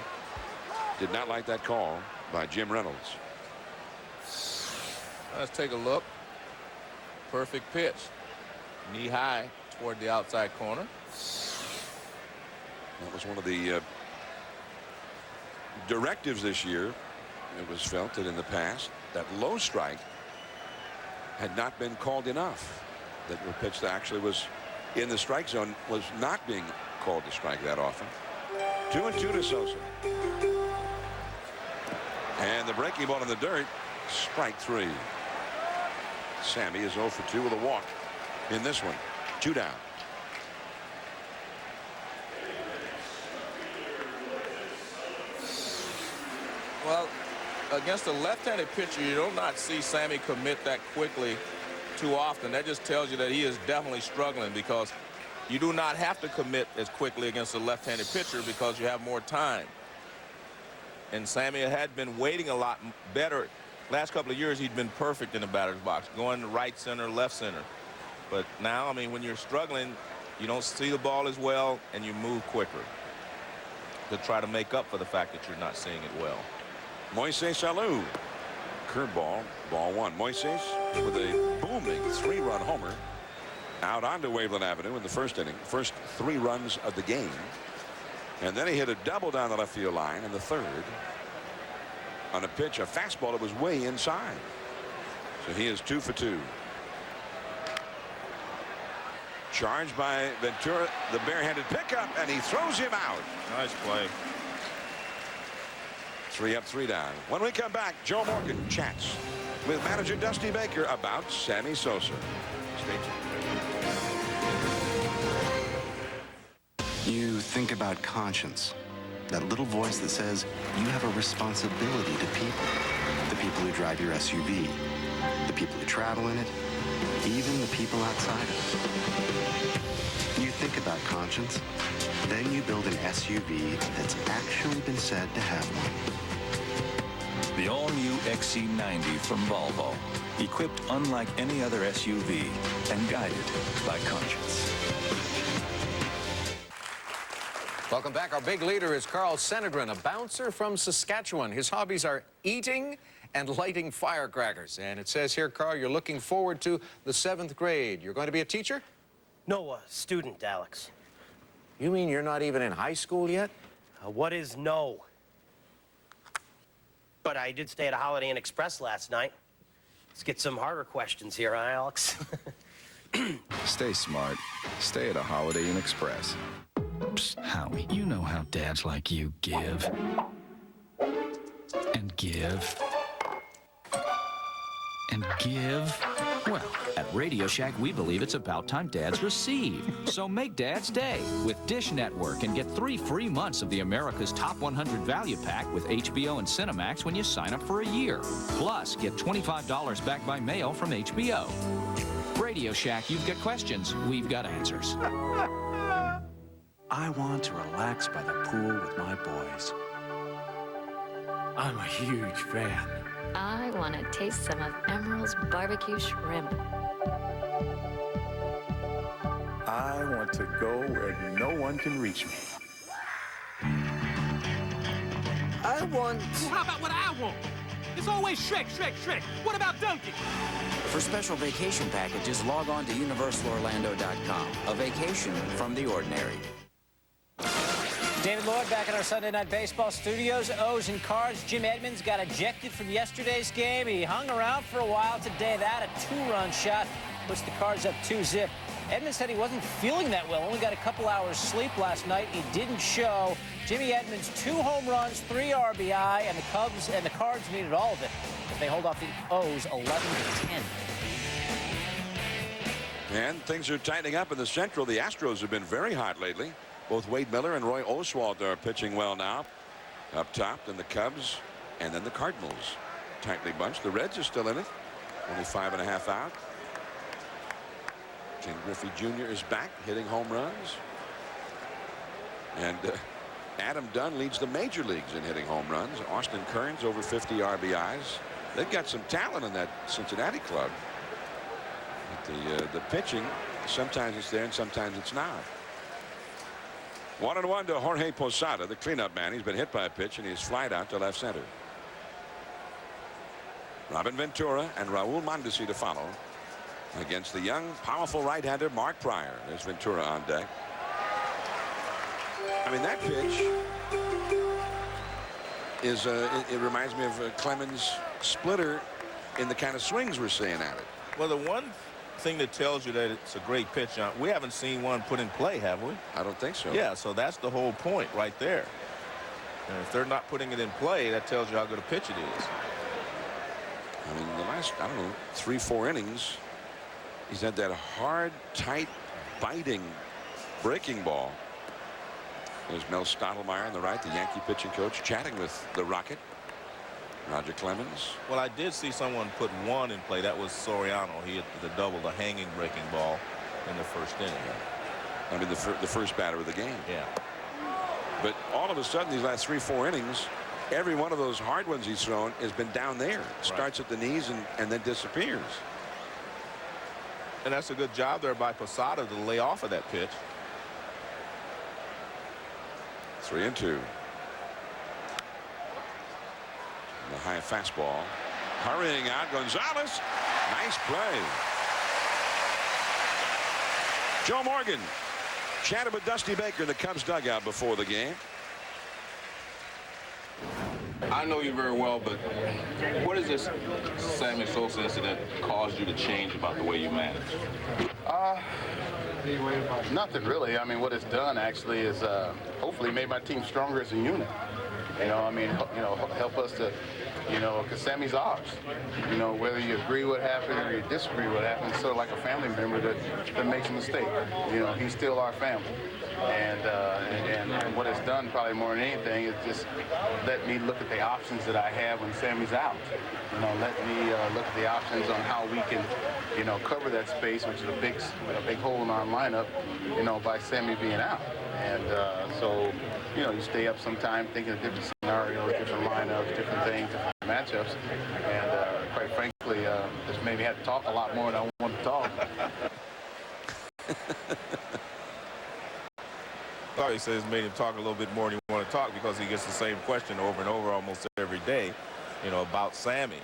did not like that call by Jim Reynolds. Let's take a look. Perfect pitch. Knee high toward the outside corner. That was one of the directives this year. It was felt that in the past that low strike had not been called enough. That the pitch that actually was in the strike zone was not being called to strike that often. 2-2 to Sosa. And the breaking ball in the dirt. Strike 3. Sammy is 0 for 2 with a walk in this one. 2 down. Well, against a left-handed pitcher, you do not see Sammy commit that quickly too often. That just tells you that he is definitely struggling, because you do not have to commit as quickly against a left-handed pitcher because you have more time. And Sammy had been waiting a lot better. Last couple of years, he'd been perfect in the batter's box, going to right center, left center. But now, I mean, when you're struggling, you don't see the ball as well, and you move quicker to try to make up for the fact that you're not seeing it well. Moises Alou. Curveball, ball 1. Moises with a booming 3-run homer out onto Waveland Avenue in the first inning. First 3 runs of the game. And then he hit a double down the left field line in the 3rd on a pitch, a fastball that was way inside. So he is 2 for 2. Charged by Ventura, the barehanded pickup, and he throws him out. Nice play. 3 up, 3 down. When we come back, Joe Morgan chats with manager Dusty Baker about Sammy Sosa. Stay tuned. You think about conscience, that little voice that says you have a responsibility to people, the people who drive your SUV, the people who travel in it, even the people outside of it. You think about conscience, then you build an SUV that's actually been said to have one. The all-new XC90 from Volvo, equipped unlike any other SUV and guided by conscience. Welcome back. Our big leader is Carl Senegren, a bouncer from Saskatchewan. His hobbies are eating and lighting firecrackers. And it says here, Carl, you're looking forward to the 7th grade. You're going to be a teacher? No, a student, Alex. You mean you're not even in high school yet? What is no? But I did stay at a Holiday Inn Express last night. Let's get some harder questions here, huh, Alex? Stay smart. Stay at a Holiday Inn Express. Psst, Howie, you know how dads like you give. And give. And give. Well, at Radio Shack, we believe it's about time dads receive. So make Dad's Day with Dish Network and get 3 free months of the America's Top 100 Value Pack with HBO and Cinemax when you sign up for a year. Plus, get $25 back by mail from HBO. Radio Shack, you've got questions, we've got answers. I want to relax by the pool with my boys. I'm a huge fan. I want to taste some of Emerald's barbecue shrimp. I want to go where no one can reach me. I want... Well, how about what I want? It's always Shrek, Shrek, Shrek. What about Donkey? For special vacation packages, log on to universalorlando.com. A vacation from the ordinary. David Lloyd back in our Sunday Night Baseball studios. O's and cards. Jim Edmonds got ejected from yesterday's game. He hung around for a while today. That a 2-run shot puts the Cards up 2-zip. Edmonds said he wasn't feeling that well. Only got a couple hours sleep last night. He didn't show. Jimmy Edmonds, 2 home runs, 3 RBI, and the Cubs and the Cards needed all of it as they hold off the O's 11-10. And things are tightening up in the Central. The Astros have been very hot lately. Both Wade Miller and Roy Oswalt are pitching well now. Up top, then the Cubs, and then the Cardinals. Tightly bunched. The Reds are still in it. Only 5.5 out. Ken Griffey Jr. is back hitting home runs. And Adam Dunn leads the major leagues in hitting home runs. Austin Kearns over 50 RBIs. They've got some talent in that Cincinnati club. But the pitching, sometimes it's there and sometimes it's not. 1-1 to Jorge Posada, the cleanup man. He's been hit by a pitch and he's flied out to left center. Robin Ventura and Raul Mondesi to follow against the young, powerful right-hander Mark Pryor. There's Ventura on deck. I mean, that pitch is it reminds me of Clemens' splitter in the kind of swings we're seeing at it. Well, the one thing that tells you that it's a great pitch, we haven't seen one put in play, have we? I don't think so. Yeah, so that's the whole point right there. And if they're not putting it in play, that tells you how good a pitch it is. I mean, the last, I don't know, 3-4 innings, he's had that hard, tight, biting breaking ball. There's Mel Stottlemyre on the right, the Yankee pitching coach, chatting with the Rocket, Roger Clemens. Well, I did see someone put one in play. That was Soriano. He hit the double, the hanging breaking ball in the first inning. I mean, the first batter of the game. Yeah. But all of a sudden, these last 3-4 innings, every one of those hard ones he's thrown has been down there. Starts at the knees and then disappears. And that's a good job there by Posada to lay off of that pitch. 3-2. The high fastball. Hurrying out, Gonzalez. Nice play. Joe Morgan chatted with Dusty Baker in the Cubs dugout before the game. I know you very well, but what is this Sammy Sosa incident caused you to change about the way you manage? Nothing really. I mean, what it's done actually is hopefully made my team stronger as a unit. You know, I mean, help us to, because Sammy's ours. You know, whether you agree what happened or you disagree what happened, it's sort of like a family member that makes a mistake. You know, he's still our family. And what it's done probably more than anything is just let me look at the options that I have when Sammy's out. You know, let me look at the options on how we can, cover that space, which is a big hole in our lineup, by Sammy being out. And so, you stay up sometime thinking of different scenarios, different lineups, different things, different matchups. And quite frankly, just made me have to talk a lot more than I wanted to talk. He says made him talk a little bit more than he want to talk because he gets the same question over and over almost every day, about Sammy.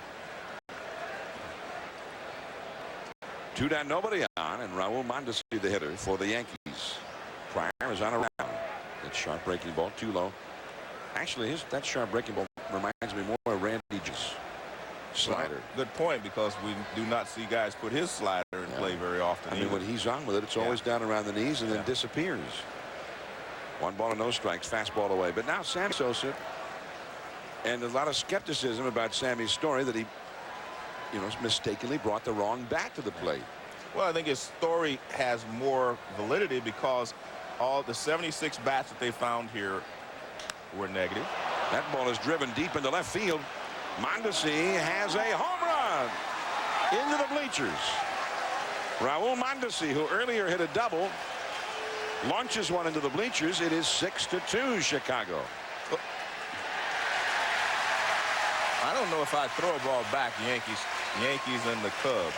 2 down, nobody on, and Raul Mondesi, the hitter for the Yankees. Pryor is on a round. That sharp breaking ball too low. Actually, that sharp breaking ball reminds me more of Randy Jones' slider. Well, good point, because we do not see guys put his slider in play very often. I mean, when he's on with it, it's always down around the knees and then disappears. 1 ball and no strikes, fastball away. But now Sammy Sosa, and a lot of skepticism about Sammy's story that he, mistakenly brought the wrong bat to the plate. Well, I think his story has more validity because all the 76 bats that they found here were negative. That ball is driven deep into left field. Mondesi has a home run into the bleachers. Raul Mondesi, who earlier hit a double, launches one into the bleachers. It is 6-2 Chicago. I don't know if I'd throw a ball back, Yankees and the Cubs.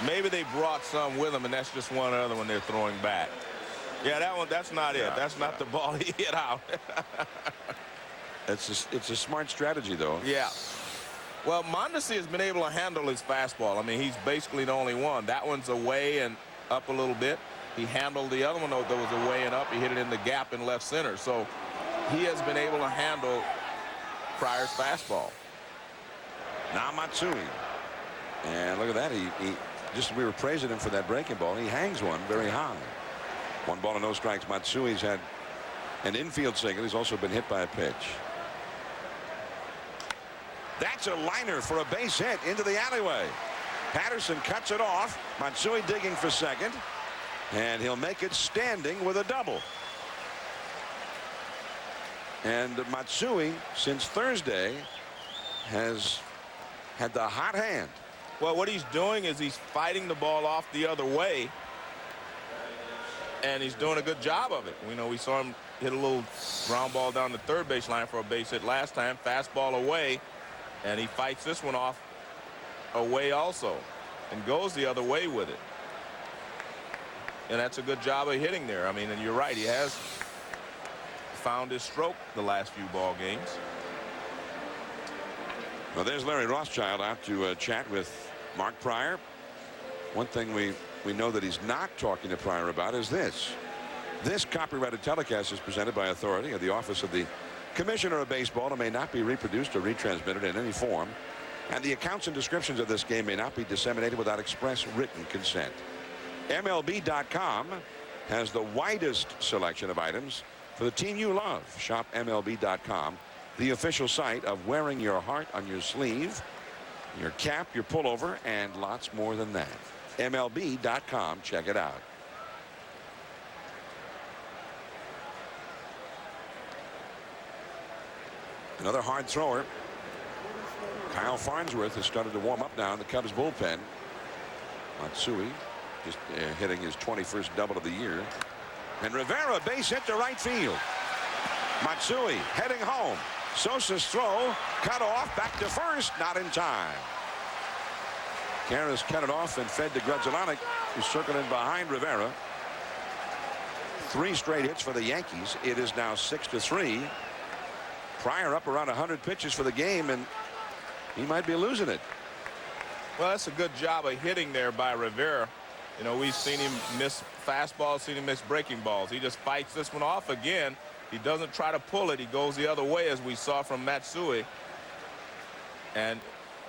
Maybe they brought some with them, and that's just one other one they're throwing back. Yeah, that's not it. That's not the ball he hit out. It's a smart strategy, though. Yeah. Well, Mondesi has been able to handle his fastball. I mean, he's basically the only one. That one's away and up a little bit. He handled the other one, though, that was away and up. He hit it in the gap in left center. So he has been able to handle Pryor's fastball. Now Matsui. And look at that. We were praising him for that breaking ball. He hangs one very high. 1 ball and no strikes. Matsui's had an infield single. He's also been hit by a pitch. That's a liner for a base hit into the alleyway. Patterson cuts it off. Matsui digging for second. And he'll make it standing with a double. And Matsui, since Thursday, has had the hot hand Well, what he's doing is he's fighting the ball off the other way, and he's doing a good job of it. We saw him hit a little ground ball down the third base line for a base hit last time, fastball away, and he fights this one off away also and goes the other way with it. And that's a good job of hitting there. I mean, and you're right, he has found his stroke the last few ball games. Well, there's Larry Rothschild out to chat with Mark Pryor. One thing we know that he's not talking to Pryor about is this. This copyrighted telecast is presented by authority of the Office of the Commissioner of Baseball and may not be reproduced or retransmitted in any form. And the accounts and descriptions of this game may not be disseminated without express written consent. MLB.com has the widest selection of items for the team you love. Shop MLB.com, the official site of wearing your heart on your sleeve, your cap, your pullover, and lots more than that. MLB.com. Check it out. Another hard thrower. Kyle Farnsworth has started to warm up now in the Cubs bullpen. Matsui just hitting his 21st double of the year. And Rivera base hit to right field. Matsui heading home. Sosa's throw cut off back to first, not in time. Karras cut it off and fed to Grudzielanek, who's circling behind Rivera. 3 straight hits for the Yankees. It is now 6-3. Pryor up around 100 pitches for the game, and he might be losing it. Well, that's a good job of hitting there by Rivera. We've seen him miss fastballs, seen him miss breaking balls. He just fights this one off again. He doesn't try to pull it. He goes the other way, as we saw from Matsui. And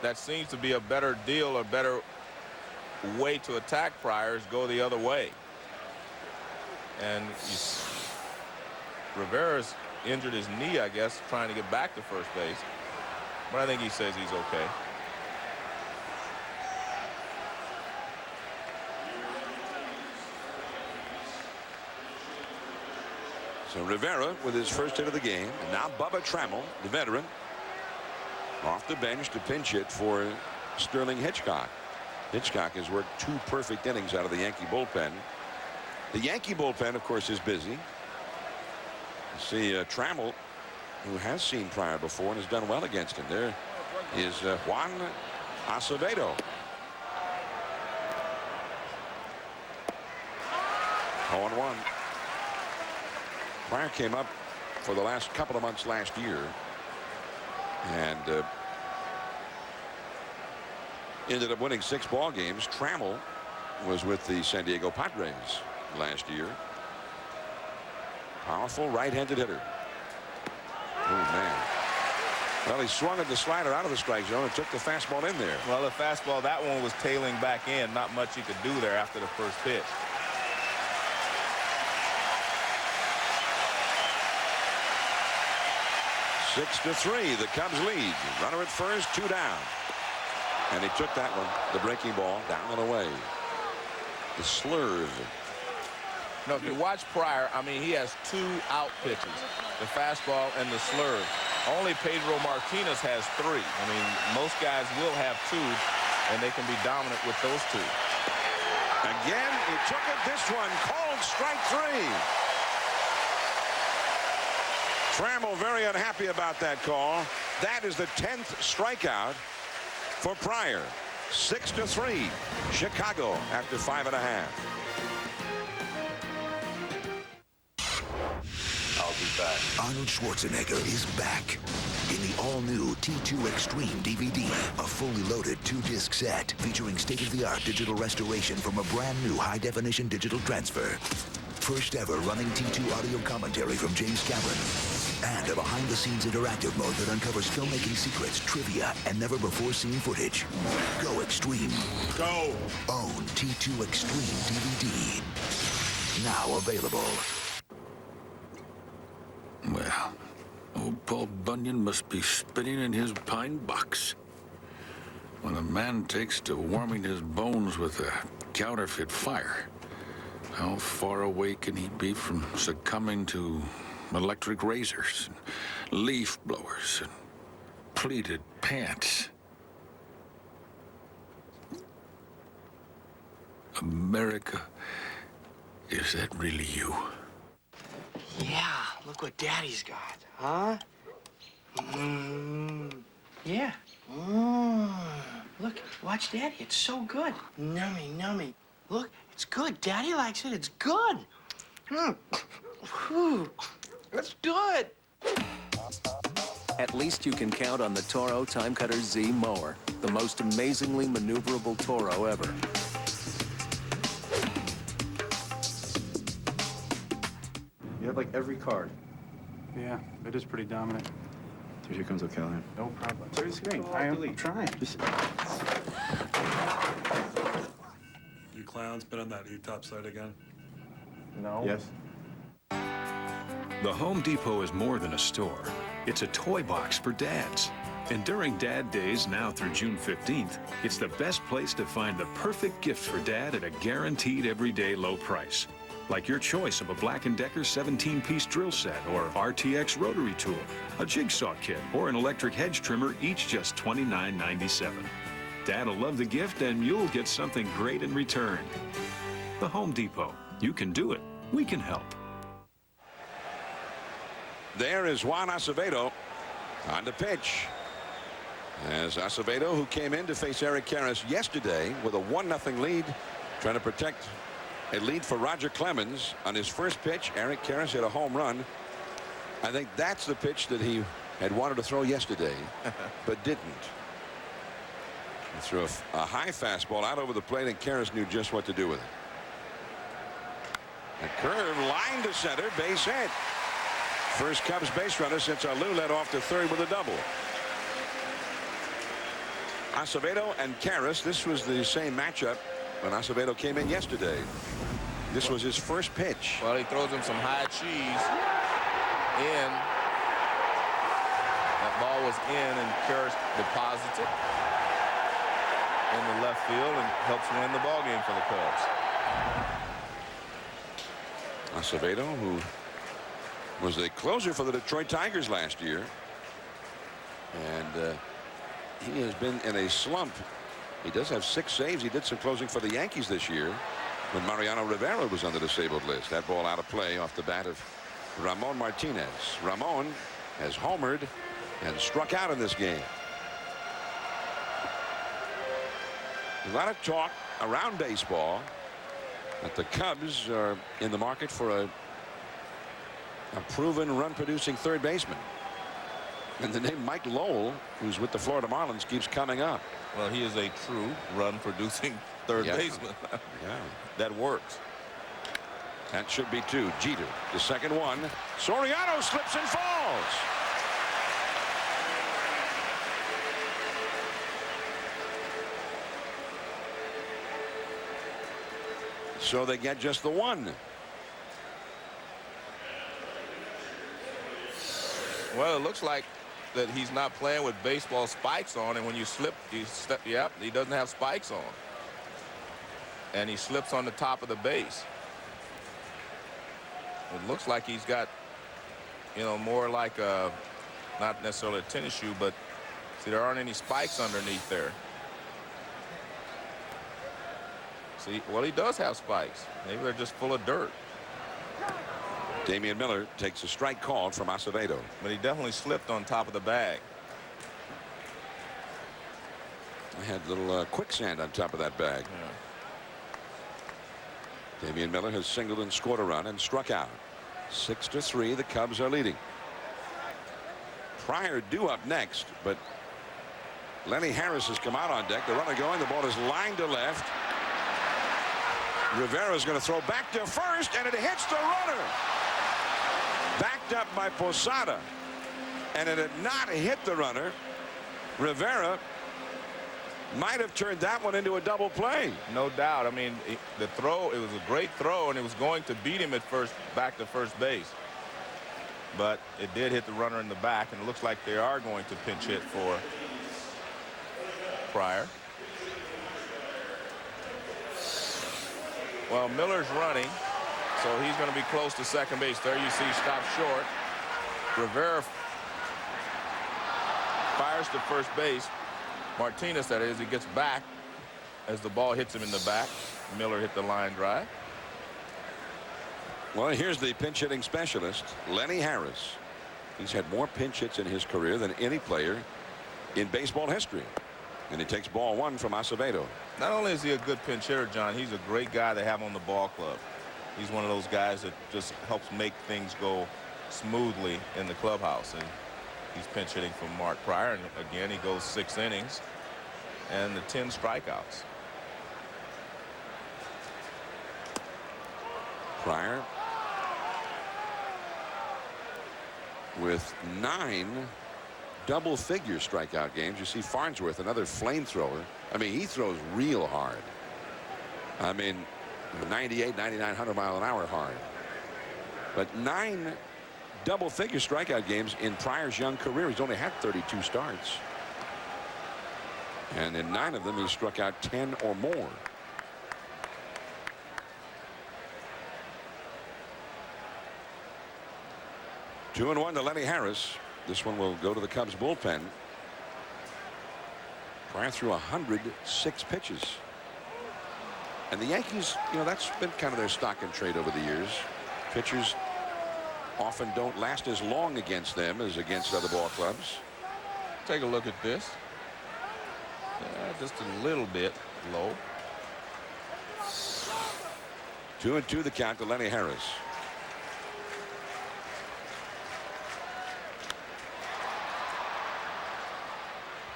that seems to be a better deal, a better way to attack Pryor is go the other way. And Rivera's injured his knee, I guess, trying to get back to first base. But I think he says he's okay. So Rivera with his first hit of the game. And now Bubba Trammell, the veteran, off the bench to pinch hit for Sterling Hitchcock. Hitchcock has worked 2 perfect innings out of the Yankee bullpen. The Yankee bullpen, of course, is busy. You see Trammell, who has seen Pryor before and has done well against him. There is Juan Acevedo. 0-1. Pryor came up for the last couple of months last year and ended up winning 6 ball games. Trammell was with the San Diego Padres last year. Powerful right-handed hitter. Oh, man. Well, he swung at the slider out of the strike zone and took the fastball in there. Well, the fastball, that one was tailing back in. Not much he could do there after the first pitch. Six to 3, the Cubs lead. Runner at first, 2 down. And he took that one, the breaking ball, down and away. The slurve. No, if you watch Pryor, I mean, he has 2 out pitches, the fastball and the slurve. Only Pedro Martinez has 3. I mean, most guys will have 2, and they can be dominant with those 2. Again, he took it. This one called strike 3. Trammell very unhappy about that call. That is the 10th strikeout for Pryor. 6-3. Chicago after 5 1/2. I'll be back. Arnold Schwarzenegger is back in the all-new T2 Extreme DVD, a fully loaded 2-disc set featuring state-of-the-art digital restoration from a brand new high-definition digital transfer. First ever running T2 audio commentary from James Cameron. And a behind-the-scenes interactive mode that uncovers filmmaking secrets, trivia, and never-before-seen footage. Go Extreme. Go! Own T2 Extreme DVD. Now available. Well, old Paul Bunyan must be spinning in his pine box. When a man takes to warming his bones with a counterfeit fire, how far away can he be from succumbing to electric razors, and leaf blowers, and pleated pants? America, is that really you? Yeah, look what Daddy's got, huh? Yeah. Look, watch Daddy. It's so good. Nummy, nummy. Look, it's good. Daddy likes it. It's good. It's good. At least you can count on the Toro Time Cutter Z mower, the most amazingly maneuverable Toro ever. You have like every card. Yeah, it is pretty dominant. Here comes O'Callaghan. No problem. Clear the screen. I'm trying. You clowns been on that E-top site again? No. Yes. The Home Depot is more than a store. It's a toy box for dads. And during Dad Days, now through June 15th, it's the best place to find the perfect gift for Dad at a guaranteed everyday low price. Like your choice of a Black & Decker 17-piece drill set or RTX rotary tool, a jigsaw kit, or an electric hedge trimmer, each just $29.97. Dad'll love the gift and you'll get something great in return. The Home Depot. You can do it. We can help. There is Juan Acevedo on the pitch. As Acevedo, who came in to face Eric Karras yesterday with a 1-0 lead, trying to protect a lead for Roger Clemens. On his first pitch, Eric Karras hit a home run. I think that's the pitch that he had wanted to throw yesterday, but didn't. He threw a high fastball out over the plate, and Karras knew just what to do with it. A curve line to center, base hit. First Cubs base runner since Alou led off to third with a double. Acevedo and Karras, this was the same matchup when Acevedo came in yesterday. This was his first pitch. Well, he throws him some high cheese in. That ball was in, and Karras deposits it in the left field and helps win the ball game for the Cubs. Acevedo, who was a closer for the Detroit Tigers last year, and he has been in a slump. He does have 6 saves. He did some closing for the Yankees this year when Mariano Rivera was on the disabled list. That ball out of play off the bat of Ramon Martinez. Ramon has homered and struck out in this game. A lot of talk around baseball that the Cubs are in the market for a proven run-producing third baseman. And the name Mike Lowell, who's with the Florida Marlins, keeps coming up. Well, he is a true run-producing third baseman. Yeah. That works. That should be 2. Jeter, the second one. Soriano slips and falls. So they get just the 1. Well, it looks like that he's not playing with baseball spikes on, and when you slip, yep, he doesn't have spikes on. And he slips on the top of the base. It looks like he's got, you know, more like a, not necessarily a tennis shoe, but see, there aren't any spikes underneath there. See, well, he does have spikes. Maybe they're just full of dirt. Damian Miller takes a strike called from Acevedo. But he definitely slipped on top of the bag. I had a little quicksand on top of that bag. Yeah. Damian Miller has singled and scored a run and struck out. 6-3. The Cubs are leading. Pryor due up next, but Lenny Harris has come out on deck. The runner going. The ball is lined to left. Rivera is going to throw back to first, and it hits the runner. Backed up by Posada, and it had not hit the runner. Rivera might have turned that one into a double play. No doubt. I mean, the throw, it was a great throw, and it was going to beat him at first, back to first base. But it did hit the runner in the back, and it looks like they are going to pinch hit for Pryor. Well, Miller's running, so he's going to be close to second base. There you see, stopped short. Rivera fires to first base. Martinez, that is, he gets back as the ball hits him in the back. Miller hit the line drive. Well, here's the pinch hitting specialist, Lenny Harris. He's had more pinch hits in his career than any player in baseball history. And he takes ball one from Acevedo. Not only is he a good pinch hitter, John, he's a great guy to have on the ball club. He's one of those guys that just helps make things go smoothly in the clubhouse. And he's pinch hitting for Mark Pryor. And again, he goes 6 innings and the 10 strikeouts. Pryor with 9 double-figure strikeout games. You see Farnsworth, another flamethrower. I mean, he throws real hard. I mean, 98, 99, 100 mile an hour hard. But 9 double-figure strikeout games in Pryor's young career. He's only had 32 starts. And in 9 of them, he struck out 10 or more. Two and 1 to Lenny Harris. This one will go to the Cubs bullpen. Pryor threw 106 pitches. And the Yankees, you know, that's been kind of their stock and trade over the years. Pitchers often don't last as long against them as against other ball clubs. Take a look at this. Just a little bit low. 2-2 the count to Lenny Harris.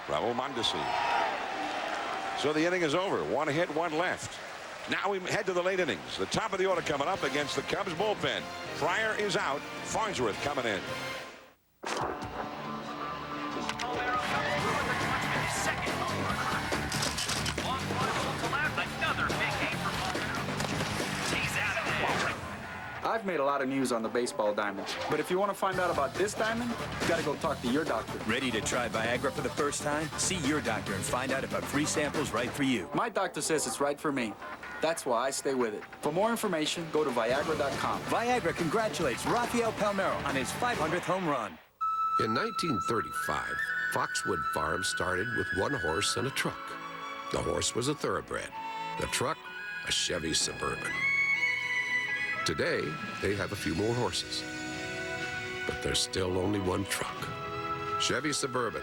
Raul Mondesi. So the inning is over. 1 hit, 1 left. Now we head to the late innings. The top of the order coming up against the Cubs bullpen. Pryor is out. Farnsworth coming in. I've made a lot of news on the baseball diamond, but if you want to find out about this diamond, you got to go talk to your doctor. Ready to try Viagra for the first time? See your doctor and find out if a free sample's right for you. My doctor says it's right for me. That's why I stay with it. For more information, go to Viagra.com. Viagra congratulates Rafael Palmeiro on his 500th home run. In 1935, Foxwood Farm started with 1 horse and a truck. The horse was a thoroughbred. The truck, a Chevy Suburban. Today, they have a few more horses, but there's still only 1 truck. Chevy Suburban.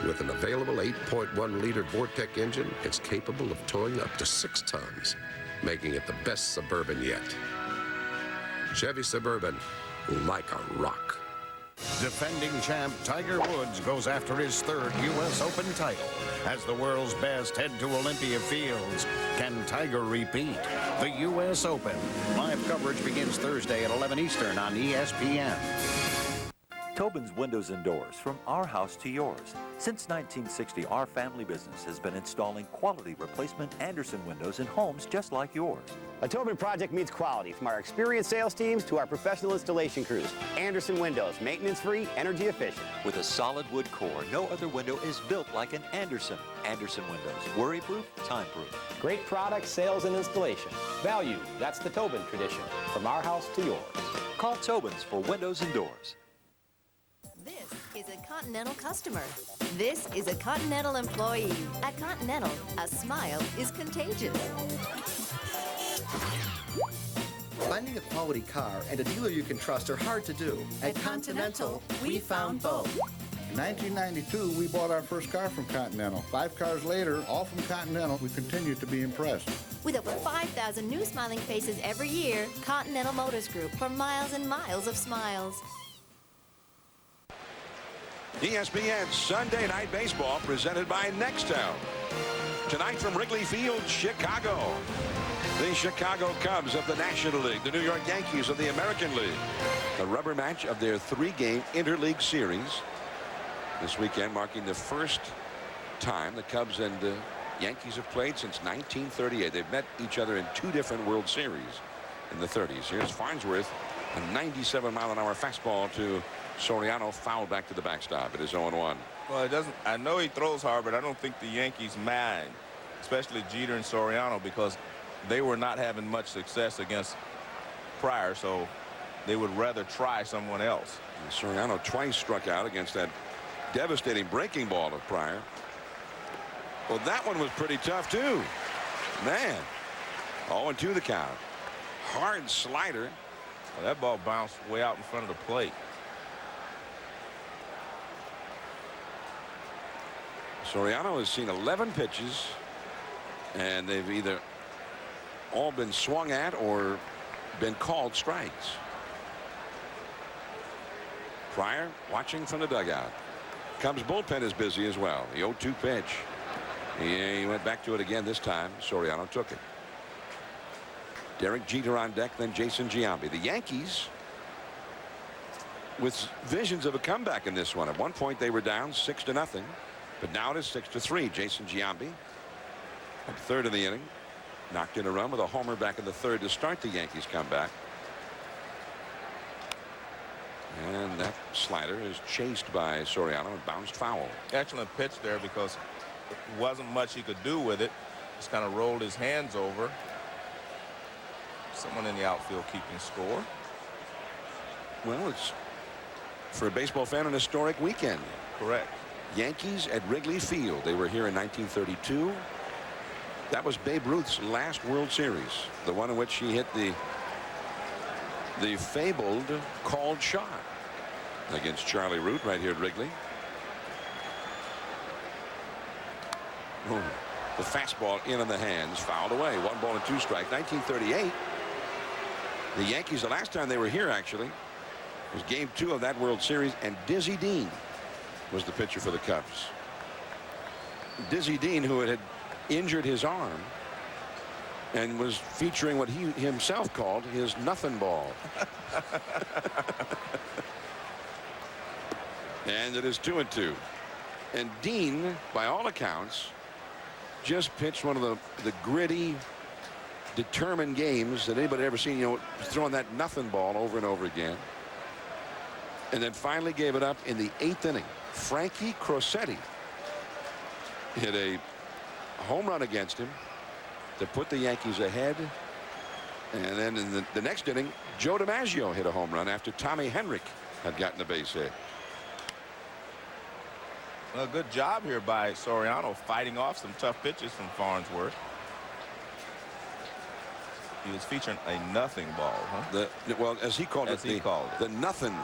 With an available 8.1-liter Vortec engine, it's capable of towing up to 6 tons, making it the best Suburban yet. Chevy Suburban, like a rock. Defending champ Tiger Woods goes after his 3rd U.S. Open title. As the world's best head to Olympia Fields, can Tiger repeat? The U.S. Open. Live coverage begins Thursday at 11 Eastern on ESPN. Tobin's Windows and Doors, from our house to yours. Since 1960, our family business has been installing quality replacement Andersen windows in homes just like yours. A Tobin project meets quality, from our experienced sales teams to our professional installation crews. Andersen Windows, maintenance-free, energy efficient. With a solid wood core, no other window is built like an Andersen. Andersen Windows, worry-proof, time-proof. Great product, sales, and installation. Value, that's the Tobin tradition. From our house to yours. Call Tobin's for windows and doors. This is a Continental customer. This is a Continental employee. At Continental, a smile is contagious. Finding a quality car and a dealer you can trust are hard to do. At Continental, we found both. In 1992, we bought our first car from Continental. 5 cars later, all from Continental, we continue to be impressed. With over 5,000 new smiling faces every year, Continental Motors Group, for miles and miles of smiles. ESPN Sunday Night Baseball presented by Nextel. Tonight from Wrigley Field, Chicago. The Chicago Cubs of the National League, the New York Yankees of the American League. A rubber match of their 3-game interleague series. This weekend marking the first time the Cubs and Yankees have played since 1938. They've met each other in 2 different World Series in the 30s. Here's Farnsworth, a 97-mile-an-hour fastball to Soriano, fouled back to the backstop. It is 0-1. Well, it doesn't. I know he throws hard, but I don't think the Yankees mind, especially Jeter and Soriano, because they were not having much success against Pryor, so they would rather try someone else. And Soriano twice struck out against that devastating breaking ball of Pryor. Well, that one was pretty tough, too. Man, 0-2 the count. Hard slider. Well, that ball bounced way out in front of the plate. Soriano has seen 11 pitches, and they've either all been swung at or been called strikes. Pryor watching from the dugout. Cubs bullpen is busy as well. The 0-2 pitch. He went back to it again this time. Soriano took it. Derek Jeter on deck, then Jason Giambi. The Yankees with visions of a comeback in this one. At one point they were down 6-0, but now it is 6-3. Jason Giambi, at third of the inning, knocked in a run with a homer back in the third to start the Yankees comeback. And that slider is chased by Soriano and bounced foul. Excellent pitch there because it wasn't much he could do with it. Just kind of rolled his hands over. Someone in the outfield keeping score. Well, it's for a baseball fan an historic weekend. Correct. Yankees at Wrigley Field. They were here in 1932. That was Babe Ruth's last World Series, the one in which he hit the fabled called shot against Charlie Root right here at Wrigley. The fastball in on the hands, fouled away. 1-2 strike. 1938. The Yankees, the last time they were here actually was game 2 of that World Series, and Dizzy Dean was the pitcher for the Cubs. Dizzy Dean, who had injured his arm and was featuring what he himself called his nothing ball. And it is 2-2. And Dean, by all accounts, just pitched one of the gritty, determined games that anybody ever seen. You know, throwing that nothing ball over and over again. And then finally gave it up in the 8th inning. Frankie Crosetti hit a home run against him to put the Yankees ahead. And then in the next inning, Joe DiMaggio hit a home run after Tommy Henrich had gotten a base hit. Well, good job here by Soriano fighting off some tough pitches from Farnsworth. He was featuring a nothing ball, huh? Well, as he called it, the nothing,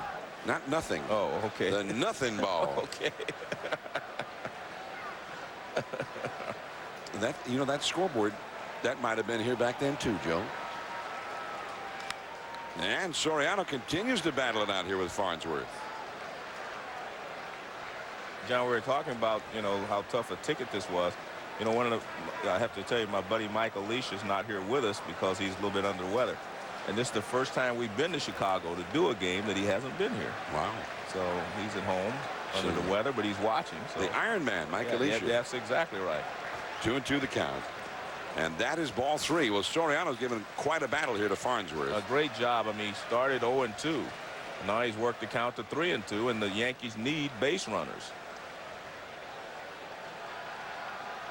not nothing. Oh, okay. The nothing ball. Okay. That, you know, that scoreboard, that might have been here back then too, Joe. And Soriano continues to battle it out here with Farnsworth. John, we were talking about, you know, how tough a ticket this was. You know, I have to tell you, my buddy Mike Elisha is not here with us because he's a little bit under the weather. And this is the first time we've been to Chicago to do a game that he hasn't been here. Wow. So he's at home under the weather, but he's watching. So. The Iron Man, Mike Elisha. That's exactly right. 2-2 the count. And that is ball 3. Well, Soriano's given quite a battle here to Farnsworth. A great job. I mean, he started 0-2. Now he's worked the count to 3-2, and the Yankees need base runners.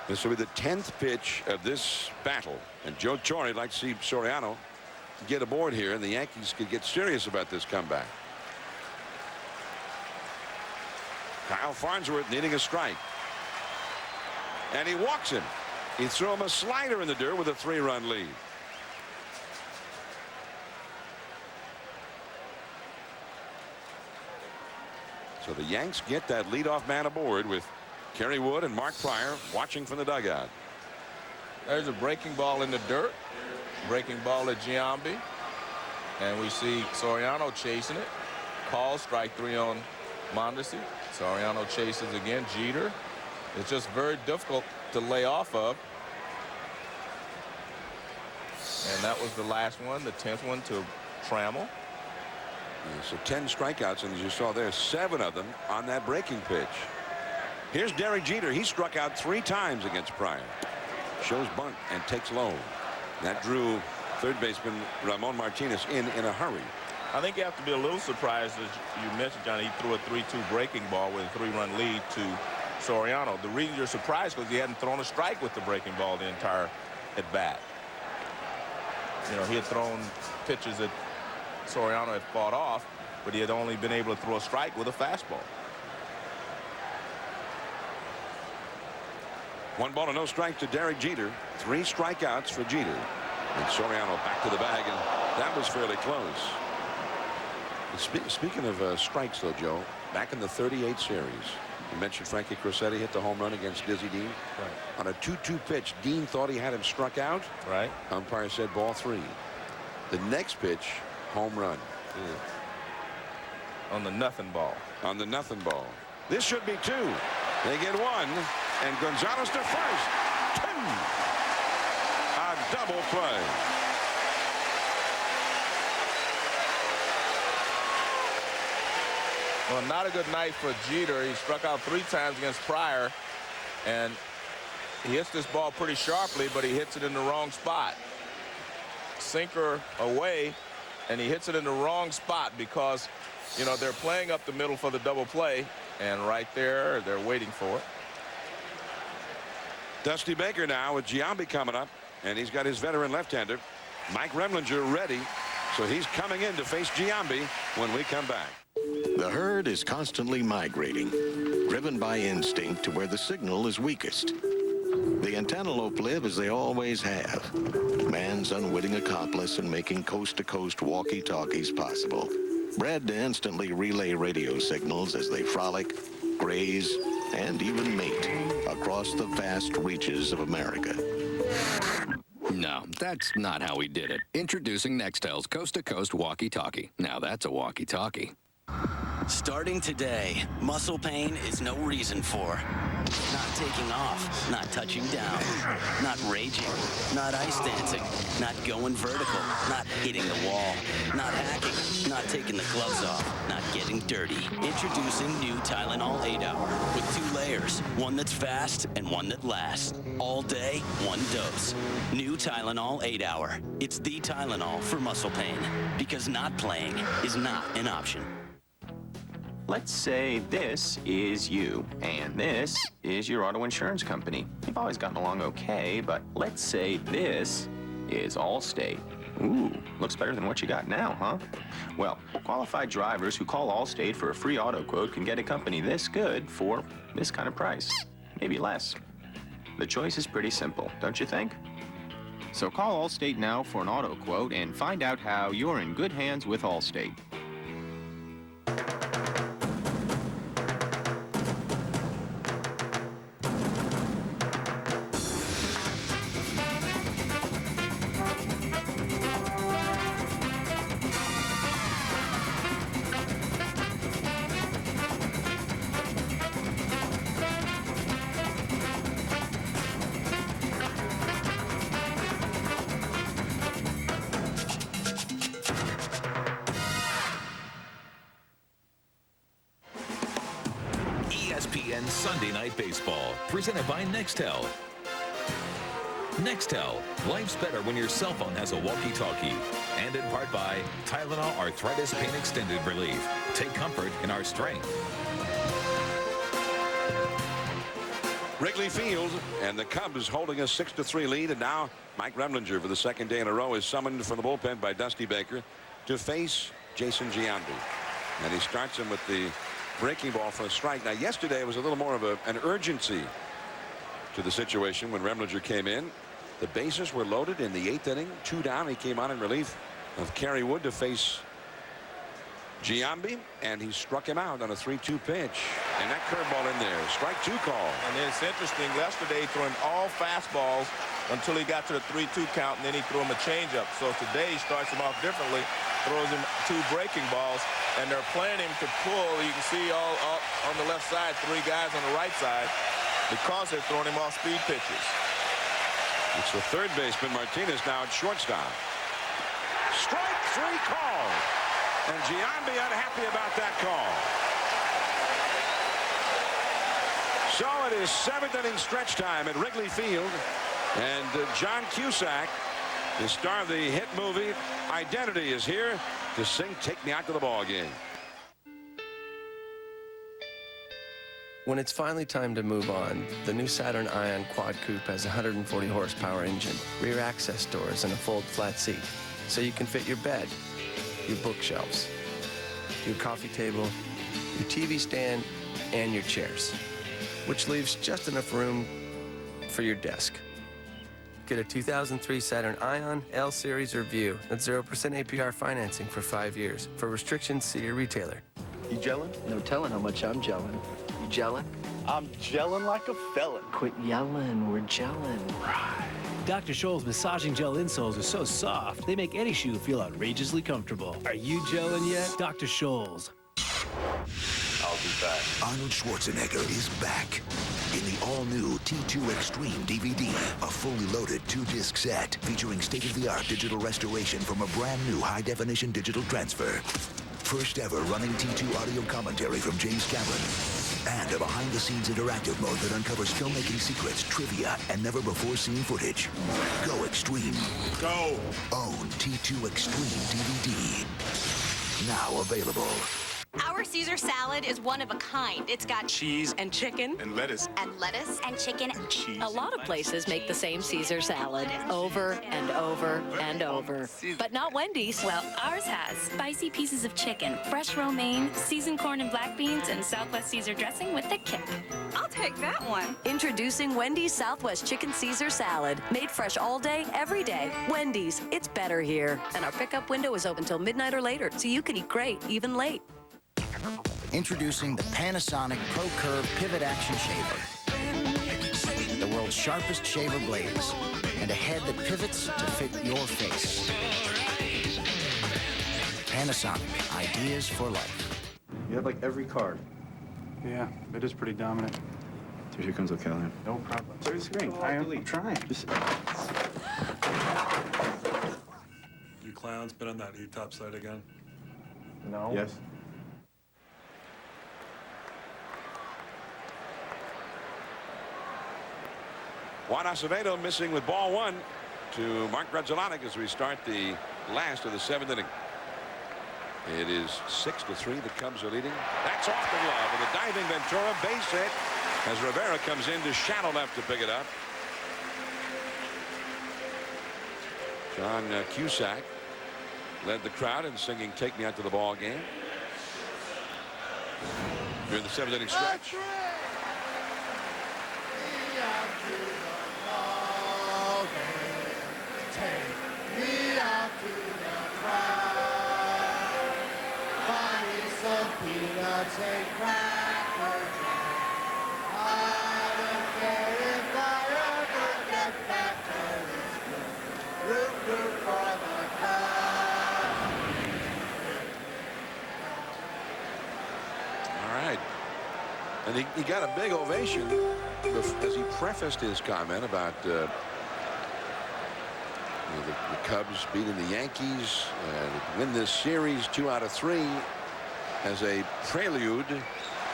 This will be the 10th pitch of this battle. And Joe Torre would like to see Soriano get aboard here, and the Yankees could get serious about this comeback. Kyle Farnsworth needing a strike. And he walks him. He threw him a slider in the dirt with a 3-run lead. So the Yanks get that leadoff man aboard with Kerry Wood and Mark Pryor watching from the dugout. There's a breaking ball in the dirt. Breaking ball at Giambi. And we see Soriano chasing it. Call strike 3 on Mondesi. Soriano chases again. Jeter. It's just very difficult to lay off of. And that was the last one, the 10th one to Trammell. So 10 strikeouts, and as you saw there, 7 of them on that breaking pitch. Here's Derek Jeter. He struck out 3 times against Pryor. Shows bunt and takes low. That drew third baseman Ramon Martinez in a hurry. I think you have to be a little surprised, as you mentioned, Johnny. He threw a 3-2 breaking ball with a 3-run lead to Soriano. The reason you're surprised because he hadn't thrown a strike with the breaking ball the entire at bat. You know, he had thrown pitches that Soriano had fought off, but he had only been able to throw a strike with a fastball. 1 ball and no strike to Derek Jeter. 3 strikeouts for Jeter. And Soriano back to the bag, and that was fairly close. Speaking of strikes, though, Joe, back in the 38 series, you mentioned Frankie Crosetti hit the home run against Dizzy Dean. Right. On a 2-2 pitch, Dean thought he had him struck out. Right. Umpire said ball 3. The next pitch, home run. On the nothing ball. On the nothing ball. This should be 2. They get 1, and Gonzalez to first. 2. A double play. Well, not a good night for Jeter. He struck out 3 times against Pryor, and he hits this ball pretty sharply, but he hits it in the wrong spot. Sinker away, and he hits it in the wrong spot because, you know, they're playing up the middle for the double play, and right there, they're waiting for it. Dusty Baker now with Giambi coming up, and he's got his veteran left-hander, Mike Remlinger, ready. So he's coming in to face Giambi when we come back. The herd is constantly migrating, driven by instinct to where the signal is weakest. The antelope live as they always have, man's unwitting accomplice in making coast-to-coast walkie-talkies possible, bred to instantly relay radio signals as they frolic, graze, and even mate across the vast reaches of America. No, that's not how we did it. Introducing Nextel's coast-to-coast walkie-talkie. Now that's a walkie-talkie. Starting today, muscle pain is no reason for not taking off, not touching down, not raging, not ice dancing, not going vertical, not hitting the wall, not hacking, not taking the gloves off, not getting dirty. Introducing new Tylenol 8-Hour with 2 layers, one that's fast and one that lasts. All day, 1 dose. New Tylenol 8-Hour. It's the Tylenol for muscle pain, because not playing is not an option. Let's say this is you, and this is your auto insurance company. You've always gotten along okay, but let's say this is Allstate. Ooh, looks better than what you got now, huh? Well, qualified drivers who call Allstate for a free auto quote can get a company this good for this kind of price, maybe less. The choice is pretty simple, don't you think? So call Allstate now for an auto quote and find out how you're in good hands with Allstate. ESPN Sunday Night Baseball, presented by Nextel. Nextel, life's better when your cell phone has a walkie-talkie. And in part by Tylenol Arthritis Pain Extended Relief. Take comfort in our strength. Wrigley Field, and the Cubs holding a 6-3 lead, and now Mike Remlinger for the 2nd day in a row is summoned from the bullpen by Dusty Baker to face Jason Giambi. And he starts him with the breaking ball for a strike. Now, yesterday was a little more of an urgency to the situation when Remlinger came in. The bases were loaded in the 8th inning, 2 down. He came on in relief of Kerry Wood to face Giambi, and he struck him out on a 3-2 pitch. And that curveball in there. Strike 2 call. And it's interesting, yesterday throwing all fastballs until he got to the 3-2 count, and then he threw him a changeup. So today he starts him off differently, throws him 2 breaking balls, and they're playing him to pull. You can see all on the left side, 3 guys on the right side, because they're throwing him off speed pitches. It's the third baseman, Martinez, now at shortstop. Strike 3 call. And Giambi unhappy about that call. So it is 7th inning stretch time at Wrigley Field. And John Cusack, the star of the hit movie Identity, is here to sing Take Me Out to the Ball Game. When it's finally time to move on, the new Saturn Ion Quad Coupe has a 140 horsepower engine, rear access doors, and a fold flat seat, so you can fit your bed, your bookshelves, your coffee table, your TV stand, and your chairs, which leaves just enough room for your desk. Get a 2003 Saturn Ion, L Series, or View at 0% APR financing for 5 years. For restrictions, see your retailer. You gelling? No telling how much I'm gelling. You gelling? I'm gelling like a felon. Quit yelling. We're gelling. Dr. Scholl's massaging gel insoles are so soft, they make any shoe feel outrageously comfortable. Are you gelling yet? Dr. Scholl's. I'll be back. Arnold Schwarzenegger is back in the all-new T2 Extreme DVD, a fully loaded 2-disc set featuring state-of-the-art digital restoration from a brand-new high-definition digital transfer. First ever running T2 audio commentary from James Cameron, and a behind-the-scenes interactive mode that uncovers filmmaking secrets, trivia, and never-before-seen footage. Go Extreme. Go! Own T2 Extreme DVD. Now available. Our Caesar salad is one of a kind. It's got cheese and chicken and lettuce and lettuce and chicken and cheese. A lot of places make the same Caesar salad over and over and over, but not Wendy's. Well, ours has spicy pieces of chicken, fresh romaine, seasoned corn and black beans, and Southwest Caesar dressing with a kick. I'll take that one. Introducing Wendy's Southwest Chicken Caesar Salad. Made fresh all day, every day. Wendy's, it's better here. And our pickup window is open till midnight or later, so you can eat great, even late. Introducing the Panasonic Pro Curve Pivot Action Shaver. The world's sharpest shaver blades. And a head that pivots to fit your face. Panasonic, ideas for life. You have like every card. Yeah, it is pretty dominant. Here comes the Callahan. No problem. Clear the screen. I'm trying. Just... You clowns been on that E-top site again? No. Yes. Juan Acevedo missing with ball one to Mark Remlinger as we start the last of the 7th inning. It is 6-3. The Cubs are leading. That's off the glove with a diving Ventura base hit as Rivera comes in to shallow left to pick it up. John Cusack led the crowd in singing "Take Me Out to the Ball Game" during the 7th inning stretch. And he got a big ovation as he prefaced his comment about the Cubs beating the Yankees and win this series 2 out of 3 as a prelude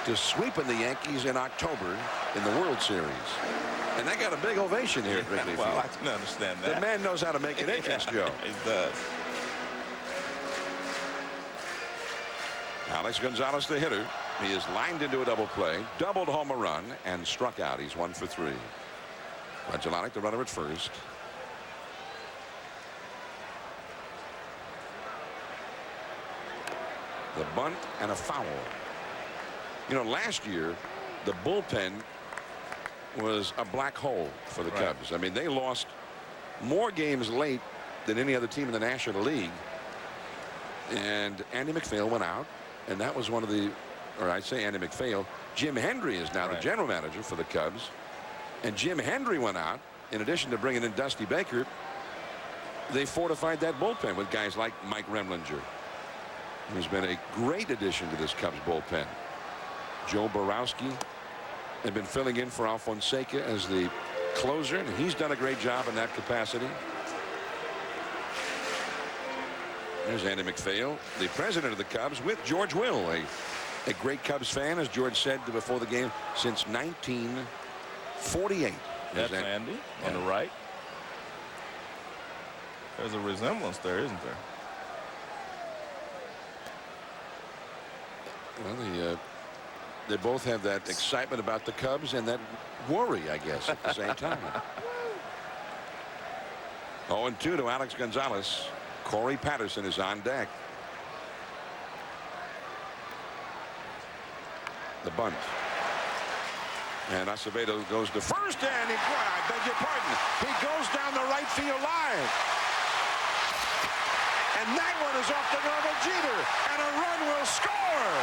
to sweeping the Yankees in October in the World Series. And that got a big ovation here at Wrigley Field. Well, I can understand that. The man knows how to make it interest, Joe. He does. Alex Gonzalez, the hitter. He is lined into a double play, doubled home a run, and struck out. He's 1 for 3. Remlinger, the runner at first. The bunt and a foul. You know, last year, the bullpen was a black hole for the Cubs. I mean, they lost more games late than any other team in the National League. And Andy McPhail went out, and that was one of the, or I say Andy McPhail, Jim Hendry is now the general manager for the Cubs. And Jim Hendry went out. In addition to bringing in Dusty Baker, they fortified that bullpen with guys like Mike Remlinger, who's been a great addition to this Cubs bullpen. Joe Borowski had been filling in for Alfonseca as the closer, and he's done a great job in that capacity. There's Andy McPhail, the president of the Cubs, with George Will, a great Cubs fan, as George said before the game, since 1948. That's Andy on the right. There's a resemblance there, isn't there? Well, they both have that excitement about the Cubs and that worry, I guess, at the same time. 0-2 to Alex Gonzalez. Corey Patterson is on deck. The bunt. And Acevedo goes to first, and I beg your pardon, he goes down the right field line. And that one is off the glove of Jeter, and a run will score.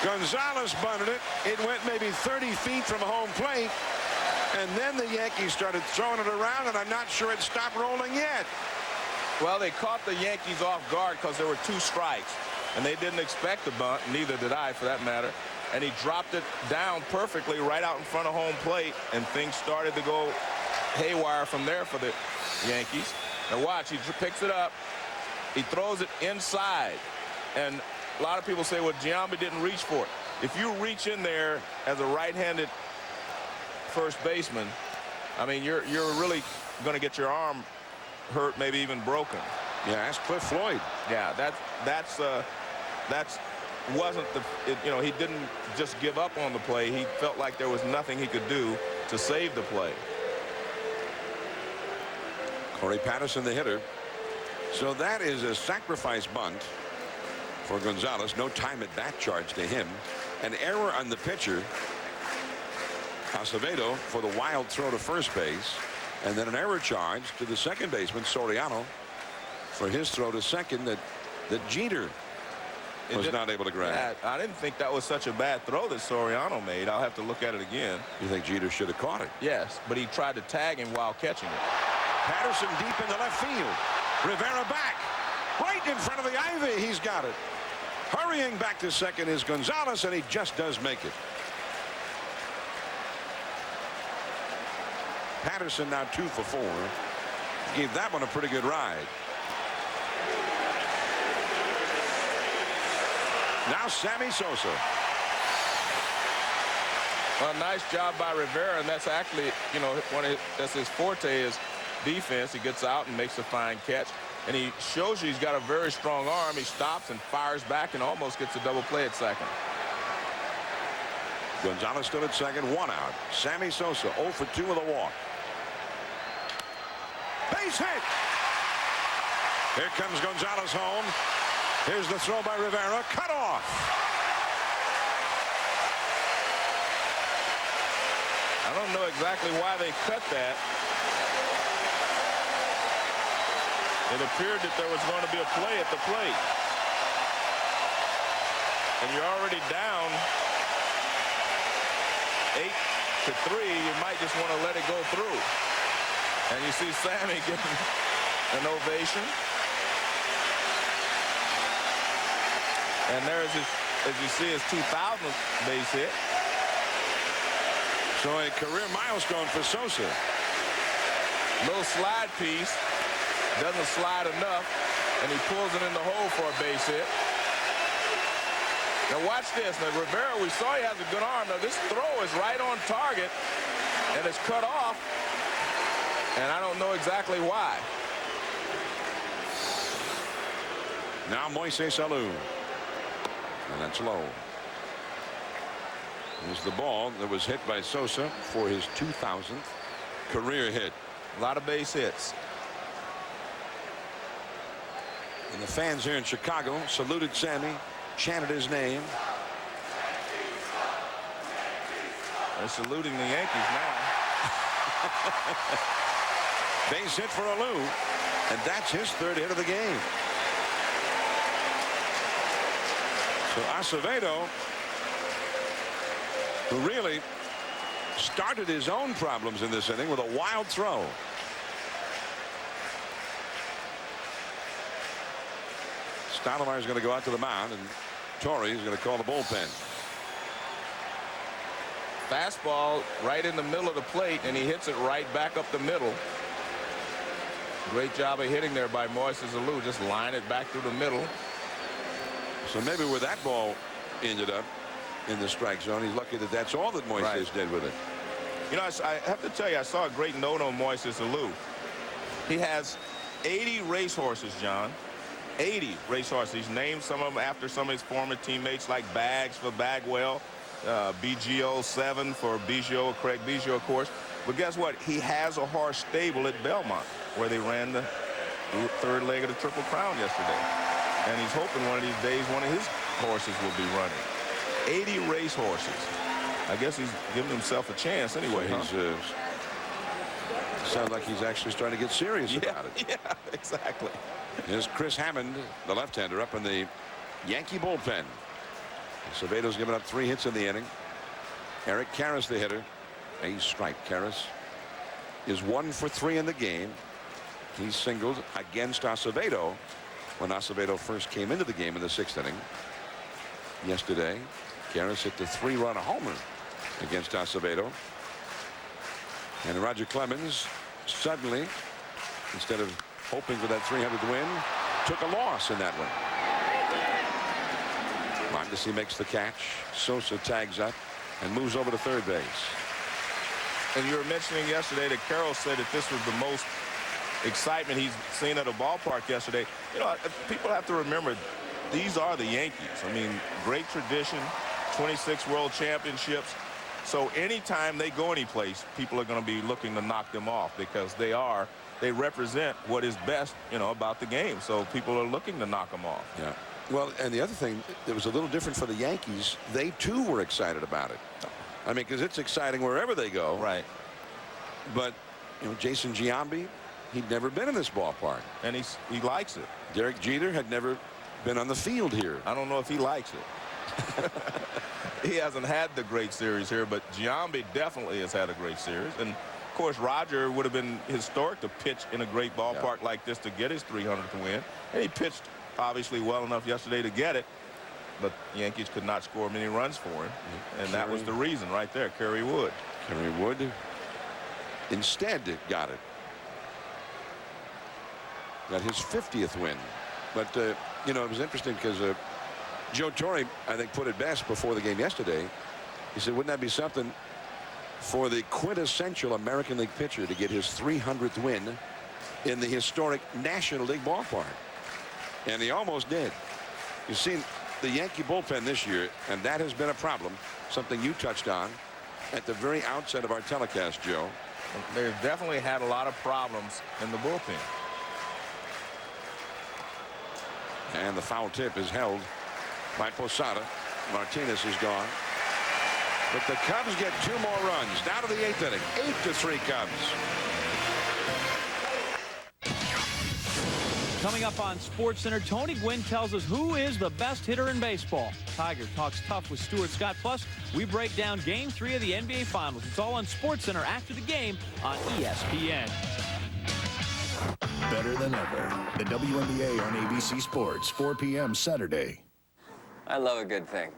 Gonzalez bunted it. It went maybe 30 feet from home plate. And then the Yankees started throwing it around, and I'm not sure it stopped rolling yet. Well, they caught the Yankees off guard because there were 2 strikes. And they didn't expect the bunt, neither did I for that matter. And he dropped it down perfectly right out in front of home plate. And things started to go haywire from there for the Yankees. Now watch, he picks it up. He throws it inside. And a lot of people say, well, Giambi didn't reach for it. If you reach in there as a right-handed first baseman, I mean, you're really going to get your arm hurt, maybe even broken. Yeah, that's Cliff Floyd. Yeah, that's wasn't the, you know, he didn't just give up on the play. He felt like there was nothing he could do to save the play. Corey Patterson, the hitter. So that is a sacrifice bunt for Gonzalez. No time at bat charge to him. An error on the pitcher, Acevedo, for the wild throw to first base. And then an error charge to the second baseman, Soriano, for his throw to second that Jeter was not able to grab. I didn't think that was such a bad throw that Soriano made. I'll have to look at it again. You think Jeter should have caught it? Yes, but he tried to tag him while catching it. Patterson deep in the left field. Rivera back. Right in front of the ivy. He's got it. Hurrying back to second is Gonzalez, and he just does make it. Patterson now 2 for 4. Gave that one a pretty good ride. Now Sammy Sosa. Well, nice job by Rivera, and that's actually, you know, that's his forte is defense. He gets out and makes a fine catch, and he shows you he's got a very strong arm. He stops and fires back and almost gets a double play at second. Gonzalez stood at second, 1 out. Sammy Sosa 0 for 2 with a walk. Base hit. Here comes Gonzalez home. Here's the throw by Rivera. Cut off. I don't know exactly why they cut that. It appeared that there was going to be a play at the plate. And you're already down 8-3. You might just want to let it go through. And you see Sammy getting an ovation. And there's his, as you see, his 2000th base hit. So a career milestone for Sosa. Little slide piece. Doesn't slide enough. And he pulls it in the hole for a base hit. Now watch this. Now Rivera, we saw he has a good arm. Now this throw is right on target. And it's cut off. And I don't know exactly why. Now Moises Alou. And that's low. Here's the ball that was hit by Sosa for his 2000th career hit. A lot of base hits. And the fans here in Chicago saluted Sammy, chanted his name. They're saluting the Yankees now. Base hit for Alou, and that's his 3rd hit of the game. So Acevedo, who really started his own problems in this inning with a wild throw. Stottlemyre is going to go out to the mound, and Torrey is going to call the bullpen. Fastball right in the middle of the plate, and he hits it right back up the middle. Great job of hitting there by Moises Alou. Just line it back through the middle. So maybe where that ball ended up in the strike zone, he's lucky that that's all that Moises did with it. You know, I have to tell you, I saw a great note on Moises Alou. He has 80 racehorses, John. 80 racehorses. He's named some of them after some of his former teammates, like Bags for Bagwell, BGO 7 for Biggio, Craig Biggio, of course. But guess what? He has a horse stable at Belmont where they ran the third leg of the Triple Crown yesterday. And he's hoping one of these days one of his horses will be running. 80 race horses. I guess he's giving himself a chance anyway. So sounds like he's actually starting to get serious about it. Yeah, exactly. Here's Chris Hammond, the left-hander, up in the Yankee bullpen. Aceveto's given up 3 hits in the inning. Eric Karras, the hitter. A strike. Karras is 1 for 3 in the game. He singled against Acevedo when Acevedo first came into the game in the 6th inning. Yesterday, Karras hit the 3-run homer against Acevedo. And Roger Clemens suddenly, instead of hoping for that 300th win, took a loss in that one. Mondesi makes the catch. Sosa tags up and moves over to third base. And you were mentioning yesterday that Carroll said that this was the most excitement he's seen at a ballpark yesterday. You know, people have to remember, these are the Yankees. I mean, great tradition, 26 world championships. So anytime they go anyplace, people are going to be looking to knock them off because they represent what is best, you know, about the game. So people are looking to knock them off. Yeah. Well, and the other thing that was a little different for the Yankees, they too were excited about it. I mean, because it's exciting wherever they go. Right. But, you know, Jason Giambi, he'd never been in this ballpark. And he likes it. Derek Jeter had never been on the field here. I don't know if he likes it. He hasn't had the great series here, but Giambi definitely has had a great series. And, of course, Roger would have been historic to pitch in a great ballpark like this to get his 300th win. And he pitched, obviously, well enough yesterday to get it. But the Yankees could not score many runs for him. And that was the reason right there, Kerry Wood. Kerry Wood instead got it. Got his 50th win. But, you know, it was interesting because Joe Torre, I think, put it best before the game yesterday. He said, wouldn't that be something for the quintessential American League pitcher to get his 300th win in the historic National League ballpark? And he almost did. You've seen the Yankee bullpen this year, and that has been a problem, something you touched on at the very outset of our telecast, Joe. They've definitely had a lot of problems in the bullpen. And the foul tip is held by Posada. Martinez is gone. But the Cubs get 2 more runs. Down to the 8th inning. 8-3 Cubs. Coming up on SportsCenter, Tony Gwynn tells us who is the best hitter in baseball. Tiger talks tough with Stuart Scott. Plus, we break down Game 3 of the NBA Finals. It's all on SportsCenter after the game on ESPN. Better than ever. The WNBA on ABC Sports, 4 p.m. Saturday. I love a good thing.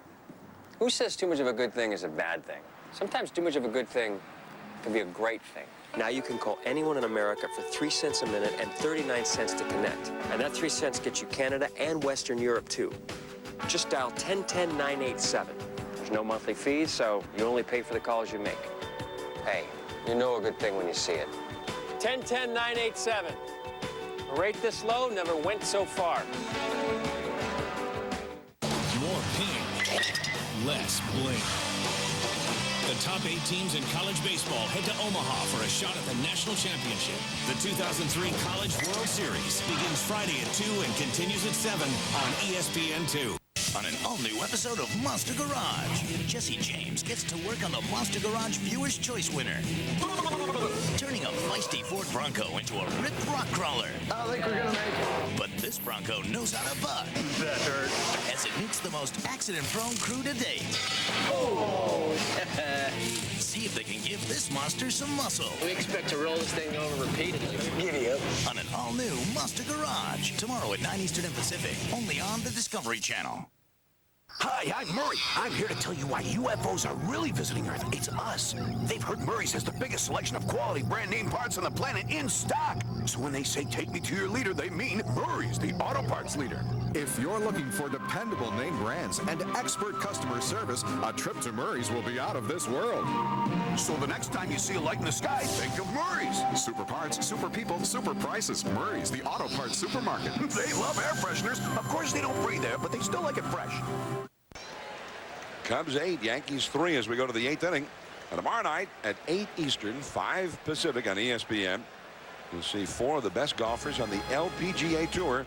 Who says too much of a good thing is a bad thing? Sometimes too much of a good thing can be a great thing. Now you can call anyone in America for 3 cents a minute and 39 cents to connect. And that 3 cents gets you Canada and Western Europe, too. Just dial 1010-987. There's no monthly fees, so you only pay for the calls you make. Hey, you know a good thing when you see it. 1010-987. A rate this low never went so far. More ping, less bling. The top 8 teams in college baseball head to Omaha for a shot at the national championship. The 2003 College World Series begins Friday at 2 and continues at 7 on ESPN2. On an all-new episode of Monster Garage, Jesse James gets to work on the Monster Garage Viewer's Choice winner, turning a feisty Ford Bronco into a ripped rock crawler. I think we're gonna make it. But this Bronco knows how to buck. That hurt. As it meets the most accident-prone crew to date. Oh! See if they can give this monster some muscle. We expect to roll this thing over repeatedly. Giddy up. On an all-new Monster Garage. Tomorrow at 9 Eastern and Pacific. Only on the Discovery Channel. Hi, I'm Murray. I'm here to tell you why UFOs are really visiting Earth. It's us. They've heard Murray's has the biggest selection of quality brand name parts on the planet in stock. So when they say take me to your leader, they mean Murray's, the auto parts leader. If you're looking for dependable name brands and expert customer service, a trip to Murray's will be out of this world. So the next time you see a light in the sky, think of Murray's. Super parts, super people, super prices. Murray's, the auto parts supermarket. They love air fresheners. Of course they don't breathe air, but they still like it fresh. Cubs 8, Yankees 3 as we go to the 8th inning. And tomorrow night at 8 Eastern, 5 Pacific on ESPN. You'll see 4 of the best golfers on the LPGA Tour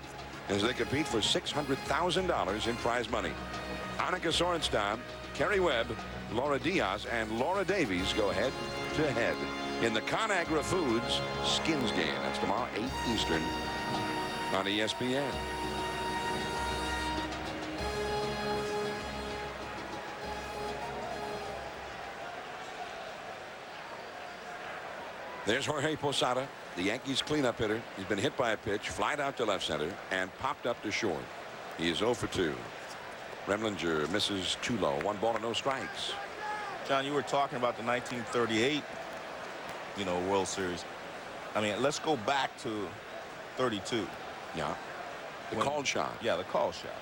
as they compete for $600,000 in prize money. Annika Sorenstam, Kerry Webb, Laura Diaz, and Laura Davies go head-to-head in the ConAgra Foods Skins game. That's tomorrow, 8 Eastern on ESPN. There's Jorge Posada, the Yankees cleanup hitter. He's been hit by a pitch, flied out to left center, and popped up to short. He is 0 for 2. Remlinger misses too low. 1 ball and no strikes. John, you were talking about the 1938, World Series. I mean, let's go back to 32. Yeah. The called shot. Yeah, the call shot.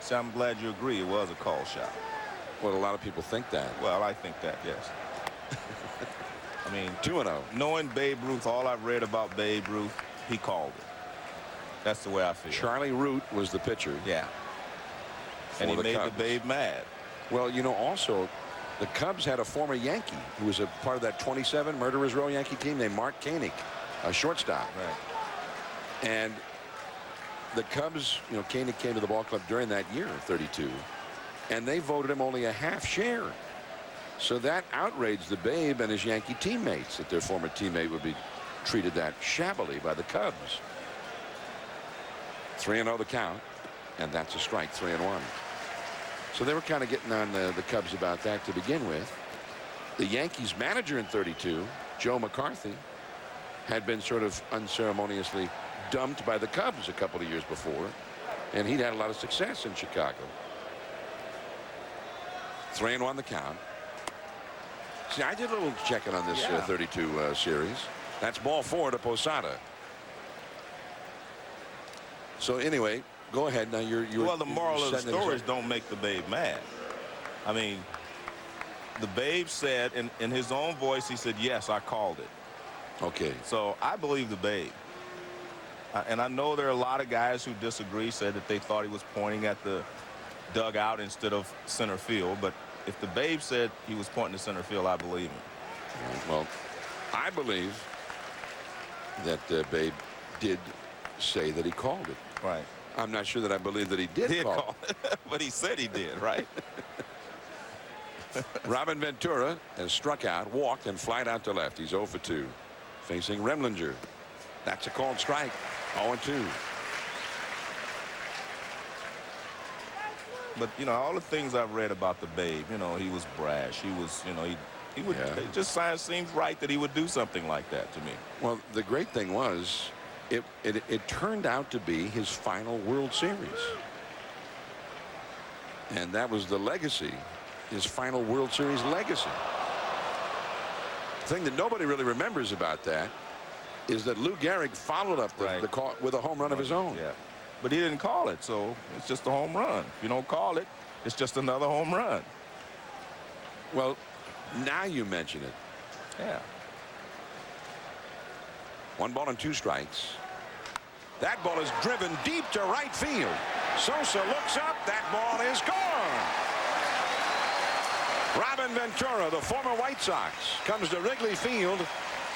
See, I'm glad you agree it was a call shot. Well, a lot of people think that. Well, I think that, yes. I mean, 2-0. Knowing Babe Ruth, all I've read about Babe Ruth, he called it. That's the way I feel. Charlie Root was the pitcher. Yeah. And he made the Babe mad. Well, also, the Cubs had a former Yankee who was a part of that 27 Murderers Row Yankee team named Mark Koenig, a shortstop. Right. And the Cubs, Koenig came to the ball club during that year, 32, and they voted him only a half share. So that outraged the Babe and his Yankee teammates, that their former teammate would be treated that shabbily by the Cubs. 3-0 the count, and that's a strike, 3-1. So they were kind of getting on the Cubs about that to begin with. The Yankees manager in 32, Joe McCarthy, had been sort of unceremoniously dumped by the Cubs a couple of years before, and he'd had a lot of success in Chicago. 3-1 the count. See, I did a little checking on this 32 series. That's ball 4 to Posada. So anyway, go ahead. Now you're well, the moral of the story is don't make the Babe mad. I mean, the Babe said in his own voice, he said, yes, I called it. Okay. So I believe the Babe. And I know there are a lot of guys who disagree, said that they thought he was pointing at the dugout instead of center field. But if the Babe said he was pointing to center field, I believe him. Well, I believe that Babe did say that he called it. Right. I'm not sure that I believe that he did call it. But he said he did, right? Robin Ventura has struck out, walked, and flied out to left. He's 0 for 2. Facing Remlinger. That's a called strike. 0-2. But, all the things I've read about the Babe, he was brash. He was, he would, it just seems right that he would do something like that to me. Well, the great thing was, it turned out to be his final World Series. And that was the legacy, his final World Series legacy. The thing that nobody really remembers about that is that Lou Gehrig followed up the call with a home run of his own. Yeah. But he didn't call it, so it's just a home run. If you don't call it, it's just another home run. Well, now you mention it. Yeah. 1 ball and 2 strikes. That ball is driven deep to right field. Sosa looks up. That ball is gone. Robin Ventura, the former White Sox, comes to Wrigley Field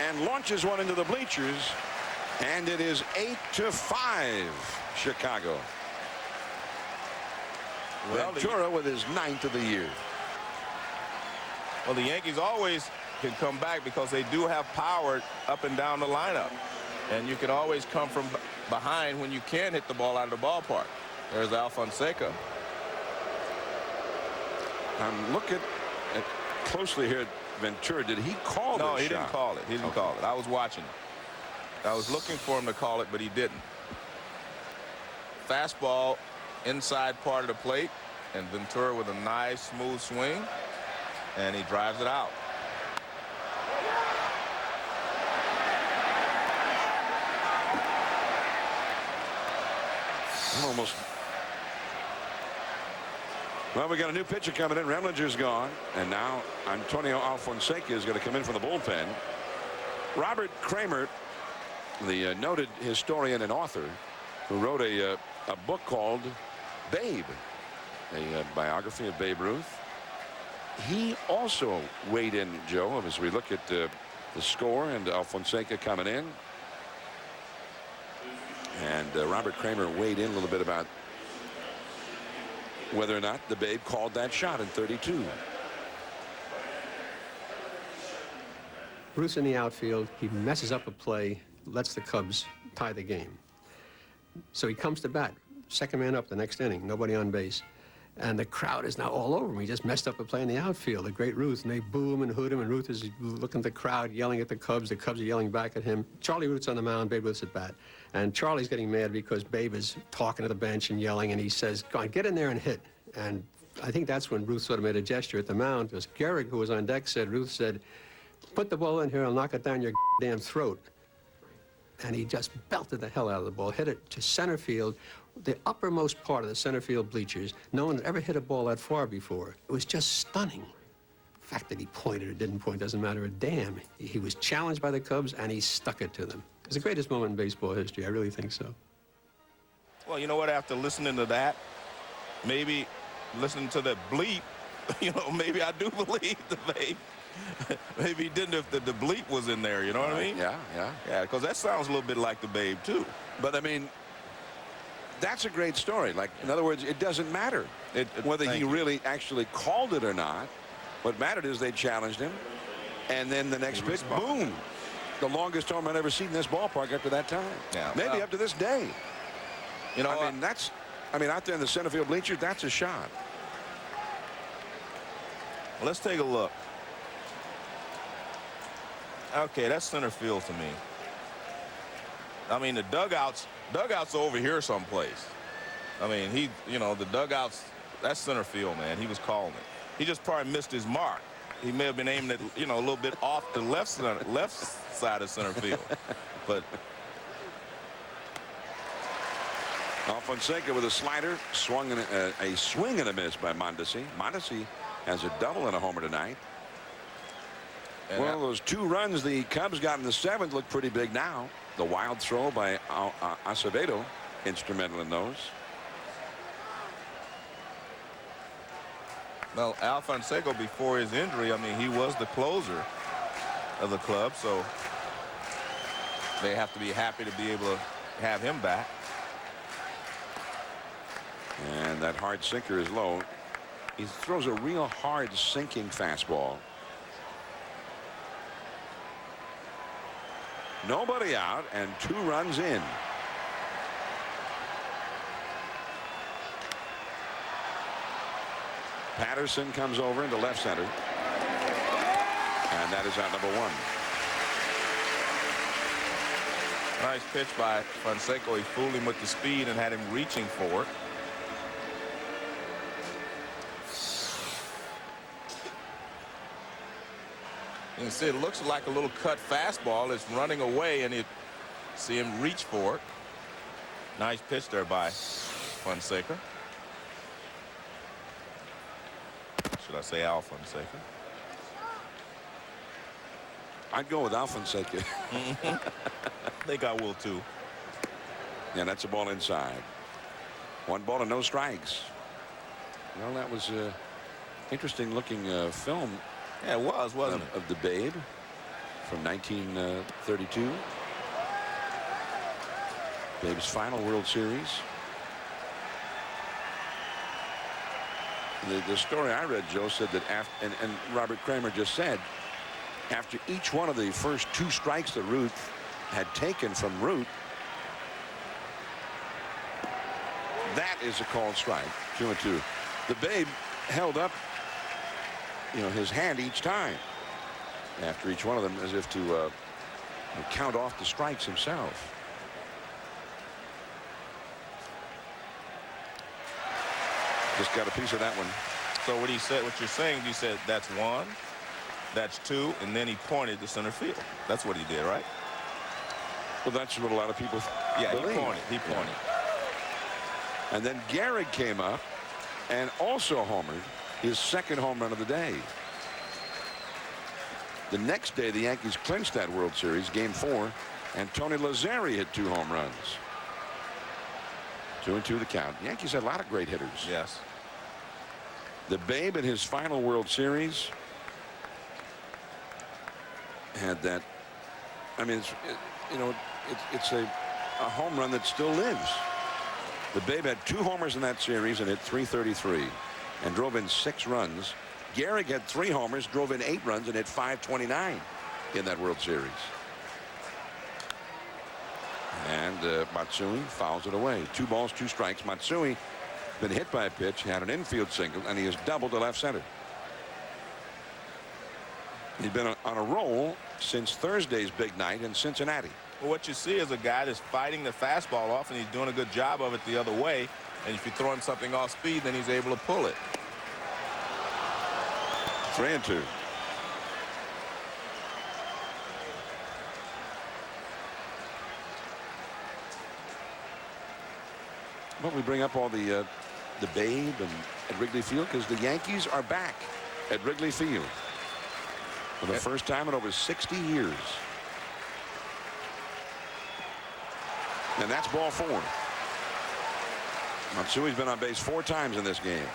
and launches one into the bleachers. And it is 8-5 Chicago. Well, Ventura with his 9th of the year. Well, the Yankees always can come back because they do have power up and down the lineup. And you can always come from behind when you can hit the ball out of the ballpark. There's Alfonseca. I'm looking closely here at Ventura. Did he call No, this he shot? didn't call it. He didn't call it. I was watching it. I was looking for him to call it, but he didn't. Fastball inside part of the plate, and Ventura with a nice, smooth swing, and he drives it out. Almost. Well, we got a new pitcher coming in. Remlinger's gone, and now Antonio Alfonseca is going to come in from the bullpen. Robert Kramer, the noted historian and author, who wrote a book called Babe, a biography of Babe Ruth. He also weighed in, Joe, as we look at the score and Alfonseca coming in. And Robert Kramer weighed in a little bit about whether or not the Babe called that shot in 32. Ruth's in the outfield. He messes up a play, lets the Cubs tie the game. So he comes to bat, second man up the next inning, nobody on base. And the crowd is now all over him. He just messed up a play in the outfield, the great Ruth, and they boo him and hoot him, and Ruth is looking at the crowd, yelling at the Cubs are yelling back at him. Charlie Ruth's on the mound, Babe Ruth's at bat. And Charlie's getting mad because Babe is talking to the bench and yelling, and he says, go on, get in there and hit. And I think that's when Ruth sort of made a gesture at the mound, because Gehrig, who was on deck, said, Ruth said, put the ball in here, I'll knock it down your damn throat. And he just belted the hell out of the ball, hit it to center field, the uppermost part of the center field bleachers. No one had ever hit a ball that far before. It was just stunning. The fact that he pointed or didn't point doesn't matter a damn. He was challenged by the Cubs, and he stuck it to them. It's the greatest moment in baseball history. I really think so. Well, you know what? After listening to that, maybe listening to the bleep, you know, maybe I do believe the Babe. Maybe he didn't if the bleep was in there, you know what I mean? Yeah, yeah. Yeah, because that sounds a little bit like the Babe, too. But, I mean, that's a great story. Like, in other words, it doesn't matter whether he really actually called it or not. What mattered is they challenged him, and then the next pitch, boom. The longest home run ever seen in this ballpark up to that time. Yeah, maybe well, up to this day. You know, I mean, out there in the center field bleachers, that's a shot. Let's take a look. Okay, that's center field to me. I mean, the dugouts are over here someplace. I mean, the dugouts, that's center field, man. He was calling it. He just probably missed his mark. He may have been aiming it, a little bit off the left side of center field. But Fonseca with a slider, swung a swing and a miss by Mondesi. Mondesi has a double and a homer tonight. And well, those 2 runs the Cubs got in the 7th look pretty big now. The wild throw by Acevedo, instrumental in those. Well, Al Fonseca, before his injury, I mean, he was the closer of the club, so they have to be happy to be able to have him back. And that hard sinker is low. He throws a real hard sinking fastball. Nobody out and 2 runs in. Patterson comes over into left center. And that is out number 1. Nice pitch by Fonseca. He fooled him with the speed and had him reaching for it. You can see it looks like a little cut fastball. It's running away, and you see him reach for it. Nice pitch there by Fonseca. Should I say Al Fonseca? I'd go with Al Fonseca. I think I will, too. Yeah, that's a ball inside. 1 ball and no strikes. Well, that was an interesting looking film. Yeah, it was, wasn't it? Of the Babe from 1932. Babe's final World Series. The story I read, Joe, said that after, and Robert Kramer just said, after each one of the first 2 strikes that Ruth had taken from Root, that is a called strike. 2-2. The Babe held up, his hand each time after each one of them, as if to count off the strikes himself. Just got a piece of that one. So what you're saying, he said that's 1, that's 2, and then he pointed to center field. That's what he did, right? Well, that's what a lot of people believe. He pointed. And then Gehrig came up and also homered, his 2nd home run of the day. The next day, the Yankees clinched that World Series, Game 4, and Tony Lazzeri hit 2 home runs. 2-2 the count. The Yankees had a lot of great hitters. Yes. The Babe in his final World Series had that. I mean, it's a a home run that still lives. The Babe had 2 homers in that series and hit .333 and drove in 6 runs. Gehrig had 3 homers, drove in 8 runs, and hit .529 in that World Series. And Matsui fouls it away. 2 balls, 2 strikes. Matsui been hit by a pitch, had an infield single, and he has doubled to left center. He's been on a roll since Thursday's big night in Cincinnati. Well, what you see is a guy that's fighting the fastball off, and he's doing a good job of it the other way. And if you throw him something off speed, then he's able to pull it. 3-2. Well, we bring up all the Babe and at Wrigley Field because the Yankees are back at Wrigley Field for the first time in over 60 years. And that's ball 4. Matsui's been on base 4 times in this game.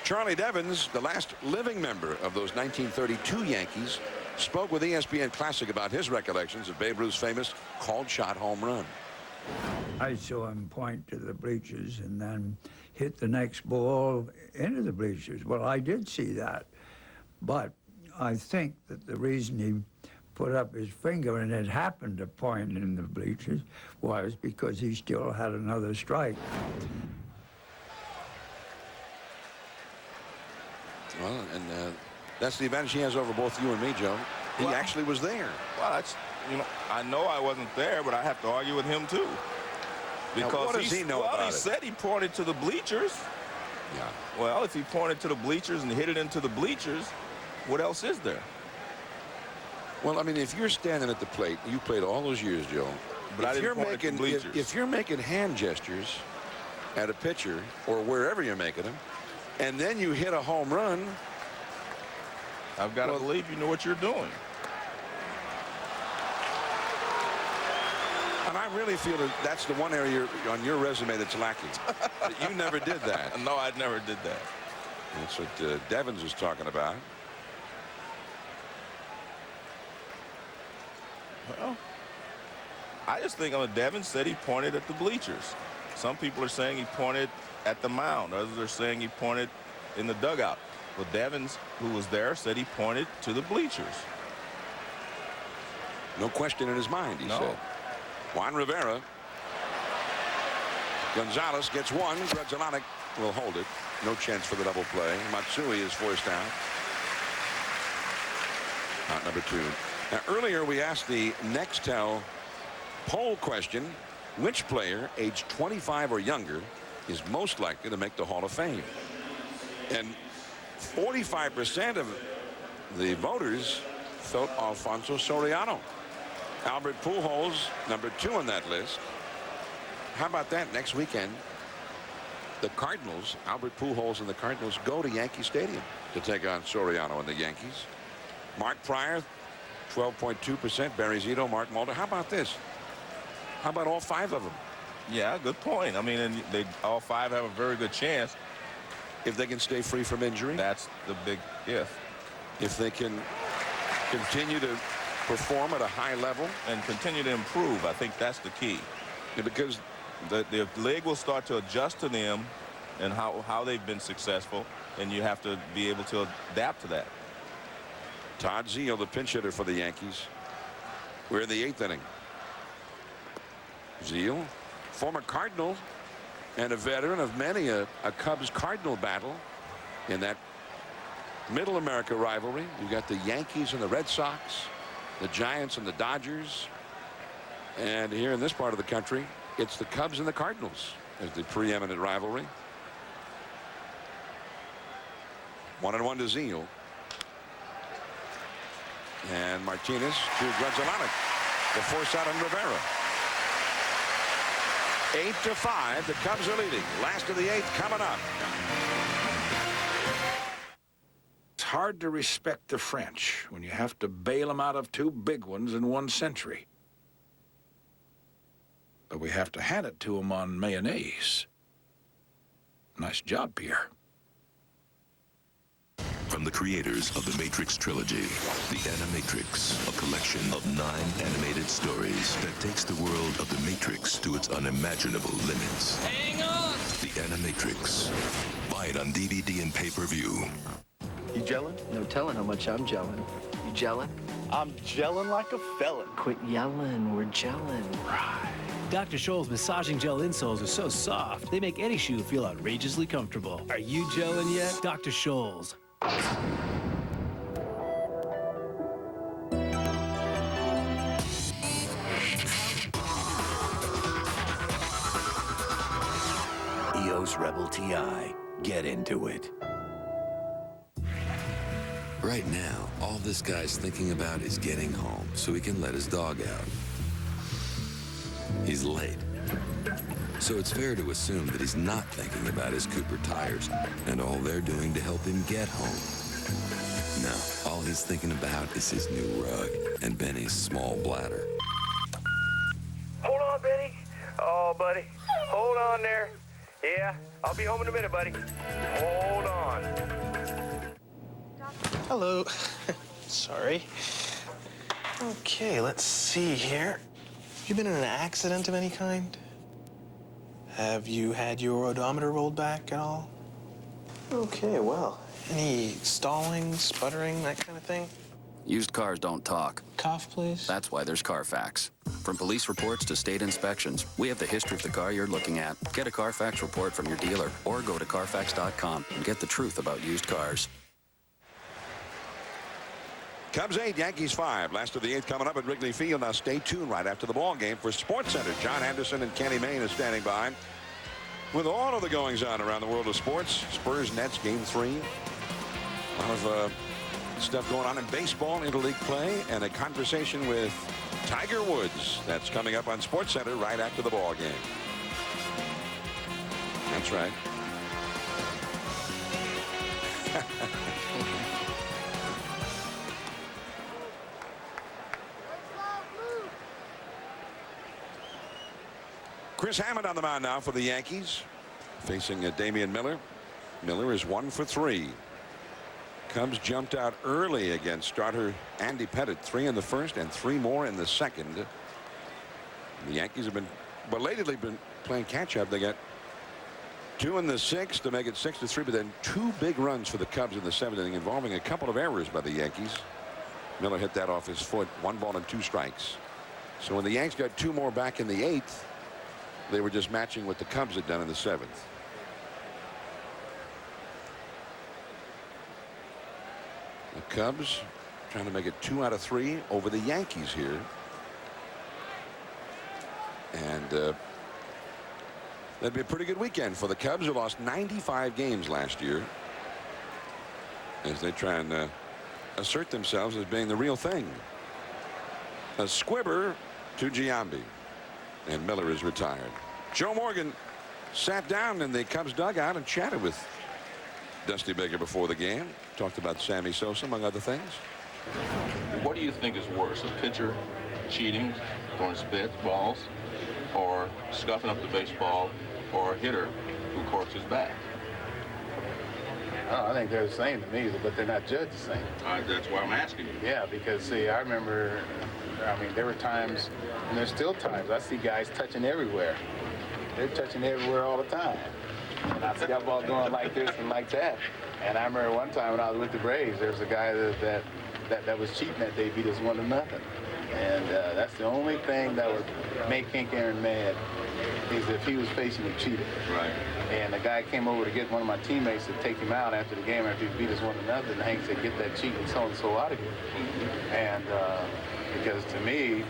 Charlie Devins, the last living member of those 1932 Yankees, spoke with ESPN Classic about his recollections of Babe Ruth's famous called shot home run. I saw him point to the bleachers and then hit the next ball into the bleachers. Well, I did see that, but I think that the reason he put up his finger and it happened to point in the bleachers was because he still had another strike. Well, and that's the advantage he has over both you and me, Joe. He actually was there. Well, that's, you know, I know I wasn't there, but I have to argue with him too. Because now, what does he know about it? He said he pointed to the bleachers. Yeah. Well, if he pointed to the bleachers and hit it into the bleachers, what else is there? Well, I mean, if you're standing at the plate, you played all those years, Joe. But I didn't point at the bleachers. If you're making hand gestures at a pitcher or wherever you're making them, and then you hit a home run, I've got to believe you know what you're doing. And I really feel that that's the one area on your resume that's lacking. That you never did that. No, I never did that. That's what Devins is talking about. Well, I just think Devins said he pointed at the bleachers. Some people are saying he pointed at the mound. Others are saying he pointed in the dugout. Well, Devins, who was there, said he pointed to the bleachers. No question in his mind, he said. Juan Rivera. Gonzalez gets one. Grudzielanek will hold it. No chance for the double play. Matsui is forced out. Out number 2. Now, earlier we asked the Nextel poll question, which player aged 25 or younger is most likely to make the Hall of Fame? And 45% of the voters felt Alfonso Soriano. Albert Pujols, number 2 on that list. How about that? Next weekend, the Cardinals, Albert Pujols and the Cardinals go to Yankee Stadium to take on Soriano and the Yankees. Mark Pryor, 12.2%. Barry Zito, Mark Mulder. How about this? How about all 5 of them? Yeah, good point. I mean, and they all 5 have a very good chance. If they can stay free from injury. That's the big if. If they can continue to perform at a high level. And continue to improve. I think that's the key. Yeah, because the league will start to adjust to them and how they've been successful. And you have to be able to adapt to that. Todd Zeile, the pinch hitter for the Yankees. We're in the 8th inning. Zeile, former Cardinal and a veteran of many a Cubs-Cardinal battle in that Middle America rivalry. You've got the Yankees and the Red Sox, the Giants and the Dodgers. And here in this part of the country, it's the Cubs and the Cardinals as the preeminent rivalry. 1-1 to Zeile. And Martinez to Grudzielanek. The force out on Rivera. 8-5. The Cubs are leading. Last of the 8th coming up. It's hard to respect the French when you have to bail them out of 2 big ones in 1 century. But we have to hand it to them on mayonnaise. Nice job, Pierre. From the creators of the Matrix trilogy, The Animatrix, a collection of 9 animated stories that takes the world of the Matrix to its unimaginable limits. Hang on! The Animatrix. Buy it on DVD and pay-per-view. You gelling? No telling how much I'm gelling. You gelling? I'm gelling like a felon. Quit yelling, we're gelling. Right. Dr. Scholl's massaging gel insoles are so soft, they make any shoe feel outrageously comfortable. Are you gelling yet? Dr. Scholl's. EOS Rebel TI. Get into it. Right now, all this guy's thinking about is getting home so he can let his dog out. He's late. So it's fair to assume that he's not thinking about his Cooper tires and all they're doing to help him get home. No, all he's thinking about is his new rug and Benny's small bladder. Hold on, Benny. Oh, buddy. Hold on there. Yeah, I'll be home in a minute, buddy. Hold on. Hello. Sorry. Okay, let's see here. Have you been in an accident of any kind? Have you had your odometer rolled back at all? Okay, well, any stalling, sputtering, that kind of thing? Used cars don't talk. Cough, please. That's why there's Carfax. From police reports to state inspections, we have the history of the car you're looking at. Get a Carfax report from your dealer or go to Carfax.com and get the truth about used cars. Cubs 8, Yankees 5. Last of the 8th coming up at Wrigley Field. Now stay tuned right after the ball game for SportsCenter. John Anderson and Kenny Mayne is standing by with all of the goings on around the world of sports. Spurs Nets game 3. A lot of stuff going on in baseball, interleague play, and a conversation with Tiger Woods. That's coming up on SportsCenter right after the ball game. That's right. Chris Hammond on the mound now for the Yankees, facing Damian Miller. Miller is 1 for 3. Cubs jumped out early against starter Andy Pettitte, 3 in the first and 3 more in the second. The Yankees have been belatedly playing catch up. They got 2 in the 6th to make it 6-3, but then 2 big runs for the Cubs in the 7th inning involving a couple of errors by the Yankees. Miller hit that off his foot. 1 ball and 2 strikes. So when the Yanks got 2 more back in the 8th, they were just matching what the Cubs had done in the 7th. The Cubs trying to make it 2 out of 3 over the Yankees here. And that'd be a pretty good weekend for the Cubs, who lost 95 games last year, as they try and assert themselves as being the real thing. A squibber to Giambi. And Miller is retired. Joe Morgan sat down in the Cubs dugout and chatted with Dusty Baker before the game. Talked about Sammy Sosa, among other things. What do you think is worse, a pitcher cheating, throwing spit balls, or scuffing up the baseball, or a hitter who corks his bat? Oh, I think they're the same to me, but they're not judged the same. That's why I'm asking you. Yeah, because, see, I remember, I mean, there were times, and there's still times, I see guys touching everywhere. They're touching everywhere all the time. And I see that ball going like this and like that. And I remember one time when I was with the Braves, there was a guy that was cheating that day, beat us 1-0. And that's the only thing that would make Hank Aaron mad, is if he was facing a cheater. Right. And the guy came over to get one of my teammates to take him out after the game after he beat us 1-0. And Hank said, "Get that cheating so-and-so out of here." And because to me,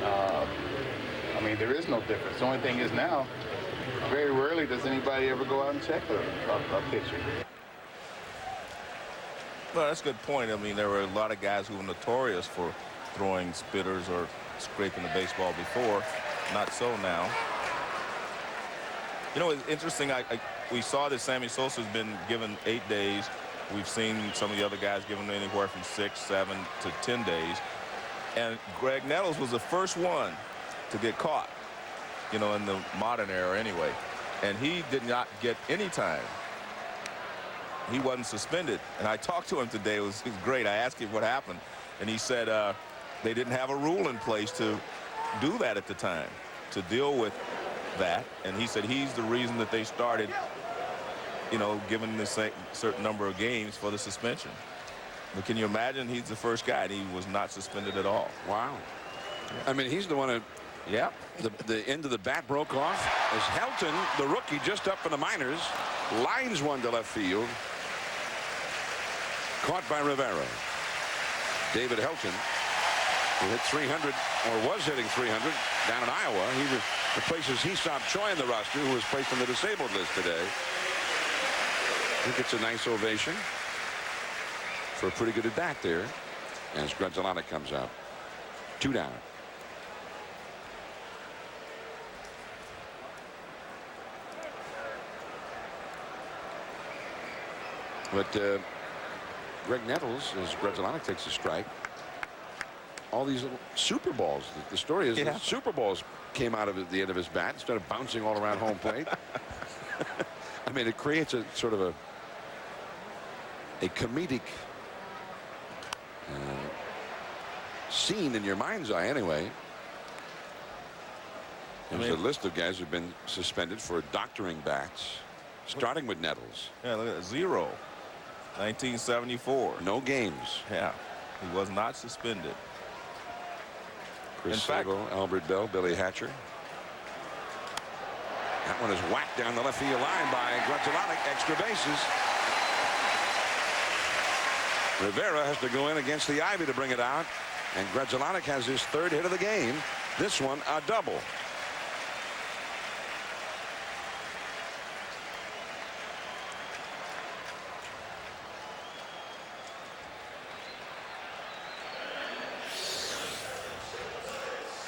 I mean, there is no difference. The only thing is now, very rarely does anybody ever go out and check a pitcher. Well, that's a good point. I mean, there were a lot of guys who were notorious for throwing spitters or scraping the baseball before. Not so now. You know, it's interesting. We saw that Sammy Sosa's been given 8 days. We've seen some of the other guys given anywhere from 6, 7 to 10 days. And Greg Nettles was the first one to get caught, you know, in the modern era anyway. And he did not get any time. he wasn't suspended. And I talked to him today. It was great. I asked him what happened, and he said they didn't have a rule in place to do that at the time, to deal with that. And he said he's the reason that they started, you know, giving the certain number of games for the suspension. But can you imagine, he's the first guy, and he was not suspended at all. Wow. I mean, he's the one who, yeah, the end of the bat broke off as Helton, the rookie just up in the minors, lines one to left field. Caught by Rivera. David Helton, who hit 300, or was hitting 300 down in Iowa. He replaces Hesop Choi in the roster, who was placed on the disabled list today. I think it's a nice ovation for a pretty good at bat there as Grudzielanek comes out. 2 down. But Greg Nettles, as Grudzielanek takes a strike, all these little super balls. The story is the super balls came out of the end of his bat and started bouncing all around home plate. I mean, it creates a sort of a comedic scene in your mind's eye anyway. There's a list of guys who've been suspended for doctoring bats, starting with Nettles. Yeah, look at that. 0. 1974. No games. Yeah, he was not suspended. Chris Sabo, Albert Bell, Billy Hatcher. That one is whacked down the left field line by Grudzielanek. Extra bases. Rivera has to go in against the ivy to bring it out. And Grudzielanek has his 3rd hit of the game. This one a double.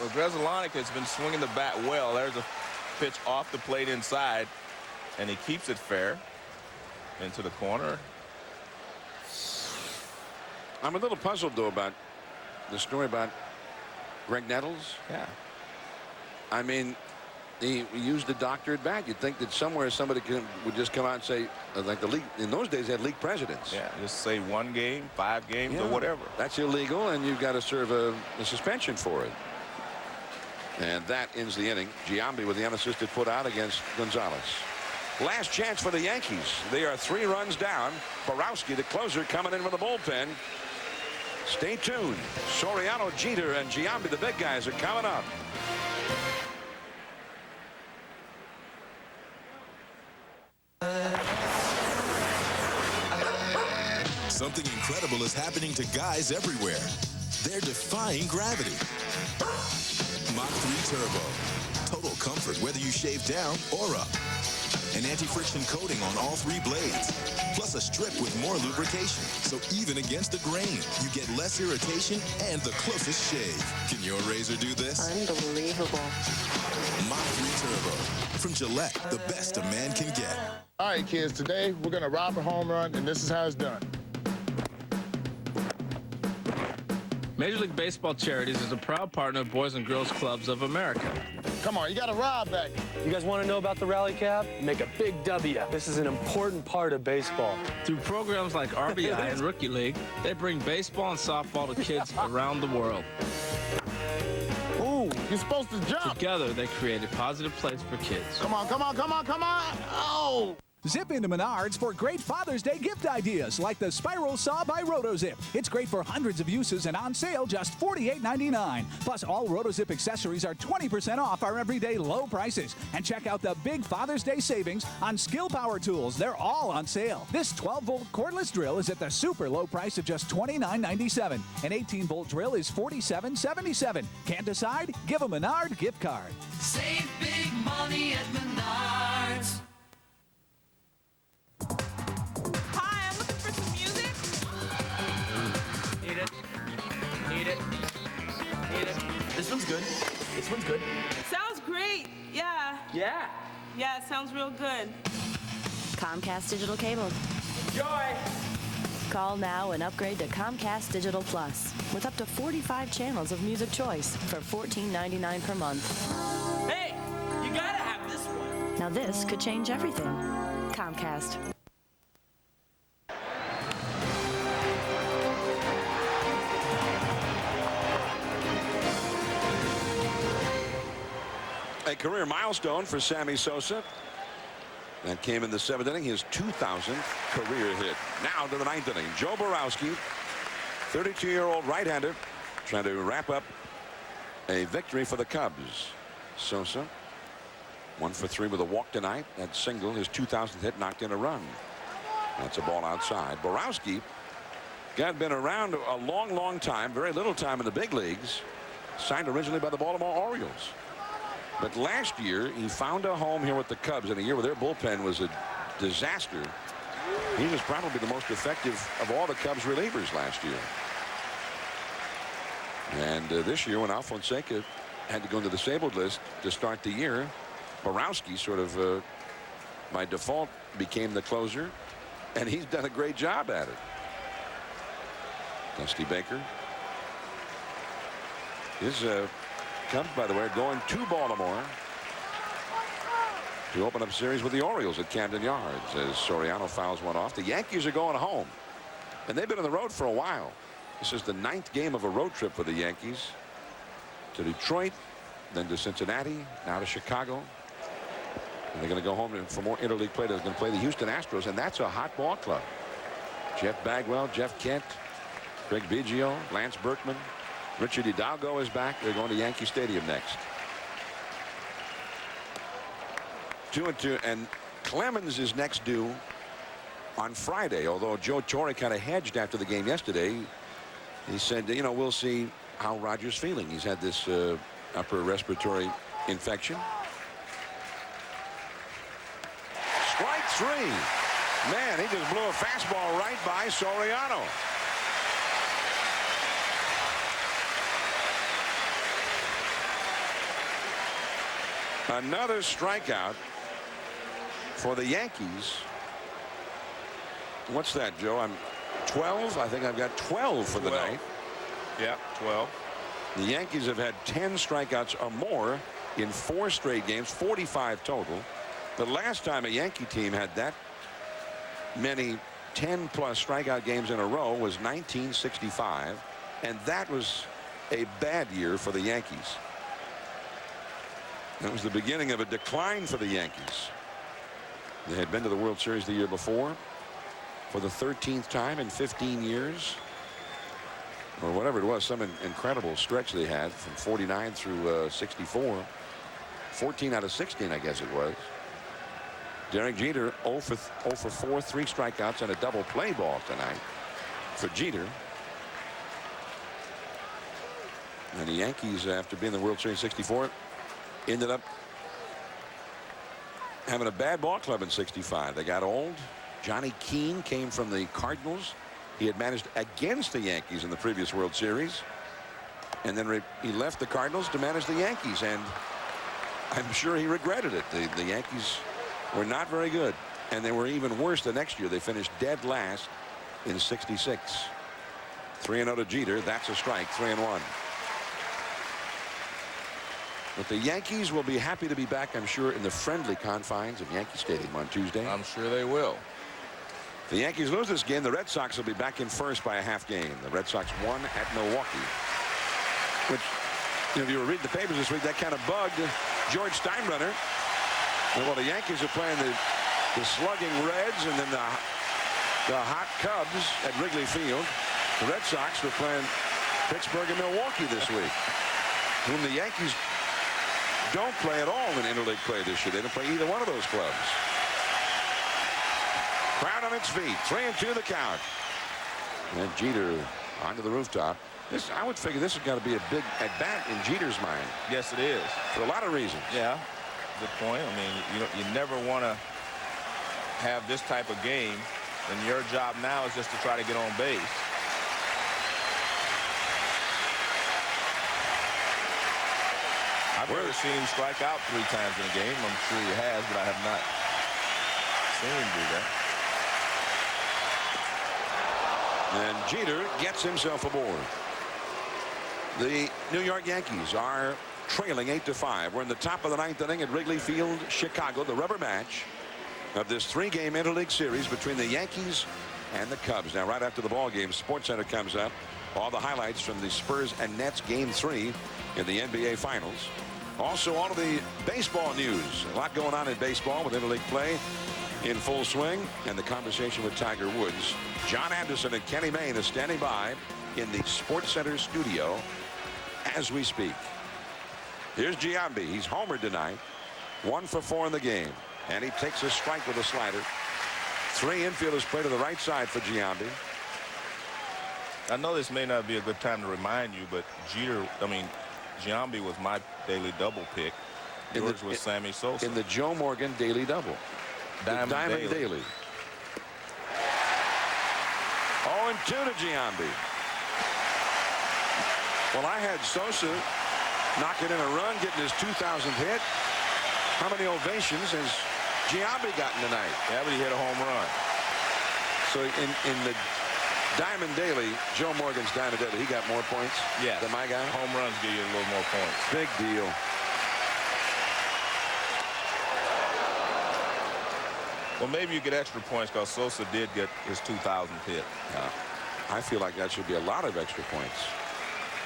Well, Grudzielanek has been swinging the bat well. There's a pitch off the plate inside, and he keeps it fair into the corner. I'm a little puzzled, though, about the story about Greg Nettles. Yeah. I mean, he used the doctored bat. You'd think that somewhere somebody would just come out and say, like the league, in those days they had league presidents. Yeah, just say 1 game, 5 games, or whatever. That's illegal, and you've got to serve a suspension for it. And that ends the inning. Giambi with the unassisted put out against Gonzalez. Last chance for the Yankees. They are 3 runs down. Borowski, the closer, coming in with the bullpen. Stay tuned. Soriano, Jeter, and Giambi, the big guys, are coming up. Something incredible is happening to guys everywhere. They're defying gravity. Mach 3 Turbo. Total comfort whether you shave down or up. An anti-friction coating on all 3 blades. Plus a strip with more lubrication. So even against the grain, you get less irritation and the closest shave. Can your razor do this? Unbelievable. Mach 3 Turbo. From Gillette, the best a man can get. All right, kids, today we're going to rob a home run, and this is how it's done. Major League Baseball Charities is a proud partner of Boys and Girls Clubs of America. Come on, you got to rob back. You guys want to know about the Rally Cab? Make a big W. This is an important part of baseball. Through programs like RBI and Rookie League, they bring baseball and softball to kids around the world. Ooh, you're supposed to jump. Together, they create a positive place for kids. Come on, come on, come on, come on. Oh! Zip into Menards for great Father's Day gift ideas like the Spiral Saw by RotoZip. It's great for hundreds of uses and on sale just $48.99. Plus, all RotoZip accessories are 20% off our everyday low prices. And check out the big Father's Day savings on Skill Power tools. They're all on sale. This 12-volt cordless drill is at the super low price of just $29.97. An 18-volt drill is $47.77. Can't decide? Give a Menard gift card. Save big money at Menards. This one's good. This one's good. Sounds great. Yeah. Yeah. Yeah, it sounds real good. Comcast Digital Cable. Joy! Call now and upgrade to Comcast Digital Plus with up to 45 channels of music choice for $14.99 per month. Hey, you gotta have this one. Now this could change everything. Comcast. A career milestone for Sammy Sosa. That came in the 7th inning, his 2000th career hit. Now to the 9th inning. Joe Borowski, 32-year-old right-hander, trying to wrap up a victory for the Cubs. Sosa, 1 for 3 with a walk tonight. That single, his 2000th hit, knocked in a run. That's a ball outside. Borowski had been around a long time, very little time in the big leagues. Signed originally by the Baltimore Orioles. But last year, he found a home here with the Cubs in a year where their bullpen was a disaster. He was probably the most effective of all the Cubs relievers last year. And this year, when Al Fonseca had to go into the disabled list to start the year, Borowski sort of, by default, became the closer. And he's done a great job at it. Dusty Baker. His Cubs, by the way, are going to Baltimore to open up series with the Orioles at Camden Yards as Soriano fouls one off. The Yankees are going home, and they've been on the road for a while. This is the 9th game of a road trip for the Yankees. To Detroit, then to Cincinnati, now to Chicago. And they're going to go home for more interleague play. They're going to play the Houston Astros, and that's a hot ball club. Jeff Bagwell, Jeff Kent, Craig Biggio, Lance Berkman. Richard Hidalgo is back. They're going to Yankee Stadium next. 2-2, and Clemens is next due on Friday, although Joe Torre kind of hedged after the game yesterday. He said, you know, we'll see how Roger's feeling. He's had this upper respiratory infection. Strike 3. Man, he just blew a fastball right by Soriano. Another strikeout for the Yankees. What's that, Joe? I'm 12. I think I've got 12 for the night. Yeah, 12. The Yankees have had 10 strikeouts or more in 4 straight games, 45 total. The last time a Yankee team had that many 10-plus strikeout games in a row was 1965, and that was a bad year for the Yankees. That was the beginning of a decline for the Yankees. They had been to the World Series the year before for the 13th time in 15 years. Or whatever it was, some incredible stretch they had from 49 through 64. 14 out of 16, I guess it was. Derek Jeter 0 for 4, 3 strikeouts and a double play ball tonight for Jeter. And the Yankees, after being in the World Series 64, ended up having a bad ball club in 65. They got old. Johnny Keane came from the Cardinals. He had managed against the Yankees in the previous World Series. And then he left the Cardinals to manage the Yankees. And I'm sure he regretted it. The Yankees were not very good. And they were even worse the next year. They finished dead last in 66. 3-0 to Jeter. That's a strike. 3-1. But the Yankees will be happy to be back, I'm sure, in the friendly confines of Yankee Stadium on Tuesday. I'm sure they will. If the Yankees lose this game, the Red Sox will be back in first by a half game. The Red Sox won at Milwaukee. Which, you know, if you were reading the papers this week, that kind of bugged George Steinbrenner. And while the Yankees are playing the slugging Reds and then the hot Cubs at Wrigley Field, the Red Sox were playing Pittsburgh and Milwaukee this week, whom the Yankees don't play at all in interleague play this year. They don't play either one of those clubs. Crowd on its feet. 3-2 the count. And Jeter onto the rooftop. I would figure this has got to be a big at bat in Jeter's mind. Yes, it is. For a lot of reasons. Yeah, good point. I mean, you never want to have this type of game, and your job now is just to try to get on base. I've never seen him strike out 3 times in a game. I'm sure he has, but I have not seen him do that. And Jeter gets himself aboard. The New York Yankees are trailing 8-5. We're in the top of the 9th inning at Wrigley Field, Chicago, the rubber match of this 3-game interleague series between the Yankees and the Cubs. Now, right after the ball game, SportsCenter comes up. All the highlights from the Spurs and Nets Game 3 in the NBA Finals. Also, all of the baseball news. A lot going on in baseball with interleague play in full swing, and the conversation with Tiger Woods. John Anderson and Kenny Mayne is standing by in the Sports Center studio as we speak. Here's Giambi. He's homered tonight. 1 for 4 in the game, and he takes a strike with a slider. 3 infielders play to the right side for Giambi. I know this may not be a good time to remind you, but Giambi was my daily double pick. Yours was Sammy Sosa. In the Joe Morgan daily double. Diamond Daily. 0-2 to Giambi. Well, I had Sosa knocking in a run, getting his 2,000th hit. How many ovations has Giambi gotten tonight? Yeah, but he hit a home run. So in the Diamond Daily, Joe Morgan's Diamond Daily, he got more points than my guy? Home runs give you a little more points. Big deal. Well, maybe you get extra points because Sosa did get his 2,000th hit. I feel like that should be a lot of extra points.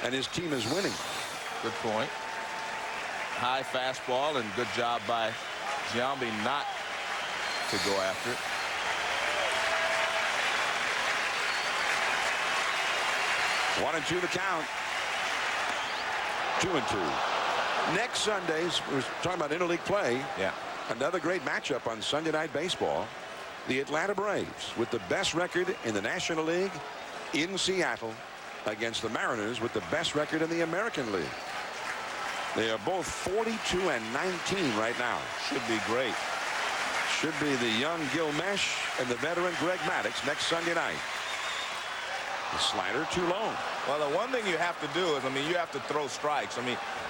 And his team is winning. Good point. High fastball, and good job by Giambi not to go after it. One and two the count. 2-2. Next Sundays, we're talking about interleague play. Yeah. Another great matchup on Sunday Night Baseball. The Atlanta Braves, with the best record in the National League, in Seattle, against the Mariners with the best record in the American League. They are both 42 and 19 right now. Should be great. Should be the young Gil Mesh and the veteran Greg Maddux next Sunday night. The slider too low. Well, the one thing you have to do is, you have to throw strikes.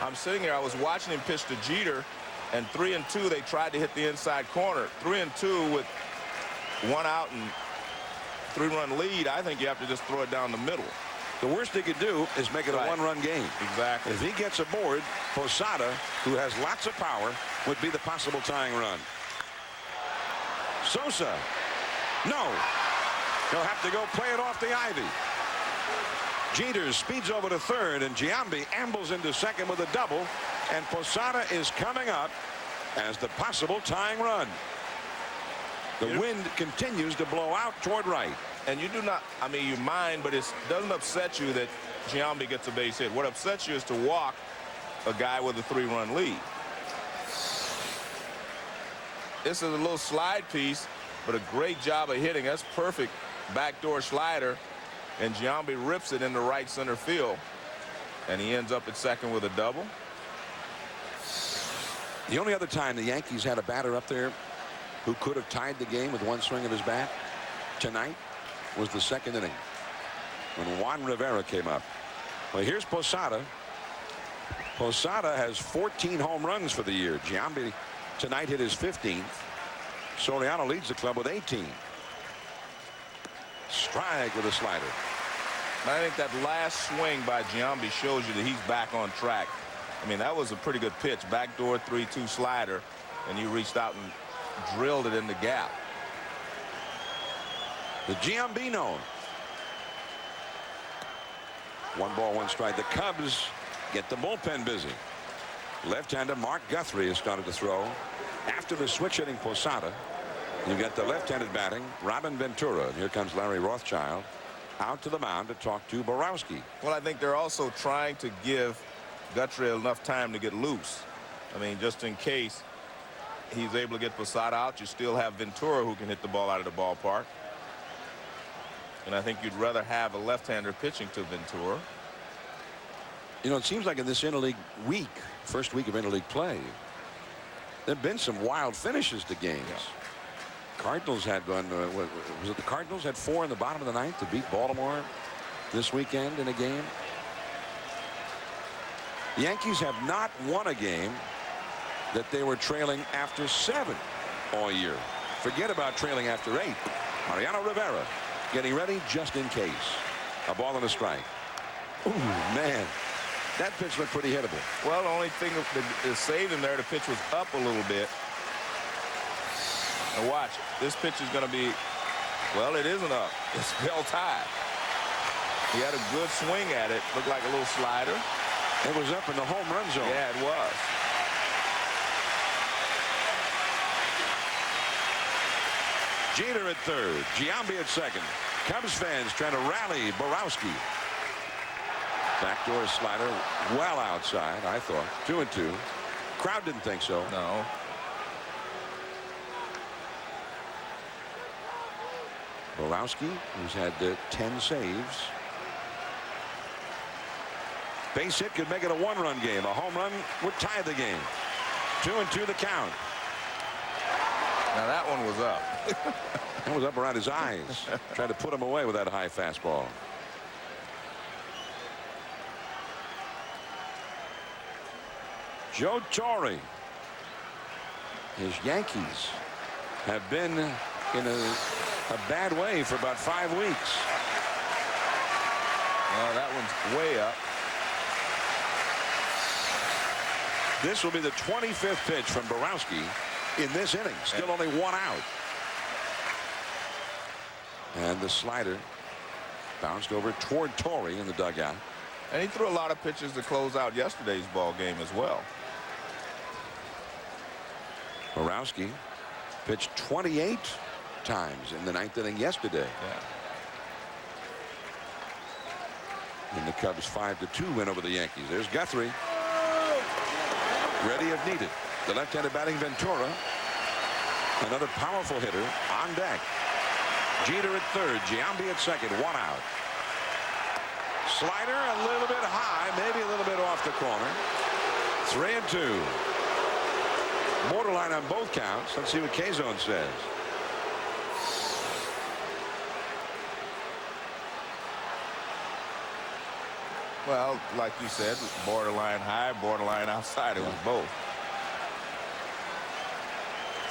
I'm sitting here, I was watching him pitch to Jeter, and 3-2, they tried to hit the inside corner. 3-2 with 1 out and 3-run lead. I think you have to just throw it down the middle. The worst they could do is make it a 1-run game. Exactly. If he gets aboard, Posada, who has lots of power, would be the possible tying run. Sosa. No. He'll have to go play it off the ivy. Jeter speeds over to third, and Giambi ambles into second with a double, and Posada is coming up as the possible tying run. The wind continues to blow out toward right. And you do not, you mind, but it doesn't upset you that Giambi gets a base hit. What upsets you is to walk a guy with a 3-run lead. This is a little slide piece, but a great job of hitting. That's perfect backdoor slider, and Giambi rips it into right center field, and he ends up at second with a double. The only other time the Yankees had a batter up there who could have tied the game with one swing of his bat tonight was the second inning when Juan Rivera came up. Well, here's Posada. Posada has 14 home runs for the year. Giambi tonight hit his 15th. Soriano leads the club with 18. Strike with a slider. I think that last swing by Giambi shows you that he's back on track. That was a pretty good pitch. Backdoor 3-2 slider, and he reached out and drilled it in the gap. The Giambino. 1 ball, 1 strike. The Cubs get the bullpen busy. Left-hander Mark Guthrie has started to throw. After the switch hitting Posada, you got the left-handed batting Robin Ventura. And here comes Larry Rothschild out to the mound to talk to Borowski. Well, I think they're also trying to give Guthrie enough time to get loose. Just in case he's able to get Posada out, you still have Ventura who can hit the ball out of the ballpark. And I think you'd rather have a left-hander pitching to Ventura. It seems like in this interleague week, first week of interleague play, there have been some wild finishes to games. Yeah. Cardinals had one. Was it the Cardinals had 4 in the bottom of the ninth to beat Baltimore this weekend in a game? The Yankees have not won a game that they were trailing after 7 all year. Forget about trailing after 8. Mariano Rivera getting ready just in case. A ball and a strike. Ooh, man. That pitch looked pretty hittable. Well, the only thing that saved him there, the pitch was up a little bit. Now watch. This pitch is going to be, well, it isn't up. It's well tied. He had a good swing at it. Looked like a little slider. It was up in the home run zone. Yeah, it was. Jeter at third. Giambi at second. Cubs fans trying to rally Borowski. Backdoor slider well outside, I thought. 2-2. Crowd didn't think so. No. Borowski, who's had 10 saves. Base hit could make it a one-run game. A home run would tie the game. 2-2 the count. Now that one was up. That was up around his eyes. Trying to put him away with that high fastball. Joe Torre. His Yankees have been in a bad way for about 5 weeks. Well, that one's way up. This will be the 25th pitch from Borowski in this inning. Still only 1 out. And the slider bounced over toward Torre in the dugout. And he threw a lot of pitches to close out yesterday's ball game as well. Borowski pitched 28 times in the 9th inning yesterday. In the Cubs 5-2 win over the Yankees. There's Guthrie. Ready if needed. The left-handed batting Ventura. Another powerful hitter on deck. Jeter at third. Giambi at second. 1 out. Slider a little bit high. Maybe a little bit off the corner. 3-2. Borderline on both counts. Let's see what K-Zone says. Well, like you said, borderline high, borderline outside. It was both.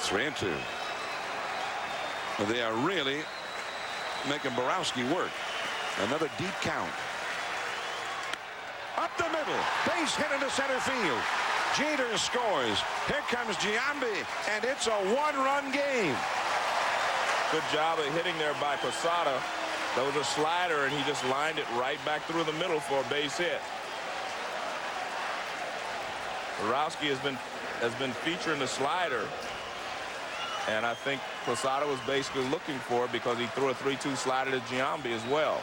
3-2. They are really making Borowski work. Another deep count. Up the middle. Base hit into center field. Jeter scores. Here comes Giambi, and it's a 1-run game. Good job of hitting there by Posada. That was a slider, and he just lined it right back through the middle for a base hit. Borowski has been featuring the slider, and I think Posada was basically looking for it because he threw a 3-2 slider to Giambi as well.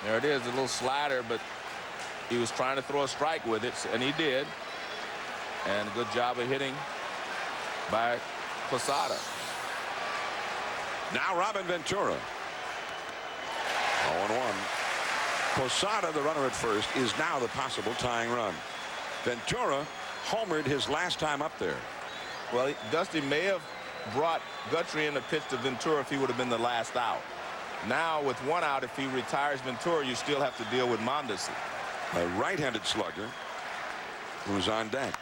There it is, a little slider, but he was trying to throw a strike with it, and he did. And a good job of hitting by Posada. Now Robin Ventura. 0-1. Posada, the runner at first, is now the possible tying run. Ventura homered his last time up there. Well, Dusty may have brought Guthrie in to pitch to Ventura if he would have been the last out. Now, with 1 out, if he retires Ventura, you still have to deal with Mondesi. A right-handed slugger who's on deck.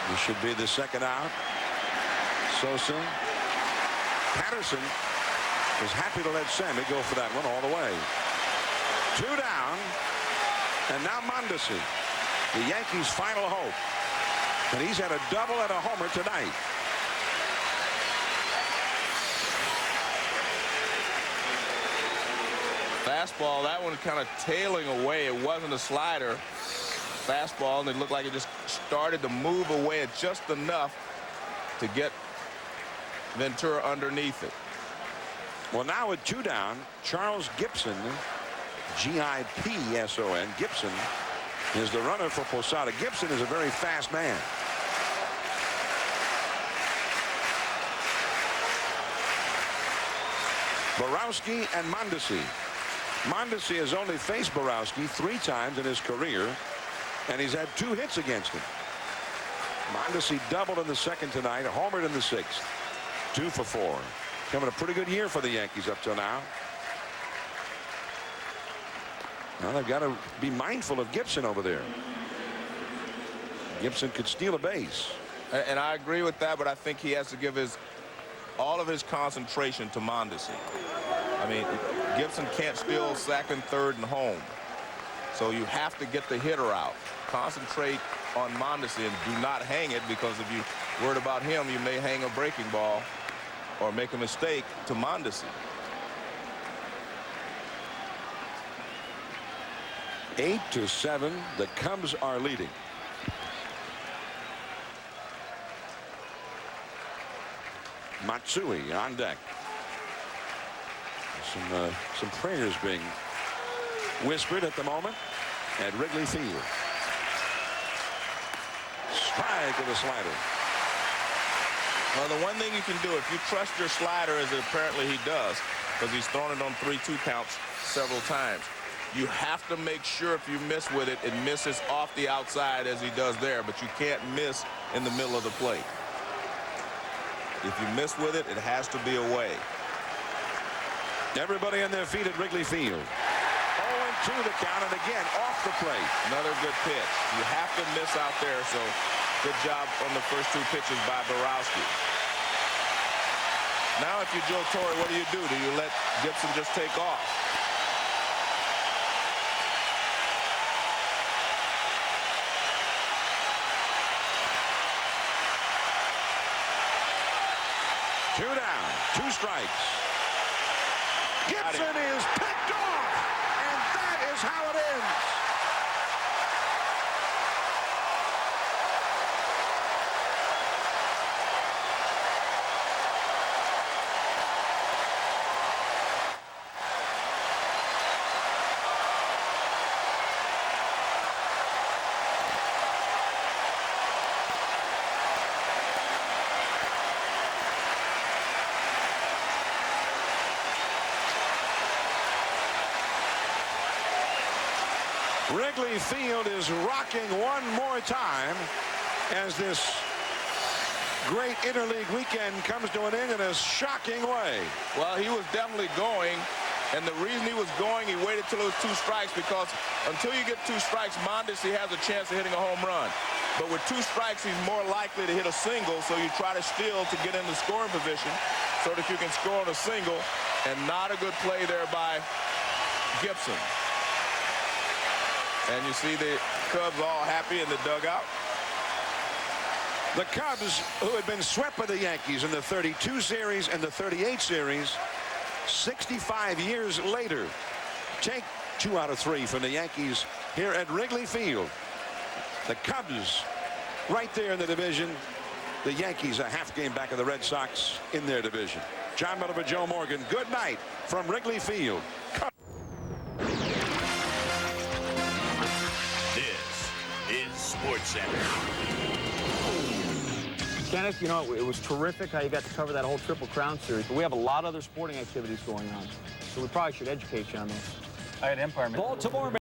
This should be the second out. Sosa. Patterson is happy to let Sammy go for that one all the way. 2 down. And now Mondesi, the Yankees' final hope. And he's had a double and a homer tonight. Fastball, that one kind of tailing away. It wasn't a slider. Fastball, and it looked like it just started to move away just enough to get Ventura underneath it. Well, now with 2 down, Charles Gipson, G-I-P-S-O-N, Gipson is the runner for Posada. Gipson is a very fast man. Borowski and Mondesi. Mondesi has only faced Borowski 3 times in his career, and he's had 2 hits against him. Mondesi doubled in the second tonight, homered in the 6th. 2 for 4. Having a pretty good year for the Yankees up till now. Now they've got to be mindful of Gipson over there. Gipson could steal a base. And I agree with that, but I think he has to give all of his concentration to Mondesi. I mean, Gipson can't steal second, third, and home. So you have to get the hitter out. Concentrate on Mondesi and do not hang it, because if you're worried about him, you may hang a breaking ball or make a mistake to Mondesi. 8-7. The Cubs are leading. Matsui on deck. Some prayers being whispered at the moment at Wrigley Field. Strike with a slider. Well, the one thing you can do if you trust your slider, as apparently he does, because he's thrown it on 3-2 counts several times, you have to make sure if you miss with it, it misses off the outside as he does there, but you can't miss in the middle of the plate. If you miss with it, it has to be away. Everybody on their feet at Wrigley Field. 0-2 the count, and again off the plate. Another good pitch. You have to miss out there, so good job on the first 2 pitches by Borowski. Now if you're Joe Torre, what do? Do you let Gipson just take off? Two down, 2 strikes. Gipson is picked off, and that is how it ends. Wrigley Field is rocking one more time as this great interleague weekend comes to an end in a shocking way. Well, he was definitely going, and the reason he was going, he waited till it was 2 strikes, because until you get 2 strikes, Mondesi has a chance of hitting a home run. But with 2 strikes, he's more likely to hit a single, so you try to steal to get in the scoring position so that you can score on a single, and not a good play there by Gipson. And you see the Cubs all happy in the dugout. The Cubs, who had been swept by the Yankees in the 32 series and the 38 series, 65 years later, take 2 out of 3 from the Yankees here at Wrigley Field. The Cubs right there in the division. The Yankees a half game back of the Red Sox in their division. John Miller for Joe Morgan. Good night from Wrigley Field. SportsCenter. Kenneth, you know, it was terrific how you got to cover that whole Triple Crown series, but we have a lot of other sporting activities going on, so we probably should educate you on those. I had Empire. Baltimore.